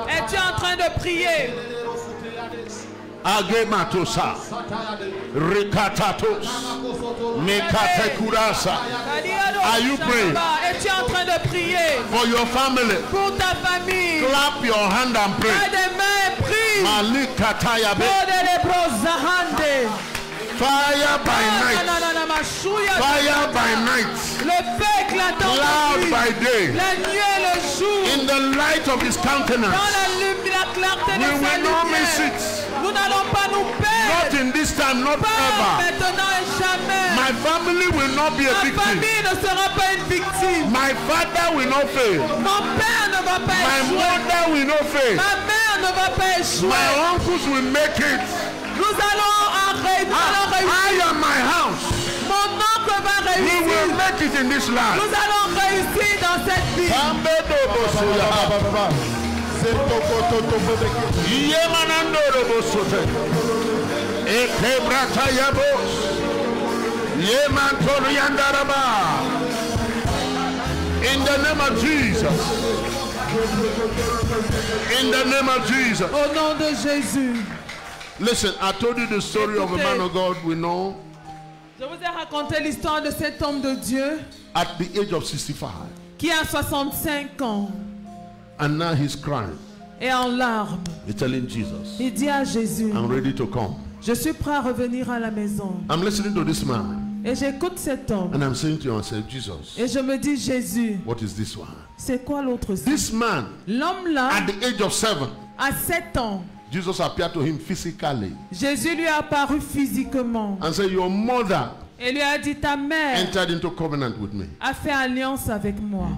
Es-tu en train de prier? Agematosa, Rikatatos, Mekatekurasa. Are you praying? Es-tu en train de prier For your family. pour ta famille? Clap your hand and pray. Pas des mains, prie. Malikatayabe. Fire by night. Fire by night. Le feu éclatant de Cloud nuit. by day. La nuit et le jour. In the light of his countenance. Dans la clarté de We sa will not miss lumière. it. Nous n'allons pas nous Not perdre. in this time, not Pas ever. maintenant et jamais. My family will not be a Ma victim. famille ne sera pas une victime. My father will not fail. Mon père ne va pas My échouer. mother will not fail. Ma mère ne va pas échouer. My uncles will make it. Nous allons réussir. I am my house. Mon oncle va We will réussir. make it in this land. Nous allons réussir dans cette vie. In the name of Jesus. In the name of Jesus. Au nom de Jésus. Listen, I told you the story of a man of God we know Je vous ai raconté l'histoire de cet homme de Dieu at the age of 65. qui a 65 ans And now he's crying. et en larmes. He's telling Jesus, Il dit à Jésus, I'm ready to come. je suis prêt à revenir à la maison. I'm listening to this man. Et j'écoute cet homme. And I'm saying to myself, Jesus, Et je me dis, Jésus, what is this one? c'est quoi l'autre? This man, L'homme là, at the age of 7, à 7 ans, Jesus appeared to him physically Jésus lui a apparu physiquement and said, your mother et lui a dit, ta mère entered into covenant with me. a fait alliance avec moi.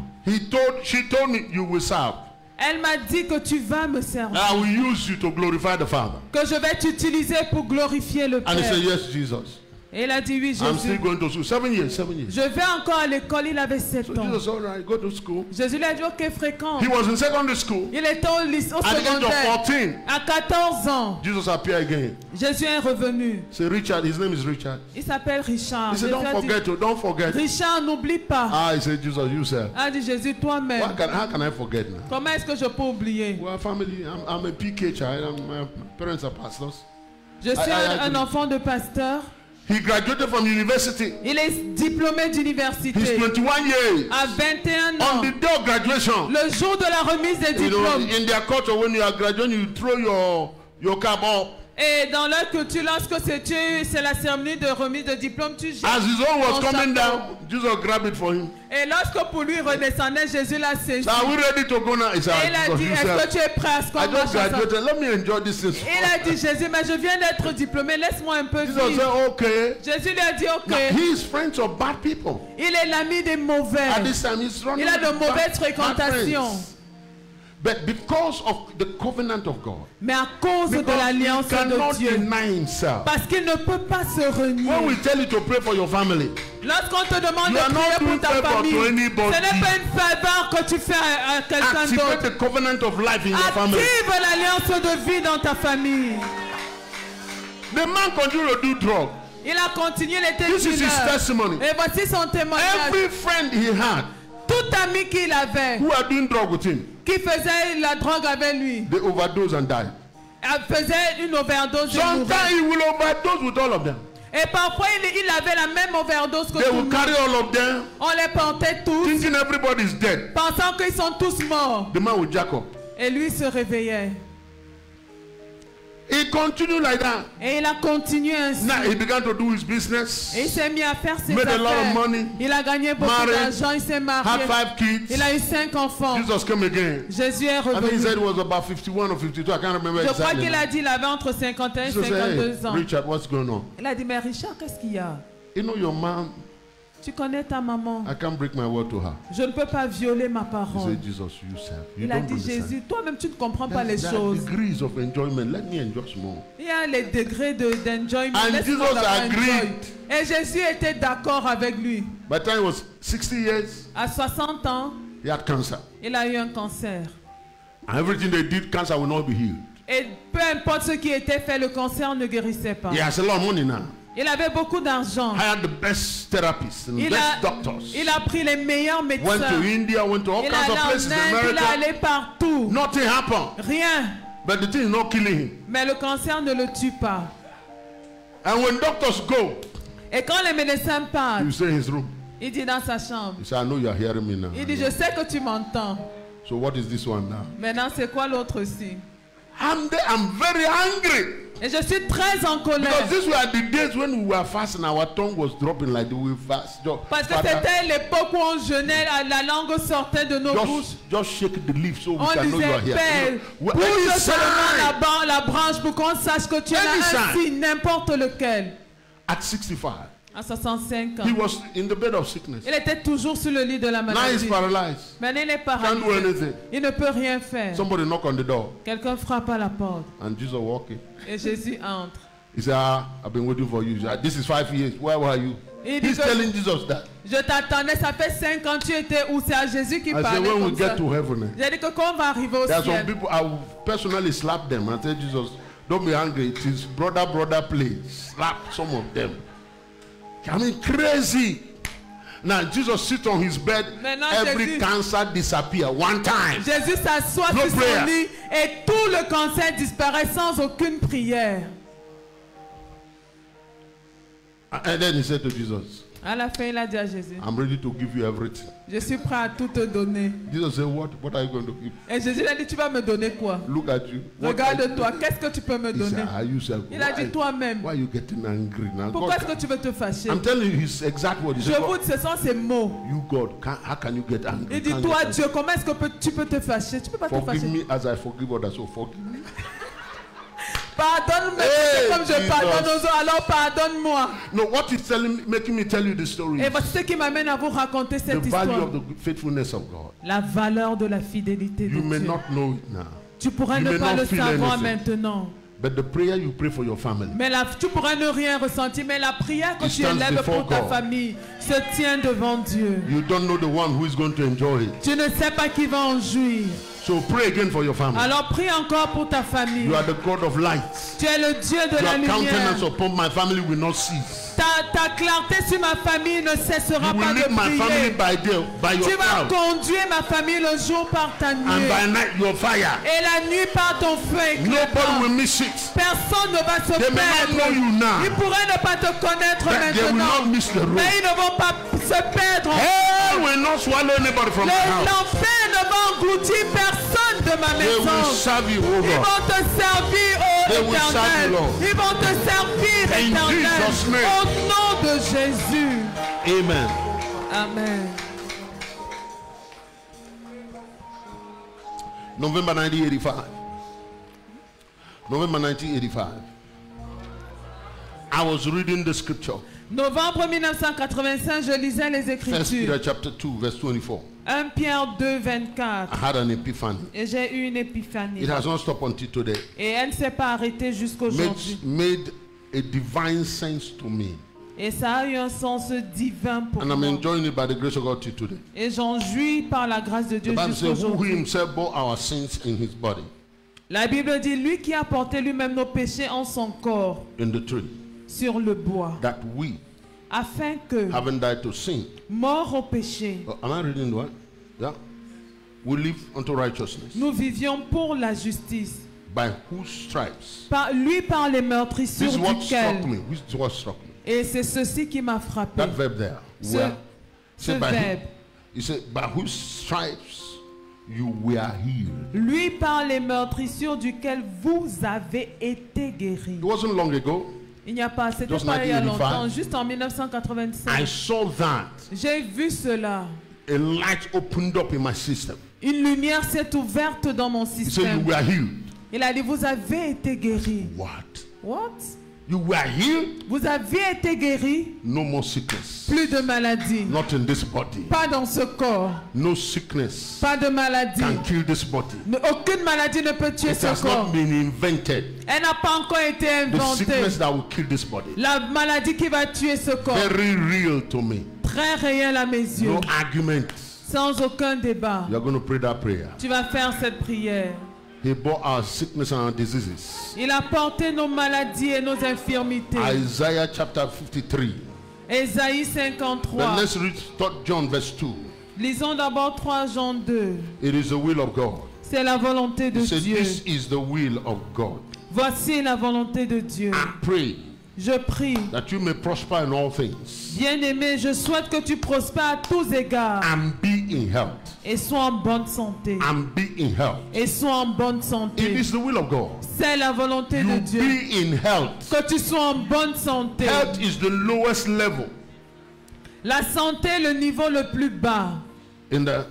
She told me, you will serve. Elle m'a dit que tu vas me servir, I will use you to glorify the Father. que je vais t'utiliser pour glorifier le And he Père. said, yes, Jesus. Et il a dit, oui, I'm still Jésus. going to school. 7 years. Je vais encore à l'école, il avait 7 So ans. Jesus, all right, go to school. Jésus lui a dit, ok, fréquente. He was in secondary school. Il était au lycée, au At the age of secondaire. 14, À 14 ans, Jesus appeared again. Jésus est revenu. Say, Richard, his name is Richard. Il s'appelle Richard. He said, Jésus don't a dit, forget, don't forget. Richard, n'oublie pas. Ah, he said, Jesus, you sir. A dit Jésus, toi-même. How can I forget now? Comment est-ce que je peux oublier? Well, family, I'm a PK child. My parents are pastors. Je suis I un enfant de pasteur. He graduated from university. Il est diplômé He's d'université 21 years. à 21 On ans. the day of graduation, Le jour de la remise des you know, diplômes. in their culture, when you are graduating, you throw your cap up. Et dans leur culture, lorsque c'est la cérémonie de remise de diplôme, tu jettes As his own was ton coming chapeau. down, Jesus grabbed it for him. Et lorsque pour lui redescendait, Jésus l'a saisi. So are we ready to go now? He said, Et il a Jesus, dit, you est-ce sir. que tu es prêt à ce qu'on I marche just ensemble? graduated. Let me enjoy this. Il a dit, Jésus, mais je viens d'être diplômé, laisse-moi un peu Jesus vivre. said, okay. Jésus lui a dit, ok. Now, he is friends of bad people. Il est l'ami des mauvais. At this time, he's running Il a de with mauvaises bad fréquentations. friends. But because of the covenant of God, Mais à cause de because he l'alliance cannot de Dieu, deny himself. parce qu'il ne peut pas se renier. When we tell you to pray for your family, Lorsqu'on te demande You de are not prier pour doing ta favor to famille, anybody. ce n'est pas une faveur que tu fais à quelqu'un activate d'autre. the covenant of life in your family. Active l'alliance de vie dans ta famille. The man continued to do drug. Il a continué, il était This is his dealer. testimony. Et voici son témoignage. Every friend he had Tout ami qu'il avait, who are doing drug with him, qui faisait la drogue avec lui, they overdose and die. faisait une overdose. et Sometimes mourait. he will overdose with all of them. Et parfois, il avait la même overdose que They tout le will monde. carry all of them, On les portait tous, thinking everybody is dead. pensant qu'ils sont tous morts. The man will jack up. Et lui se réveillait. He continued like that. Et il a continué ainsi. Now he began to do his business. Et il s'est mis à faire ses Made a lot of affaires. money. Il a gagné beaucoup Married. d'argent, il s'est marié. Had 5 kids. Il a eu 5 enfants. Jesus came again. Jésus est I think he revenu. said it was about 51 or 52. I can't remember Je crois exactly. qu'il a dit qu'il avait entre 51 et Jesus said, 52 ans. hey, Richard, what's going on? Il a dit, mais Richard, qu'est-ce qu'il y a? You know your mom, Tu connais ta maman. I can't break my word to her. Je ne peux pas violer ma He parole. said, Jesus, you serve. You Il a don't dit, understand. Jésus, toi-même, tu ne comprends pas les There are choses. degrees of enjoyment. Let me enjoy some more. Il y a les degrés d'enjoyment. And Laisse-moi Jesus leur agreed. enjoy. Et Jésus était d'accord avec lui. By the time he was 60 years, À 60 ans, he had cancer. il a eu un cancer. And everything they did, cancer will not be healed. Et peu importe ce qui était fait, le cancer ne guérissait pas. He has a lot of money now. Il avait beaucoup d'argent. Hired the best therapists and best doctors. Il a pris les meilleurs médecins. Went to India, went to all kinds of places in America. Il est allé partout. Nothing happened. Rien. But the thing is not killing him. Mais le cancer ne le tue pas. And when doctors go, et quand les médecins partent, you say in his room. Il dit dans sa chambre. He said, I know you are hearing me now. Il dit, je sais que tu m'entends. So what is this one now? Maintenant, c'est quoi l'autre-ci? I'm very angry. Et je suis très en colère. Because these were the days when we were fasting, our tongue was dropping like the way fast. Parce que c'était l'époque où on jeûnait, la langue sortait de nos bouches. Just shake the leaf so we on can know you are disait, here. Père, bouge seulement la branche pour qu'on sache que tu es là, ainsi, n'importe lequel. At 65. À 65 ans. He was in the bed of sickness. Il était toujours sur le lit de la maladie. Now he's paralyzed. Maintenant, il est paralysé. Can't do anything. Il ne peut rien faire. Somebody knock on the door. Quelqu'un frappe à la porte. And Jesus walking. Et Jésus entre. He said, I've been waiting for you. Said, this is 5 years. Where were you? He's telling Jesus that. Je t'attendais, ça fait 5 ans, tu étais où? C'est à Jésus qui parlait when comme we get to heaven, j'ai dit que quand on va arriver au ciel. Some people, I will personally slap them and tell Jesus, don't be angry. It is brother, please. Slap some of them. I mean, crazy. Now Jesus sits on his bed. Maintenant, every cancer disappear one time. Jésus s'assoit sur son lit et tout le cancer disparaît sans aucune prière. And then he said to Jesus, à la fin, il a dit à Jésus, I'm ready to give you everything. Je suis prêt à tout te donner. Jesus said, what are you going to give? Et Jésus a dit, tu vas me donner quoi? Look at you. Regarde-toi, qu'est-ce que tu peux me donner? Il a dit toi-même. Why are you getting angry now? Pourquoi est-ce que tu veux te fâcher? I'm telling you his exact word. Je vous dis, ce sont ces mots. You God, how can you get angry? Il dit, toi Dieu, comment est-ce que tu peux te fâcher? Tu peux pas te fâcher. Forgive me as I forgive others, so forgive me. Pardonne-moi comme je pardonne aux autres, alors pardonne-moi. No, what is making me tell you the story? Et voici ce qui m'amène à vous raconter cette histoire. The value of the faithfulness of God. La valeur de la fidélité de Dieu. You may not know it now. Tu pourrais ne pas le savoir maintenant. But the prayer you pray for your family. Mais tu pourrais ne rien ressentir, mais la prière que tu élèves pour ta famille se tient devant Dieu. You don't know the one who is going to enjoy it. Tu ne sais pas qui va en jouir. So pray again for your family. Alors prie encore pour ta famille. You are the God of light. Tu es le Dieu de la lumière. Your countenance upon my family will not cease. Ta clarté sur ma famille ne cessera you pas de briller. My family by your tu vas conduire ma famille le jour par ta nuit. And by night your fire. Et la nuit par ton feu éclatant. Nobody will miss it. Personne ne va se They perdre. Ils pourraient ne pas te connaître maintenant. They will not miss the road. Mais ils ne vont pas se perdre. Hell will not swallow anybody from my house. L'enfer ne va engloutir personne de ma maison. They will serve you, oh Ils vont te servir, oh Éternel. Ils vont te servir, Éternel. Au nom de Jésus. Amen. Amen. November 1985. November 1985. I was reading the scripture. Novembre 1985, je lisais les Écritures. 1 Peter chapter 2, verse 24. 1 Pierre 2, 24. I had an epiphany. Et j'ai eu une épiphanie. It has not stopped until today. Et elle ne s'est pas arrêtée jusqu'aujourd'hui. Made a divine sense to me. Et ça a eu un sens divin pour moi. And I'm enjoying it by the grace of God till today. Et j'en jouis par la grâce de Dieu jusqu'aujourd'hui. Who himself bore our sins in his body. La Bible dit, lui qui a porté lui-même nos péchés en son corps. In the tree. Sur le bois. That we. Afin que. Haven't died to sin. Mort au péché. Am I reading what? Yeah. We live unto righteousness. Nous vivions pour la justice. By whose stripes? Par les meurtrissures duquel. This is what struck me. Et c'est ceci qui m'a frappé. That verb there. Ce verbe. He said, by whose stripes you were healed. Lui par les meurtrissures duquel vous avez été guéris. It wasn't long ago. Il n'y a pas, c'était pas il y a longtemps, juste en 1985. I saw that. J'ai vu cela. A light opened up in my system. Une lumière s'est ouverte dans mon système. He said, you were healed. Il a dit, vous avez été guéris. What? You were healed. Vous aviez été guéri. No more sickness. Plus de maladie. Not in this body. Pas dans ce corps. No sickness. Pas de maladie. Can kill this body. Aucune maladie ne peut tuer ce corps. It has not been invented. Elle n'a pas encore été inventée. The sickness that will kill this body. La maladie qui va tuer ce corps. Very real to me. Très réel à mes yeux. No argument. Sans aucun débat. You are going to pray that prayer. Tu vas faire cette prière. He bore our sickness and our diseases. Il a porté nos maladies et nos infirmités. Isaiah chapter 53. Ésaïe 53. Then let's read 3 John verse 2. Lisons d'abord 3 Jean 2. It is the will of God. C'est la volonté de He said, Dieu. this is the will of God. Voici la volonté de Dieu. I pray Je prie, that you may prosper in all things bien-aimé, je souhaite que tu prospères à tous égards and be in health. et sois en bonne santé. And be in health. Et sois en bonne It santé. is the will of God. C'est la volonté de You Dieu. be in health. Que tu sois en bonne santé. Health is the lowest level La santé est le niveau le plus bas in the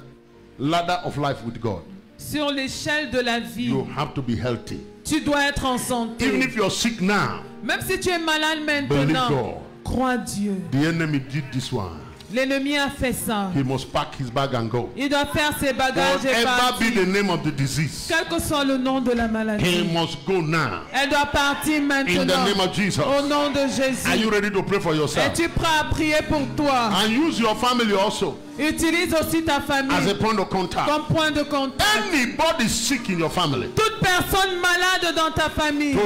ladder of life with God. sur l'échelle de la vie. You have to be healthy. Tu dois être en Even santé. if you're sick now, Même si tu es malade believe maintenant, God. crois Dieu. The enemy did this one. L'ennemi a fait ça. He must pack his bag and go. Il doit faire ses bagages et Whatever be the partir. name of the disease, Quel que soit le nom de la he maladie, must go now. elle doit partir In the maintenant. name of Jesus. Au nom de Are you Jésus. ready to pray for yourself? Es-tu prêt à prier pour toi? And use your family also Utilise aussi ta as a famille point of contact. comme point de contact. Anybody sick in your family, Toute personne malade dans ta famille,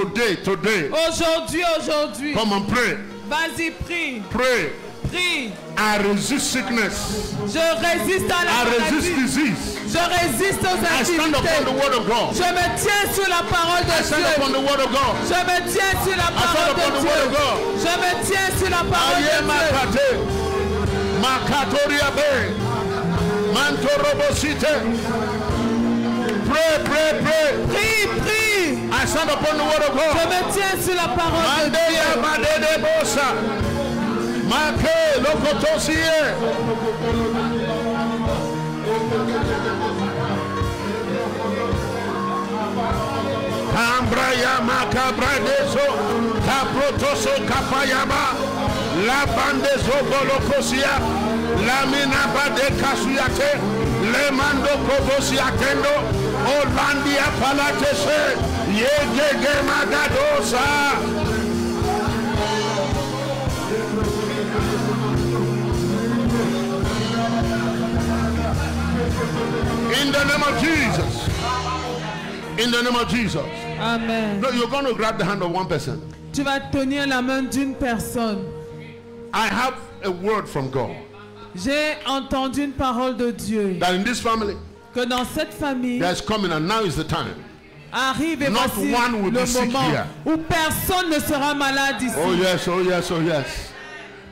today, aujourd'hui, come and pray. vas-y, prie, Pray. prie. I resist sickness. Je résiste à la I resist maladie. disease. Je résiste aux I stand upon the activités. word of God. Je me tiens sur la parole I de stand upon Dieu. the word of God. Je me tiens sur la stand parole upon de the word of Dieu. God. Je me tiens sur la parole Aye de Dieu. makate. Makatoria be. Mantorobosite. Pray. Prie, prie. I stand upon the word of Je God. me tiens sur la parole de Mandeya Dieu. madede bosa. Make lokotosie. Kambraya makabradeso. Kaprotoso kapayaba. La bandezo bolokosia. La minaba de kasuyate. Le mando kobosiatendo. Olandia palatese. Yegege magadosa. In the name of Jesus. In the name of Jesus. Amen. No, you're going to grab the hand of one person. Tu vas tenir la main d'une personne. I have a word from God J'ai entendu une parole de Dieu. that in this family Que dans cette famille that's coming, and now is the time. arrive et Not voici one will le be sick moment here. où personne ne sera malade ici. Oh yes, oh yes, oh yes.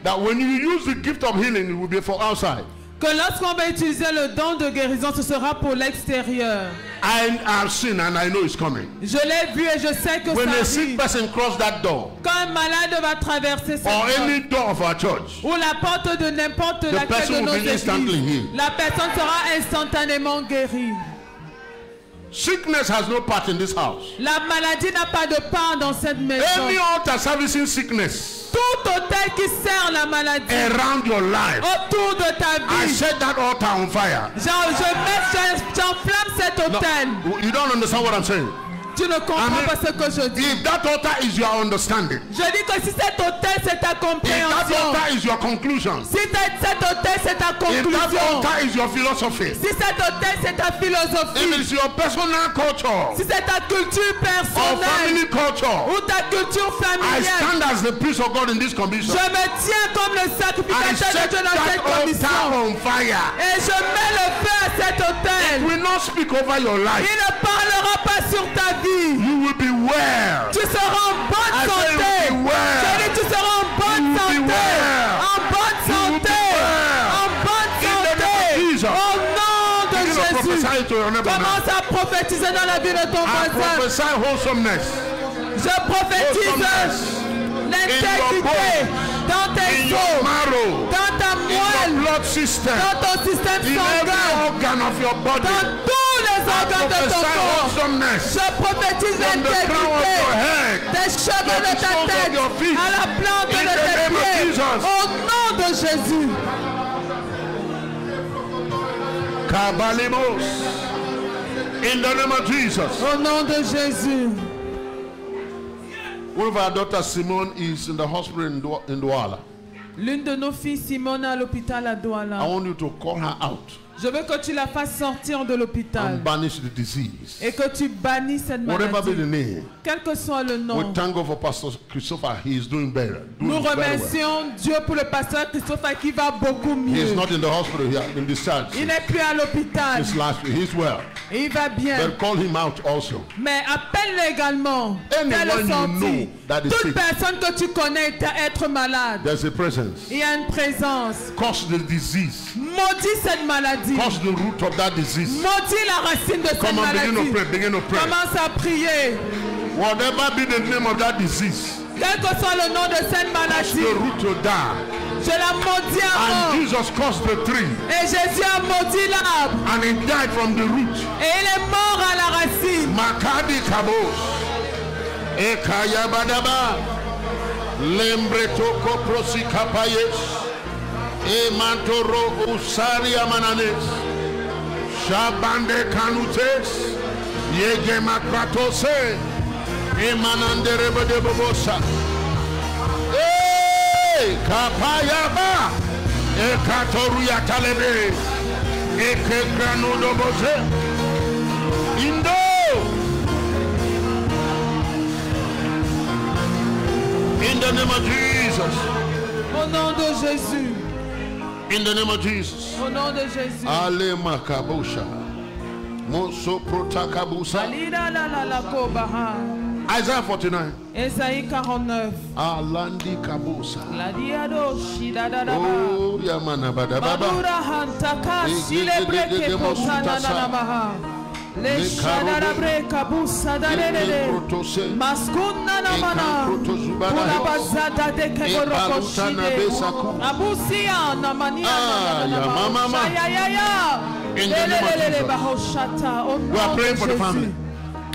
That when you use the gift of healing, it will be for outside. Que lorsqu'on va utiliser le don de guérison, ce sera pour l'extérieur. I have seen and I know it's coming. Je l'ai vu et je sais que When ça a sick arrive. person cross that door Quand un malade va traverser cette or porte, any door of our church, ou la porte de n'importe laquelle person de will nos be instantly églises, healed. la personne sera instantanément guérie. sickness has no part in this house. La maladie n'a pas de part dans cette maison. Any altar servicing sickness Tout hôtel qui sert la maladie around your life, autour de ta I vie, set that altar on fire. j'enflamme cet No, hôtel. you don't understand what I'm saying. Tu ne comprends I mean, pas ce que je dis. If that altar is your understanding, Je dis que si cet hôtel c'est ta if that compréhension, altar is your conclusion, si cet hôtel c'est ta if that conclusion, altar is your philosophy, si cet hôtel c'est ta if philosophie, it's your personal culture si c'est ta culture or personnelle family culture, ou ta culture I familiale, stand as the priest of God in this commission. je me tiens comme le I sacrificateur set de Dieu dans that cette altar commission on fire. et je mets le feu à cet It hôtel. will not speak over your life. Il ne parlera pas sur ta vie. You will be well. Tu seras en bonne I say santé. you will be well. Je dis tu seras en bonne You will be santé. well. En bonne You will be santé. well. En bonne In the name of santé. Jesus. Au nom de Begin to Jésus. prophesy to your neighbor now. Commence à prophétiser dans la vie de ton I voisin. prophesy wholesomeness Je prophétise l'intégrité dans tes in your os, marrow, dans ta in your moelle, blood system, dans ton système in every sanguin, organ of your body. dans tous les I organes de ton prophesy corps. wholesomeness Je prophétise from the crown of your l'intégrité head des cheveux to de the ta soles of tête your feet. à la plante In de the tes name of pieds. Jesus. Au nom de Jésus. Kabalimos. In the name of Jesus. Au nom de Jésus. One of our daughters, Simone, is in the hospital in Douala. L'une de nos filles, Simone, à l'hôpital à I Douala. want you to call her out. Je veux que tu la fasses sortir de l'hôpital. And banish the disease. Et que tu bannisses cette Whatever be the maladie. name. Quel que soit le nom. We thank God for Pastor Christopher. He is doing better. Nous remercions Dieu pour le pasteur Christopher qui va beaucoup mieux. He is not in the hospital here, in the church. Il n'est plus à l'hôpital. He's well. Et il va bien. But call him out also. Mais appelle-le également. Anyone you know that is toute sick. personne que tu connais être malade. There's a presence. Il y a une présence. Cause the disease. Maudis cette maladie. Cause the root of that disease. Maudis la racine de cette maladie. Begin to pray. Commence à prier. Whatever be the name of that disease. Quel que soit le nom de cette maladie. The root to die. Je la maudis à mort. And Jesus caused the tree. Et Jésus a maudit l'arbre. And he died from the root. Et il est mort à la racine. Makadi kabos. Ekaya badaba. Lembreto koprosi kapayes. Emantoro usari amananes. Shabande kanutes. Yege makratose. Emanandere bede bobosa. Kapayaba Ekatoruya Talebe Ekegranudo Bose Indo in the name of Jesus. Au nom de Jésus. In the name of Jesus. Au nom de Jésus. Ale Makabusha Moso Protakabusa. Isaiah 49. Esaïe 49. Alandi Kabusa. Oh, Yamana Badababa. Le shadarabre kabusa darere maskuna na mana kula bazada de kegorokoshide abusia na mania na ya lelelele bahoshata. We are praying for the family.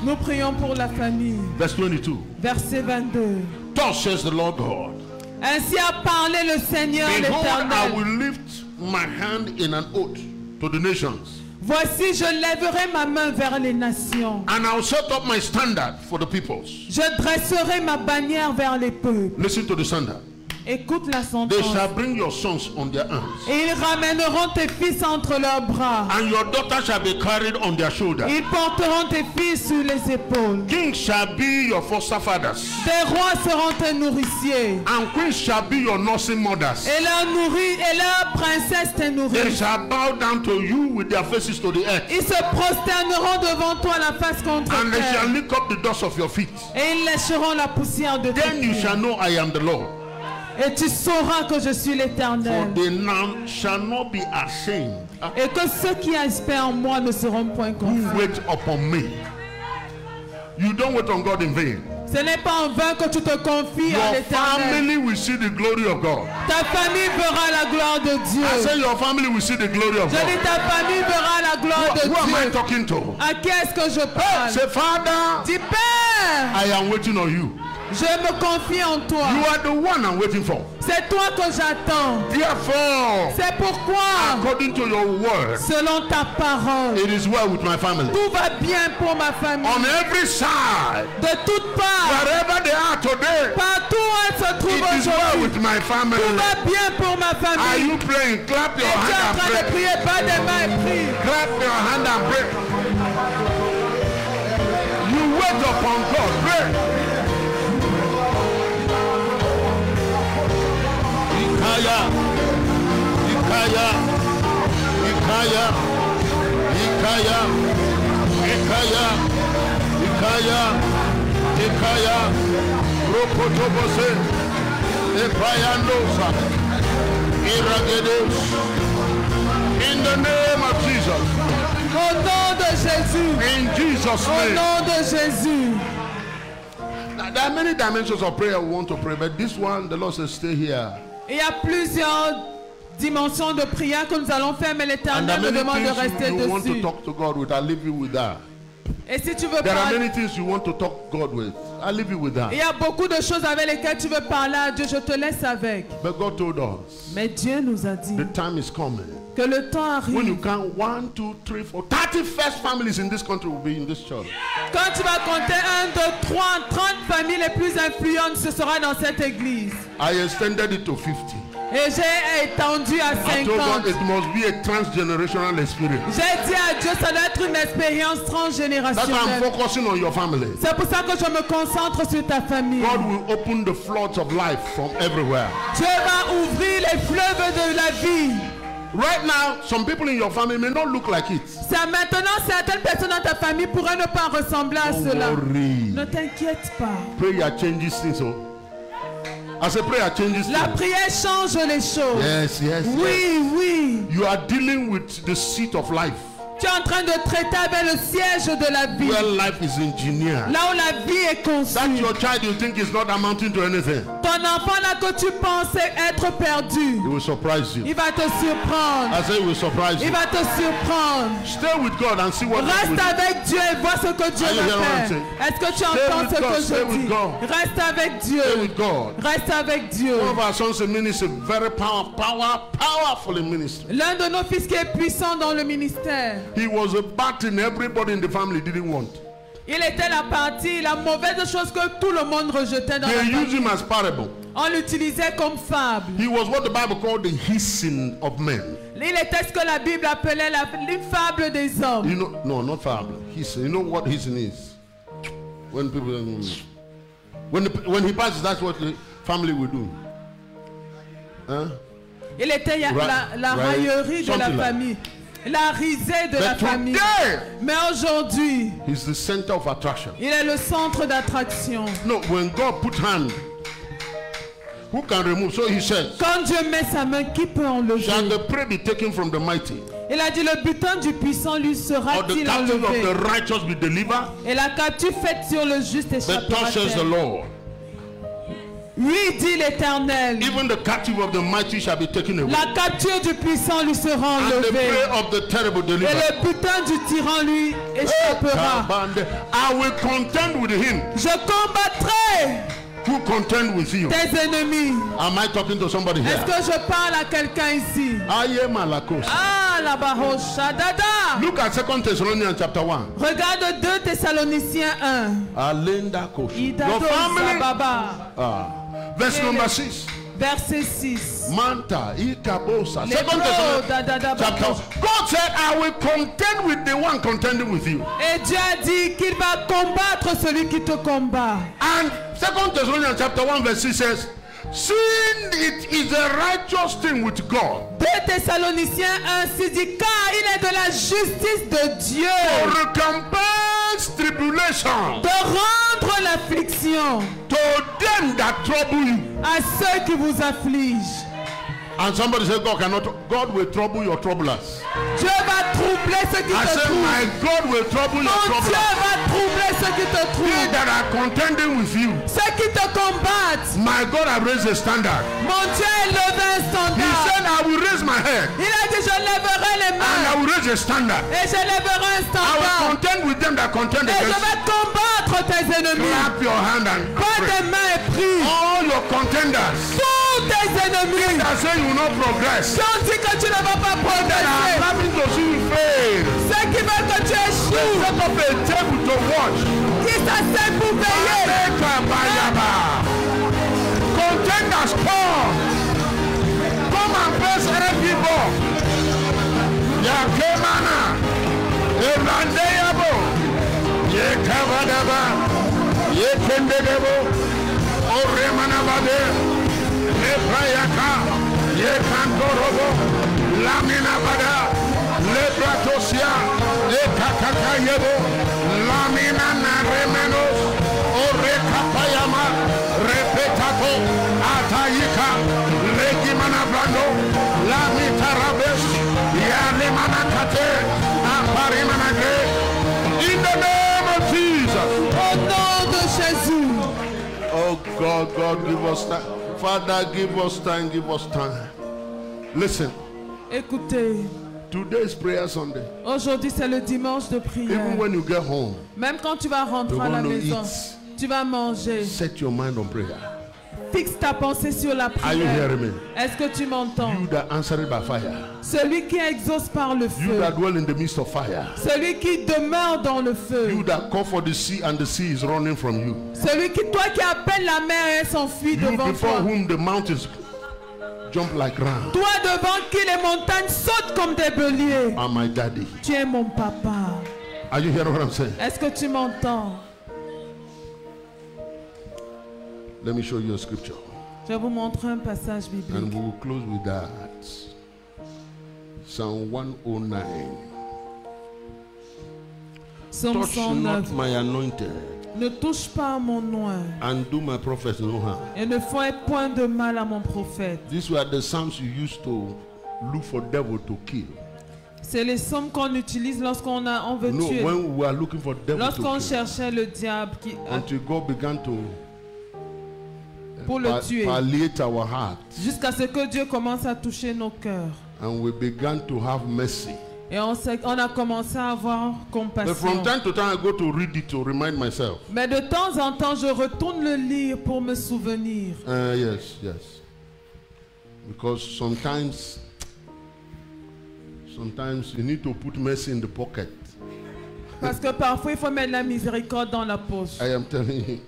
Nous prions pour la famille. Verse 22. Verset 22. Thus says the Lord God. Ainsi a parlé le Seigneur l'Éternel. I will lift my hand in an oath to the nations. Voici, je lèverai ma main vers les nations. And I will set up my standard for the peoples. Je dresserai ma bannière vers les peuples. Listen to the standard. Écoute la sentence. They shall bring your sons on their arms. Et ils ramèneront tes fils entre leurs bras. And your daughters shall be carried on their shoulders. Ils porteront tes fils sur les épaules. Kings shall be your foster fathers. Des rois seront tes nourriciers. And queens shall be your nursing mothers. Et leurs princesses tes They nourrices. shall bow down to you with their faces to the earth. Ils se prosterneront devant toi la face contre And they shall terre. lick up the dust of your feet. Et ils lécheront la poussière de tes Then you pieds. shall know I am the Lord. Et tu sauras que je suis For l'Éternel. they now shall not be ashamed. Et que ceux qui espèrent en moi ne seront point confus. Wait upon me. You don't wait on God in vain. Ce n'est pas en vain que tu te confies à Your l'Éternel. family will see the glory of God. Ta famille verra la gloire de Dieu. I say your family will see the glory of Je God. dis ta famille verra la gloire de Who am I Dieu. talking to? À qui est-ce que je parle? Say, Father, Dis Père, I am waiting on you. je me confie en toi. You are the one I'm waiting for. C'est toi que j'attends. Therefore, C'est pourquoi, according to your word, selon ta parole, it is well with my family. tout va bien pour ma famille. On every side, De toutes parts, wherever they are today, partout où elle se trouve it is well aujourd'hui, with my family. tout va bien pour ma Are famille. you praying? Clap your Et tu es en hand and train de pray. prier, pas des mains et prie. Clap your hand and pray. You wait upon God. Pray. Ikaya, Ikaya, Ikaya, Ikaya, Ikaya, Ikaya, Ikaya, Rokotobose, Epayandosa, Iragedos. In the name of Jesus. Au nom de Jésus. In Jesus' Au name. nom de Jésus. Now, there are many dimensions of prayer we want to pray, but this one, the Lord says, stay here. Il y a plusieurs dimensions de prière que nous allons faire, mais And there l'Éternel are me many demande de rester things you want to dessus. talk to God with. I'll leave you with that. Et si tu veux There are parler, many things you want to talk God with. I'll leave you with that. il y a beaucoup de choses avec lesquelles tu veux parler à Dieu, je te laisse avec. But God told us Mais Dieu nous a dit the time is coming que le temps when you arrive. count 1, 2, 3, 4, 30 first families in this country will be in this church. Quand tu vas compter 1, 2, 3, 30 familles les plus influentes, ce sera dans cette église. I extended it to 50. Et j'ai étendu à I told God 50. it must be a transgenerational experience. J'ai dit à Dieu, ça doit être une expérience That's why I'm transgénérationnelle. focusing on your family. C'est pour ça que je me concentre sur ta famille. God will open the floods of life from everywhere. Dieu va ouvrir les fleuves de la vie. Right now, some people in your family may not look like it. Ça maintenant, certaines personnes dans ta famille pourraient ne pas ressembler à Don't cela. worry. Ne t'inquiète pas. Prayer changes things. Oh. I say prayer changes La things. prière change les choses. Yes, yes, yes. Oui, oui. You are dealing with the seat of life. Tu es en train de traiter avec le siège de la vie. Where life is engineered. Là où la vie est That conçue. your child you think is not amounting to anything. Ton enfant là que tu pensais être perdu, He will surprise you. il va te surprendre. I say he will surprise Il you. va te surprendre. Stay with God and see what God will Reste do. avec Dieu et vois ce que Dieu Are you va hearing what I'm faire. saying? Est-ce que tu Stay entends with ce God, que stay je with dis? God. Reste avec Stay Dieu. with God. Reste avec Dieu. One of our sons in ministry, very powerful in ministry. L'un de nos fils qui est puissant dans le ministère. He was a batting everybody in the family didn't want. Il était la partie, la mauvaise chose que tout le monde rejetait dans la They use famille. him as parable. On l'utilisait comme fable. He was what the Bible called the hissing of men. Il était ce que la Bible appelait la fable des hommes. You know, no, not fable. Hissing. You know what hissing is? When people, when he passes, that's what the family will do. Huh? Il était la raillerie de la Something like- famille. La risée de la But famille. today, Mais aujourd'hui, he's the center of attraction. il est le centre d'attraction. No, when God put hand, who can remove? So he says, Quand Dieu met sa main, qui peut enlever? shall the prey be taken from the mighty? Il a dit, le butin du puissant lui Or the sera-t-il captive of enlevé? the righteous be delivered? Et la captive faite sur le juste But thus says the échappera-t-elle? Lord, Oui, dit l'Éternel. even the captive of the mighty shall be taken away. La capture du puissant lui sera And the enlevée. prey of the terrible Et delivered. le butin du tyran lui échappera. I will contend with him Je combattrai who contend with you. tes ennemis. Am I talking to somebody Est-ce here? que je parle à quelqu'un ici? I am Malakos. Ah, la barosha dada. Look at 2 Thessalonians chapter 1. Regarde 2 Thessaloniciens 1. Alenda Kosh. Your Idado family. Sababa. Verse number 6. Verset 6. Manta, Ikabosa. Les 2 bros, Thessalonians da, da, da, chapter ba. 1. God said, I will contend with the one contending with you. Et Dieu a dit qu'il va combattre celui qui te combat. And 2 Thessalonians chapter 1 verse 6 says, seeing it is a righteous thing with God 2 Thessaloniciens 1 dit car il est de la justice de Dieu to recompense tribulation de rendre l'affliction to them that trouble you. à ceux qui vous affligent. And somebody said, God will trouble your troublers. Dieu va troubler ceux qui I te said, my troublent. God will trouble your Mon Dieu troublers. va troubler ceux qui te They troublent. that are contending with you, Ceux qui te combattent. my God has raised a standard. Mon Dieu a élevé un He standard. said, I will raise my head Il a dit je lèverai les and I mains will raise a standard. et je lèverai un I will standard. contend with them that contend Et je against you. vais combattre tes ennemis. Clap your hand and Pas pray. tes mains et prie. All your contenders Tous tes ennemis that say you will not progress, qui ont dit que tu ne vas pas that are progresser. clapping to see you fail, Ceux qui veulent que tu échoues. set up a table to watch. Qui s'assèient pour veiller. Contenders come. Come and face every ball. Yakemana. Erandeyabo. Yekavadaba. Yekendedebo. Oremanabade. Leprayaka. Yekandorobo. Laminabada. Lebratosia. Lekakakayebo. Lamina naremenos. Orekapayama. Repetato. Atayika. Legimanabrando. Lamitarabes. Yalimanakate. Aparimanake. In the name of Jesus. Au nom de Jésus. Oh God, God, give us time. Father, give us time, give us time. Listen, Écoutez, today is prayer Sunday. aujourd'hui c'est le dimanche de prière. Even when you get home, Même quand tu vas rentrer you're à la going to maison, eat. tu vas manger. Set your mind on prayer. Fixe ta pensée sur la Are you prière. hearing me? Est-ce que tu m'entends? You that answer it by fire. Celui qui exauce par le You feu. that dwell in the midst of fire. Celui qui demeure dans le feu. You that call for the sea and the sea is running from you. Celui qui, toi qui appelles la mer et elle s'enfuit You devant before toi. whom the mountains. jump like ram. Toi devant qui les montagnes sautent comme des béliers. I'm my daddy. Tu es mon papa. Are you hearing what I'm saying? Est-ce que tu m'entends? Let me show you a scripture. Je vais vous montrer un passage And biblique. we will close with that. Psalm 109. Psaume Touch not 109. my anointed, Ne touche pas à mon oint and do my prophets no harm. et ne fais point de mal à mon prophète. These were the psalms you used to look for devil to kill. C'est les psaumes qu'on utilise lorsqu'on veut No, tuer. when we are looking for devil to Lorsqu'on kill. cherchait le diable Until God began to pour le tuer. palliate our heart. Jusqu'à ce que Dieu commence à toucher nos cœurs. And we began to have mercy. Et on a commencé à avoir But from compassion. time to time I go to read it to remind myself. Mais de temps en temps, je retourne le lire pour me souvenir. Yes. Because sometimes you need to put mercy in the pocket. Parce que parfois, il faut mettre la miséricorde dans la poche. I am telling you.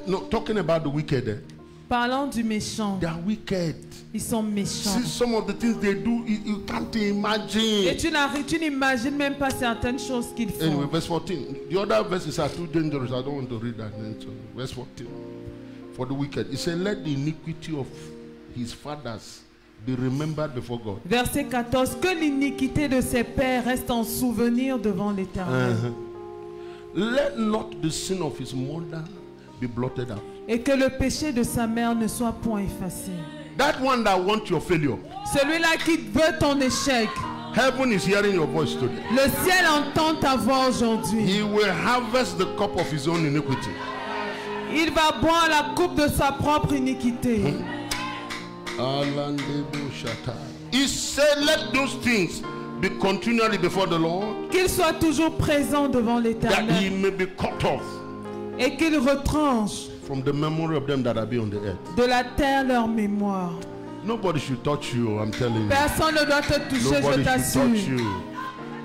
No, talking about the wicked. Parlant du méchant, They are wicked. ils sont méchants. See some of the things they do, you can't Et imagine. tu n'imagines même pas certaines choses qu'ils Anyway, font. verse 14. The other verses are too dangerous. I don't want to read that. So, verse 14. For the wicked. It said, let the iniquity of his fathers be remembered before God. Verset 14. Que l'iniquité de ses pères reste en souvenir devant l'Éternel. Let not the sin of his mother be blotted out. Et que le péché de sa mère ne soit point effacé. That one that wants your failure. Celui-là qui veut ton échec. Heaven is hearing your voice today. Le ciel entend ta voix aujourd'hui. He will harvest the cup of his own iniquity. Il va boire la coupe de sa propre iniquité. He said, let those things be continually before the Lord, Qu'il soit toujours présent devant that he l'Éternel. may be cut off Et qu'il retranche from the memory of them that are be on the earth. de la terre leur mémoire. Nobody should touch you, I'm telling you. Personne ne doit te toucher, je Nobody should touch t'assure. you.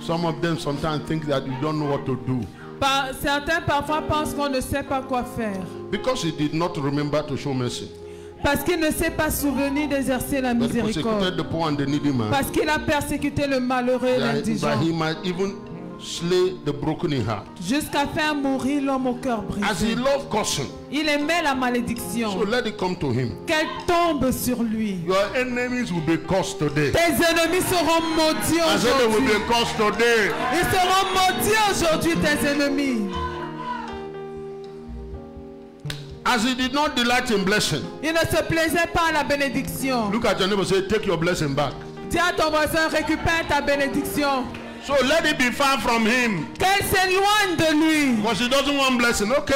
Some of them sometimes think that you don't know what to do Certains parfois pensent qu'on ne sait pas quoi faire. because he did not remember to show mercy. Parce qu'il ne s'est pas souvenu d'exercer la But he persecuted miséricorde. the poor and the needy man, Parce qu'il a persécuté le malheureux et that l'indigent. he might even slay the broken in heart. Jusqu'à faire mourir l'homme au cœur As he brisé. loved cursing, Il aimait la so malédiction. let it come to him. Qu'elle tombe sur lui. Your enemies will be cursed today. Tes ennemis seront maudits I said they will aujourd'hui. be cursed today. Ils seront maudits aujourd'hui, tes ennemis. As he did not delight in blessing. Il ne se plaisait pas à la bénédiction. Look at your neighbor, say, take your blessing back. Dis à ton voisin, récupère ta bénédiction. So let it be far from him. Qu'elle s'éloigne de lui. Because he doesn't want blessing. Okay.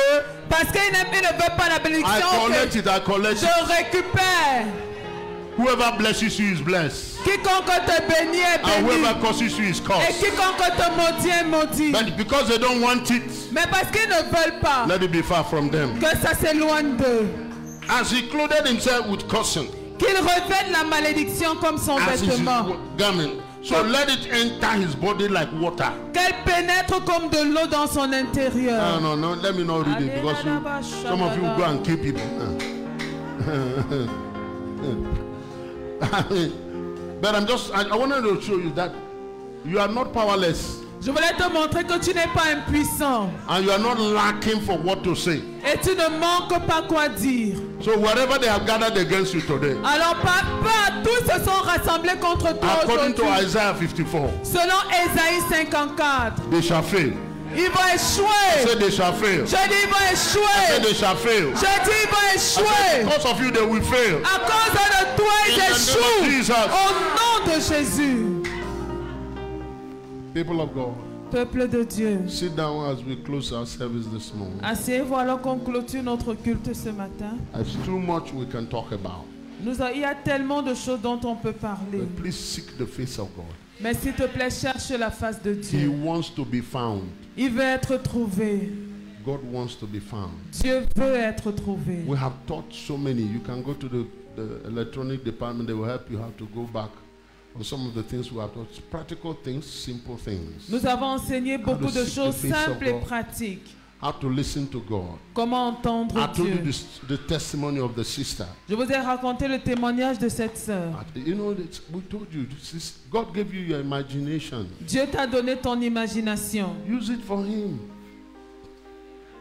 Parce qu'il ne veut pas la I bénédiction. collect Ok. it, I collect it. Je récupère. Whoever blesses you is blessed. Quiconque te bénit est And béni. whoever curses you is Et cursed. quiconque te maudit est maudit. But because they don't want it, Mais parce qu'ils ne veulent pas let it be far from them. que ça s'éloigne d'eux. As he clothed himself with cursing, Qu'ils revêtent la malédiction comme son as his vêtement. garment, so let it enter his body like water. Qu'elle pénètre comme de l'eau dans son intérieur. No, let me not read it because some of you will go and kill people. But I wanted to show you that you are not powerless Je voulais te montrer que tu n'es pas impuissant. and you are not lacking for what to say. Et tu ne manques pas quoi dire. So wherever they have gathered against you today, Alors tous se sont rassemblés contre toi according to aujourd'hui. Isaiah 54, Selon Ésaïe 54, they shall fail. ils vont I échouer. said they shall fail. Je dis ils vont I said échouer. they shall fail. Je dis ils vont I said échouer. because of you they will fail. À cause de toi, In ils the name of échouent. Jesus. Au nom de Jésus. People of God, Peuple de Dieu, sit down as we close our service this morning. asseyez-vous alors qu'on clôture notre culte ce matin. There's too much we can talk about. Il y a tellement de choses dont on peut parler. But please seek the face of God. Mais s'il te plaît, cherche la face de He Dieu. wants to be found. Il veut être trouvé. God wants to be found. Dieu veut être trouvé. We have taught so many. You can go to the electronic department. They will help you how to go back on some of the things we have taught. Practical things, simple things. Nous avons enseigné beaucoup de seek the choses face of simples et God. pratiques. how to listen to God. Comment entendre I told Dieu. you the testimony of the sister. Je vous ai raconté le témoignage de cette sœur. You know, we told you, God gave you your imagination. Dieu t'a donné ton imagination. Use it for Him.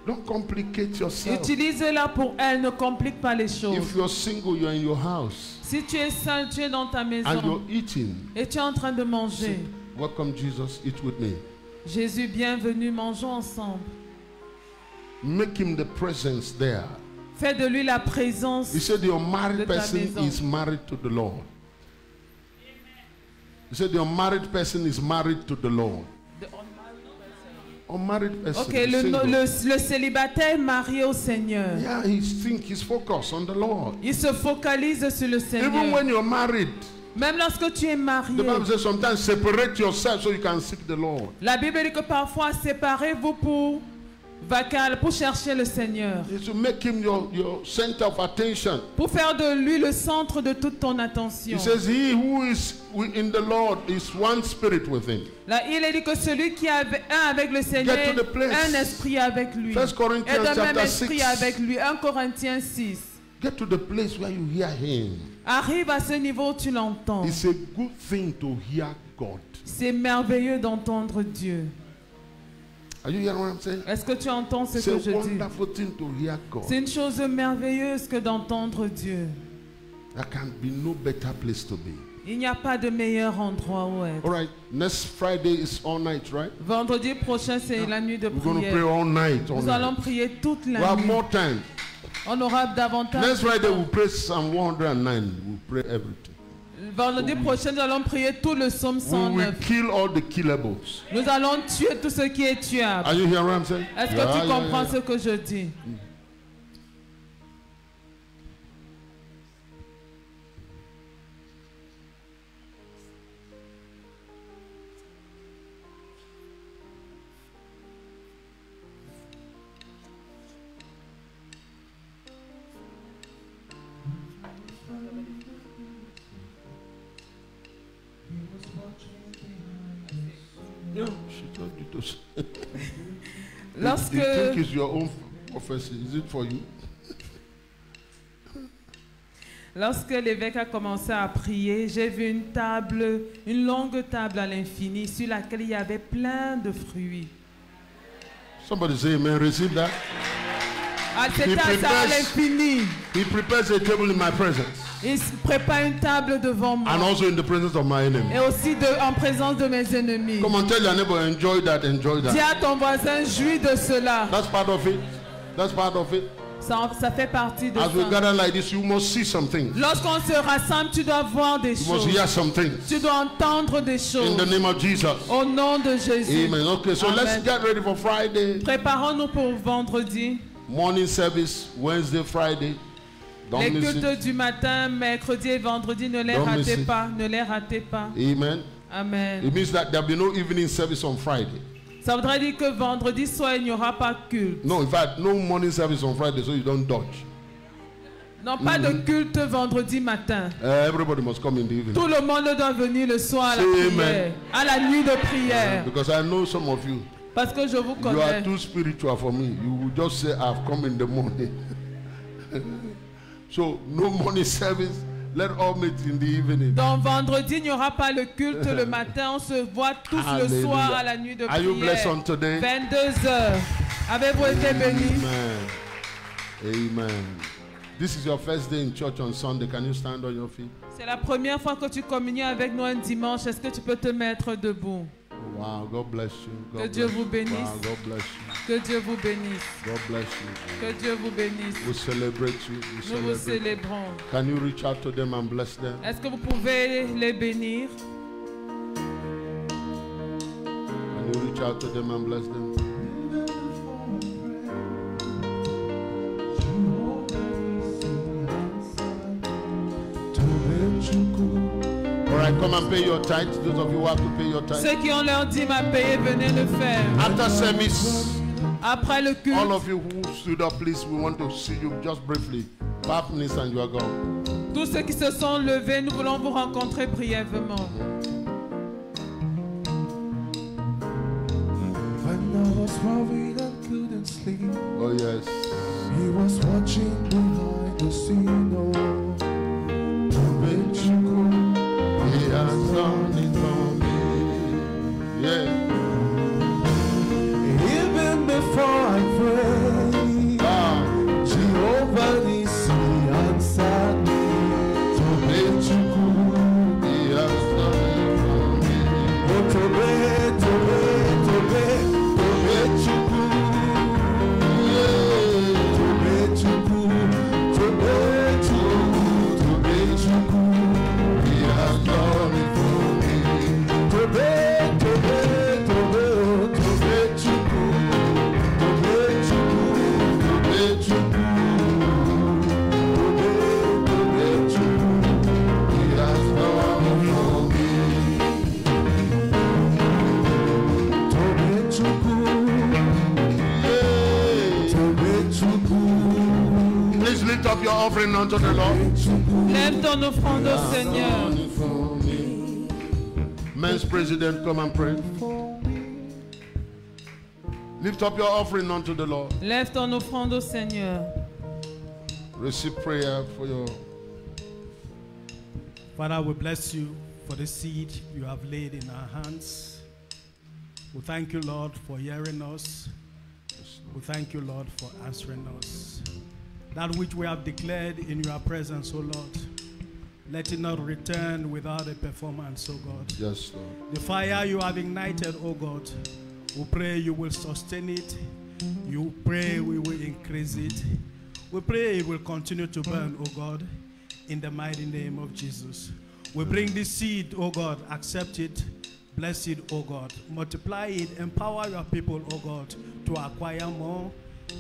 Don't complicate yourself. Utilise-la pour elle, ne complique pas les choses. If you're single, you're in your house. Si tu es seul, tu es dans ta And maison you're eating. et tu es en train de manger. Welcome, Jesus. Eat with me. Jésus, bienvenue, mangeons ensemble. Make Him the presence there. Fais de lui la présence. He said your de married ta person maison. is married to the Lord. He said your married person is married to the Lord. Unmarried person. Ok, single. le célibataire marié au Seigneur. Yeah, he's focused on the Lord. Il se focalise sur le Even Seigneur. when you're married, Même lorsque tu es marié. the Bible says sometimes separate yourself so you can seek the Lord. La Bible dit que parfois séparez-vous pour chercher le Seigneur. It's to make Him your center of attention. Pour faire de lui le centre de toute ton attention. He says, he who is in the Lord is one spirit with Him. Là, il est dit que celui qui est un avec le Seigneur, Get to the place. un esprit avec lui. 1 Corinthians Et de même chapter esprit 6. avec lui. 1 Corinthiens 6. Get to the place where you hear Him. Arrive à ce niveau où tu l'entends. It's a good thing to hear God. C'est merveilleux d'entendre Dieu. Are you hearing what I'm saying? Est-ce que tu entends ce It's que a je dis? wonderful thing to hear God. C'est une chose merveilleuse que d'entendre Dieu. There can be no better place to be. Il n'y a pas de meilleur endroit où être. All right, next Friday is all night, right? Vendredi prochain, c'est la nuit de We're going to pray prière. all night. All Nous allons night. prier toute We la have nuit. more time. On aura davantage Next de Friday temps. we'll pray Psalm 109. We'll pray everything. Vendredi prochain, nous allons prier tout le psaume We will 109. kill all the killables. Nous allons tuer tout ce qui est tuable. Are you hearing what I'm saying? Est-ce que Yeah, tu yeah, comprends yeah. ce que je dis? Yeah, she told you to. Lorsque, You think it's your own prophecy? Is it for you? lorsque l'évêque a commencé à prier, j'ai vu une longue table à l'infini sur laquelle il y avait plein de fruits. Somebody say amen. Receive that. Ah, c'était à ça à l'infini. He prepares a table in my presence Il prépare une table devant moi. and also in the presence of my enemy. Et aussi en présence de mes ennemis. Come on, tell your neighbor, enjoy that, enjoy Dis that. à ton voisin, jouis de cela. That's part of it. That's part of it. Ça fait partie de As we ça. gather like this, you must see some things. Lorsqu'on se rassemble, tu dois voir des You must choses. hear some things. Tu dois entendre des In choses. the name of Jesus. Au nom de Jésus. Amen. Okay, so let's Amen. get ready for Friday. Préparons-nous pour vendredi. Morning service, Wednesday, Friday. Don't Les miss cultes it. du matin, mercredi et vendredi, ne les Don't miss ratez it. pas. Ne les ratez pas. Amen. Amen. It means that there'll be no evening service on Friday. Ça voudrait dire que vendredi soir, il n'y aura pas de culte. No, in fact, no morning service on Friday, so you don't dodge. Non, pas de culte vendredi matin. Everybody must come in the evening. Tout le monde doit venir le soir à la Say prière. amen. À la nuit de prière. Because I know some of you. Parce que je vous You are connais. too spiritual for me. You will just say, I've come in the morning. So, no morning service. Let all meet in the evening. Donc vendredi, il n'y aura pas le culte le matin. On se voit tous le Hallelujah. soir à la nuit de Are you blessed prière. on today? 22h. Avez-vous été bénis? Amen. Amen. This is your first day in church on Sunday. Can you stand on your feet? C'est la première fois que tu communies avec nous un dimanche. Est-ce que tu peux te mettre debout? Wow, God bless you. God Que Dieu bless vous you. bénisse. Wow, God bless you. Que Dieu vous bénisse. God bless you. Que Dieu vous bénisse. We celebrate you. We Nous vous celebrate. célébrons. Can you reach out to them and bless them? Est-ce que vous pouvez les bénir? Can you reach out to them and bless them? All right, come and pay your tithes. Those of you who have to pay your tithes. Ceux qui ont leur dîme à payer, venez le faire. After service, Après le culte, all of you who stood up, please, we want to see you just briefly. 5 minutes and you are gone. tous ceux qui se sont levés, nous voulons vous rencontrer brièvement. When I was worried and couldn't couldn't sleep. Oh yes. He was watching behind the scene. Oh, He has done it for me. Yeah. even before I prayed, Jehovah Nissi answered me. He has done it for me. Oh, Tobe, Tobe, Tobe, Tobe Chukwu. Tobe Chukwu, Tobe Chukwu, Tobe Chukwu. He has done it for me. Tobe, Tobe, Tobe, oh, Tobe Chukwu. Tobe Chukwu, Tobe Chukwu. Tobe, Tobe Chukwu. He has done it for me. Tobe Chukwu, Tobe Chukwu. Please lift up your offering unto the Lord. Lève ton offrande au Seigneur. Done it for me. Men's president, come and pray. Lift up your offering unto the Lord. Lève ton offrande au Seigneur. Receive prayer for your. Father, we bless you for the seed you have laid in our hands. We thank you, Lord, for hearing us. We thank you, Lord, for answering us. That which we have declared in your presence, O Lord, let it not return without a performance, O God. Yes, Lord. The fire you have ignited, O God, we pray you will sustain it. You pray we will increase it. We pray it will continue to burn, O God, in the mighty name of Jesus. We bring this seed, O God, accept it, bless it, O God. Multiply it, empower your people, O God, to acquire more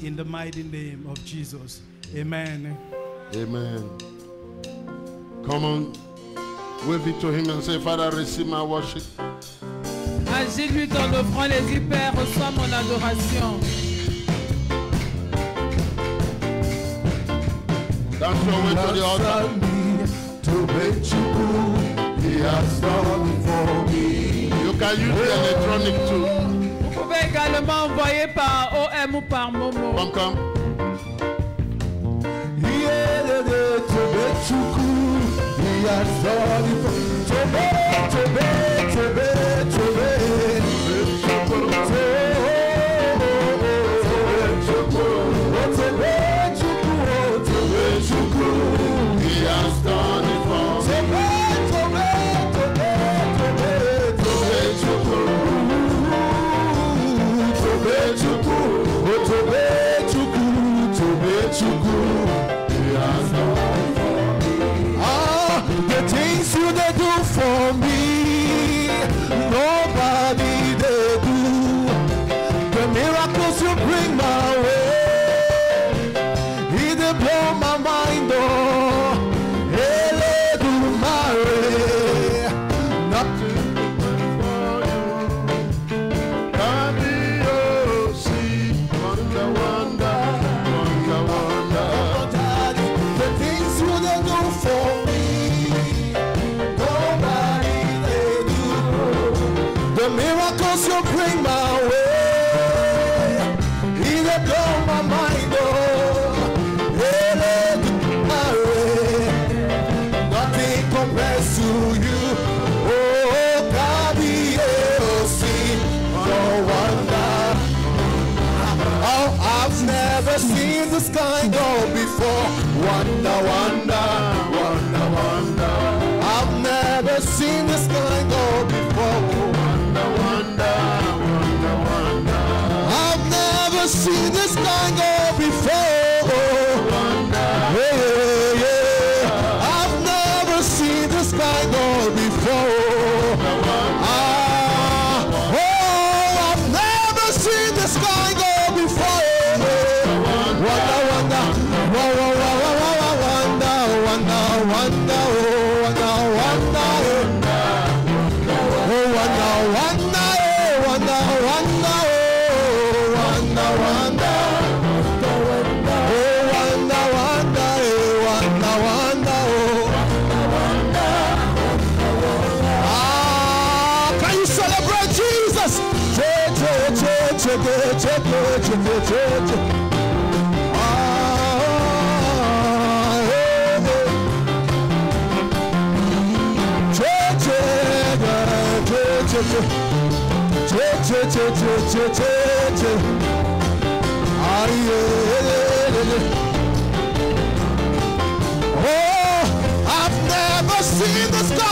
in the mighty name of Jesus. Amen. Amen. Come on. Wave it to him and say, Father, receive my worship. Agis-lui ton offrande, les Père, reçois mon adoration. Dance your way to the altar. Tobe Chukwu, He has done it for me. You can use the electronic too. Vous pouvez également envoyer par OM ou par Momo. Come, come. Tobe Chukwu, He has done it for me. Tobe, Tobe, Tobe, Tobe. He has done it for me. The things you they do for me, nobody they do. The miracles you bring my way, He they blow my mind. Oh, Ele do Mare, nothing for you. Wonder, wonder, wonder, wonder. The things you they do for me, nobody they do. The miracles you bring my way, He they blow my mind. Oh, Ele do Mare, nothing compares to you. Oh, Gabi, see, no wonder. Oh, I've never seen the sky go before. Wonder, wonder, wonder, wonder. I've never seen the sky go before. Wonder, wonder, wonder, wonder. I've never seen the sky go before. Wonder, yeah, yeah. I've never seen the sky go before. Oh, I've never seen the sky go before. Wonder, wonder, wonder, wonder, wonder, wonder, wonder, wonder, oh, wonder, wonder, wonder, wonder, wonder, wonder. Oh, I've never seen the sky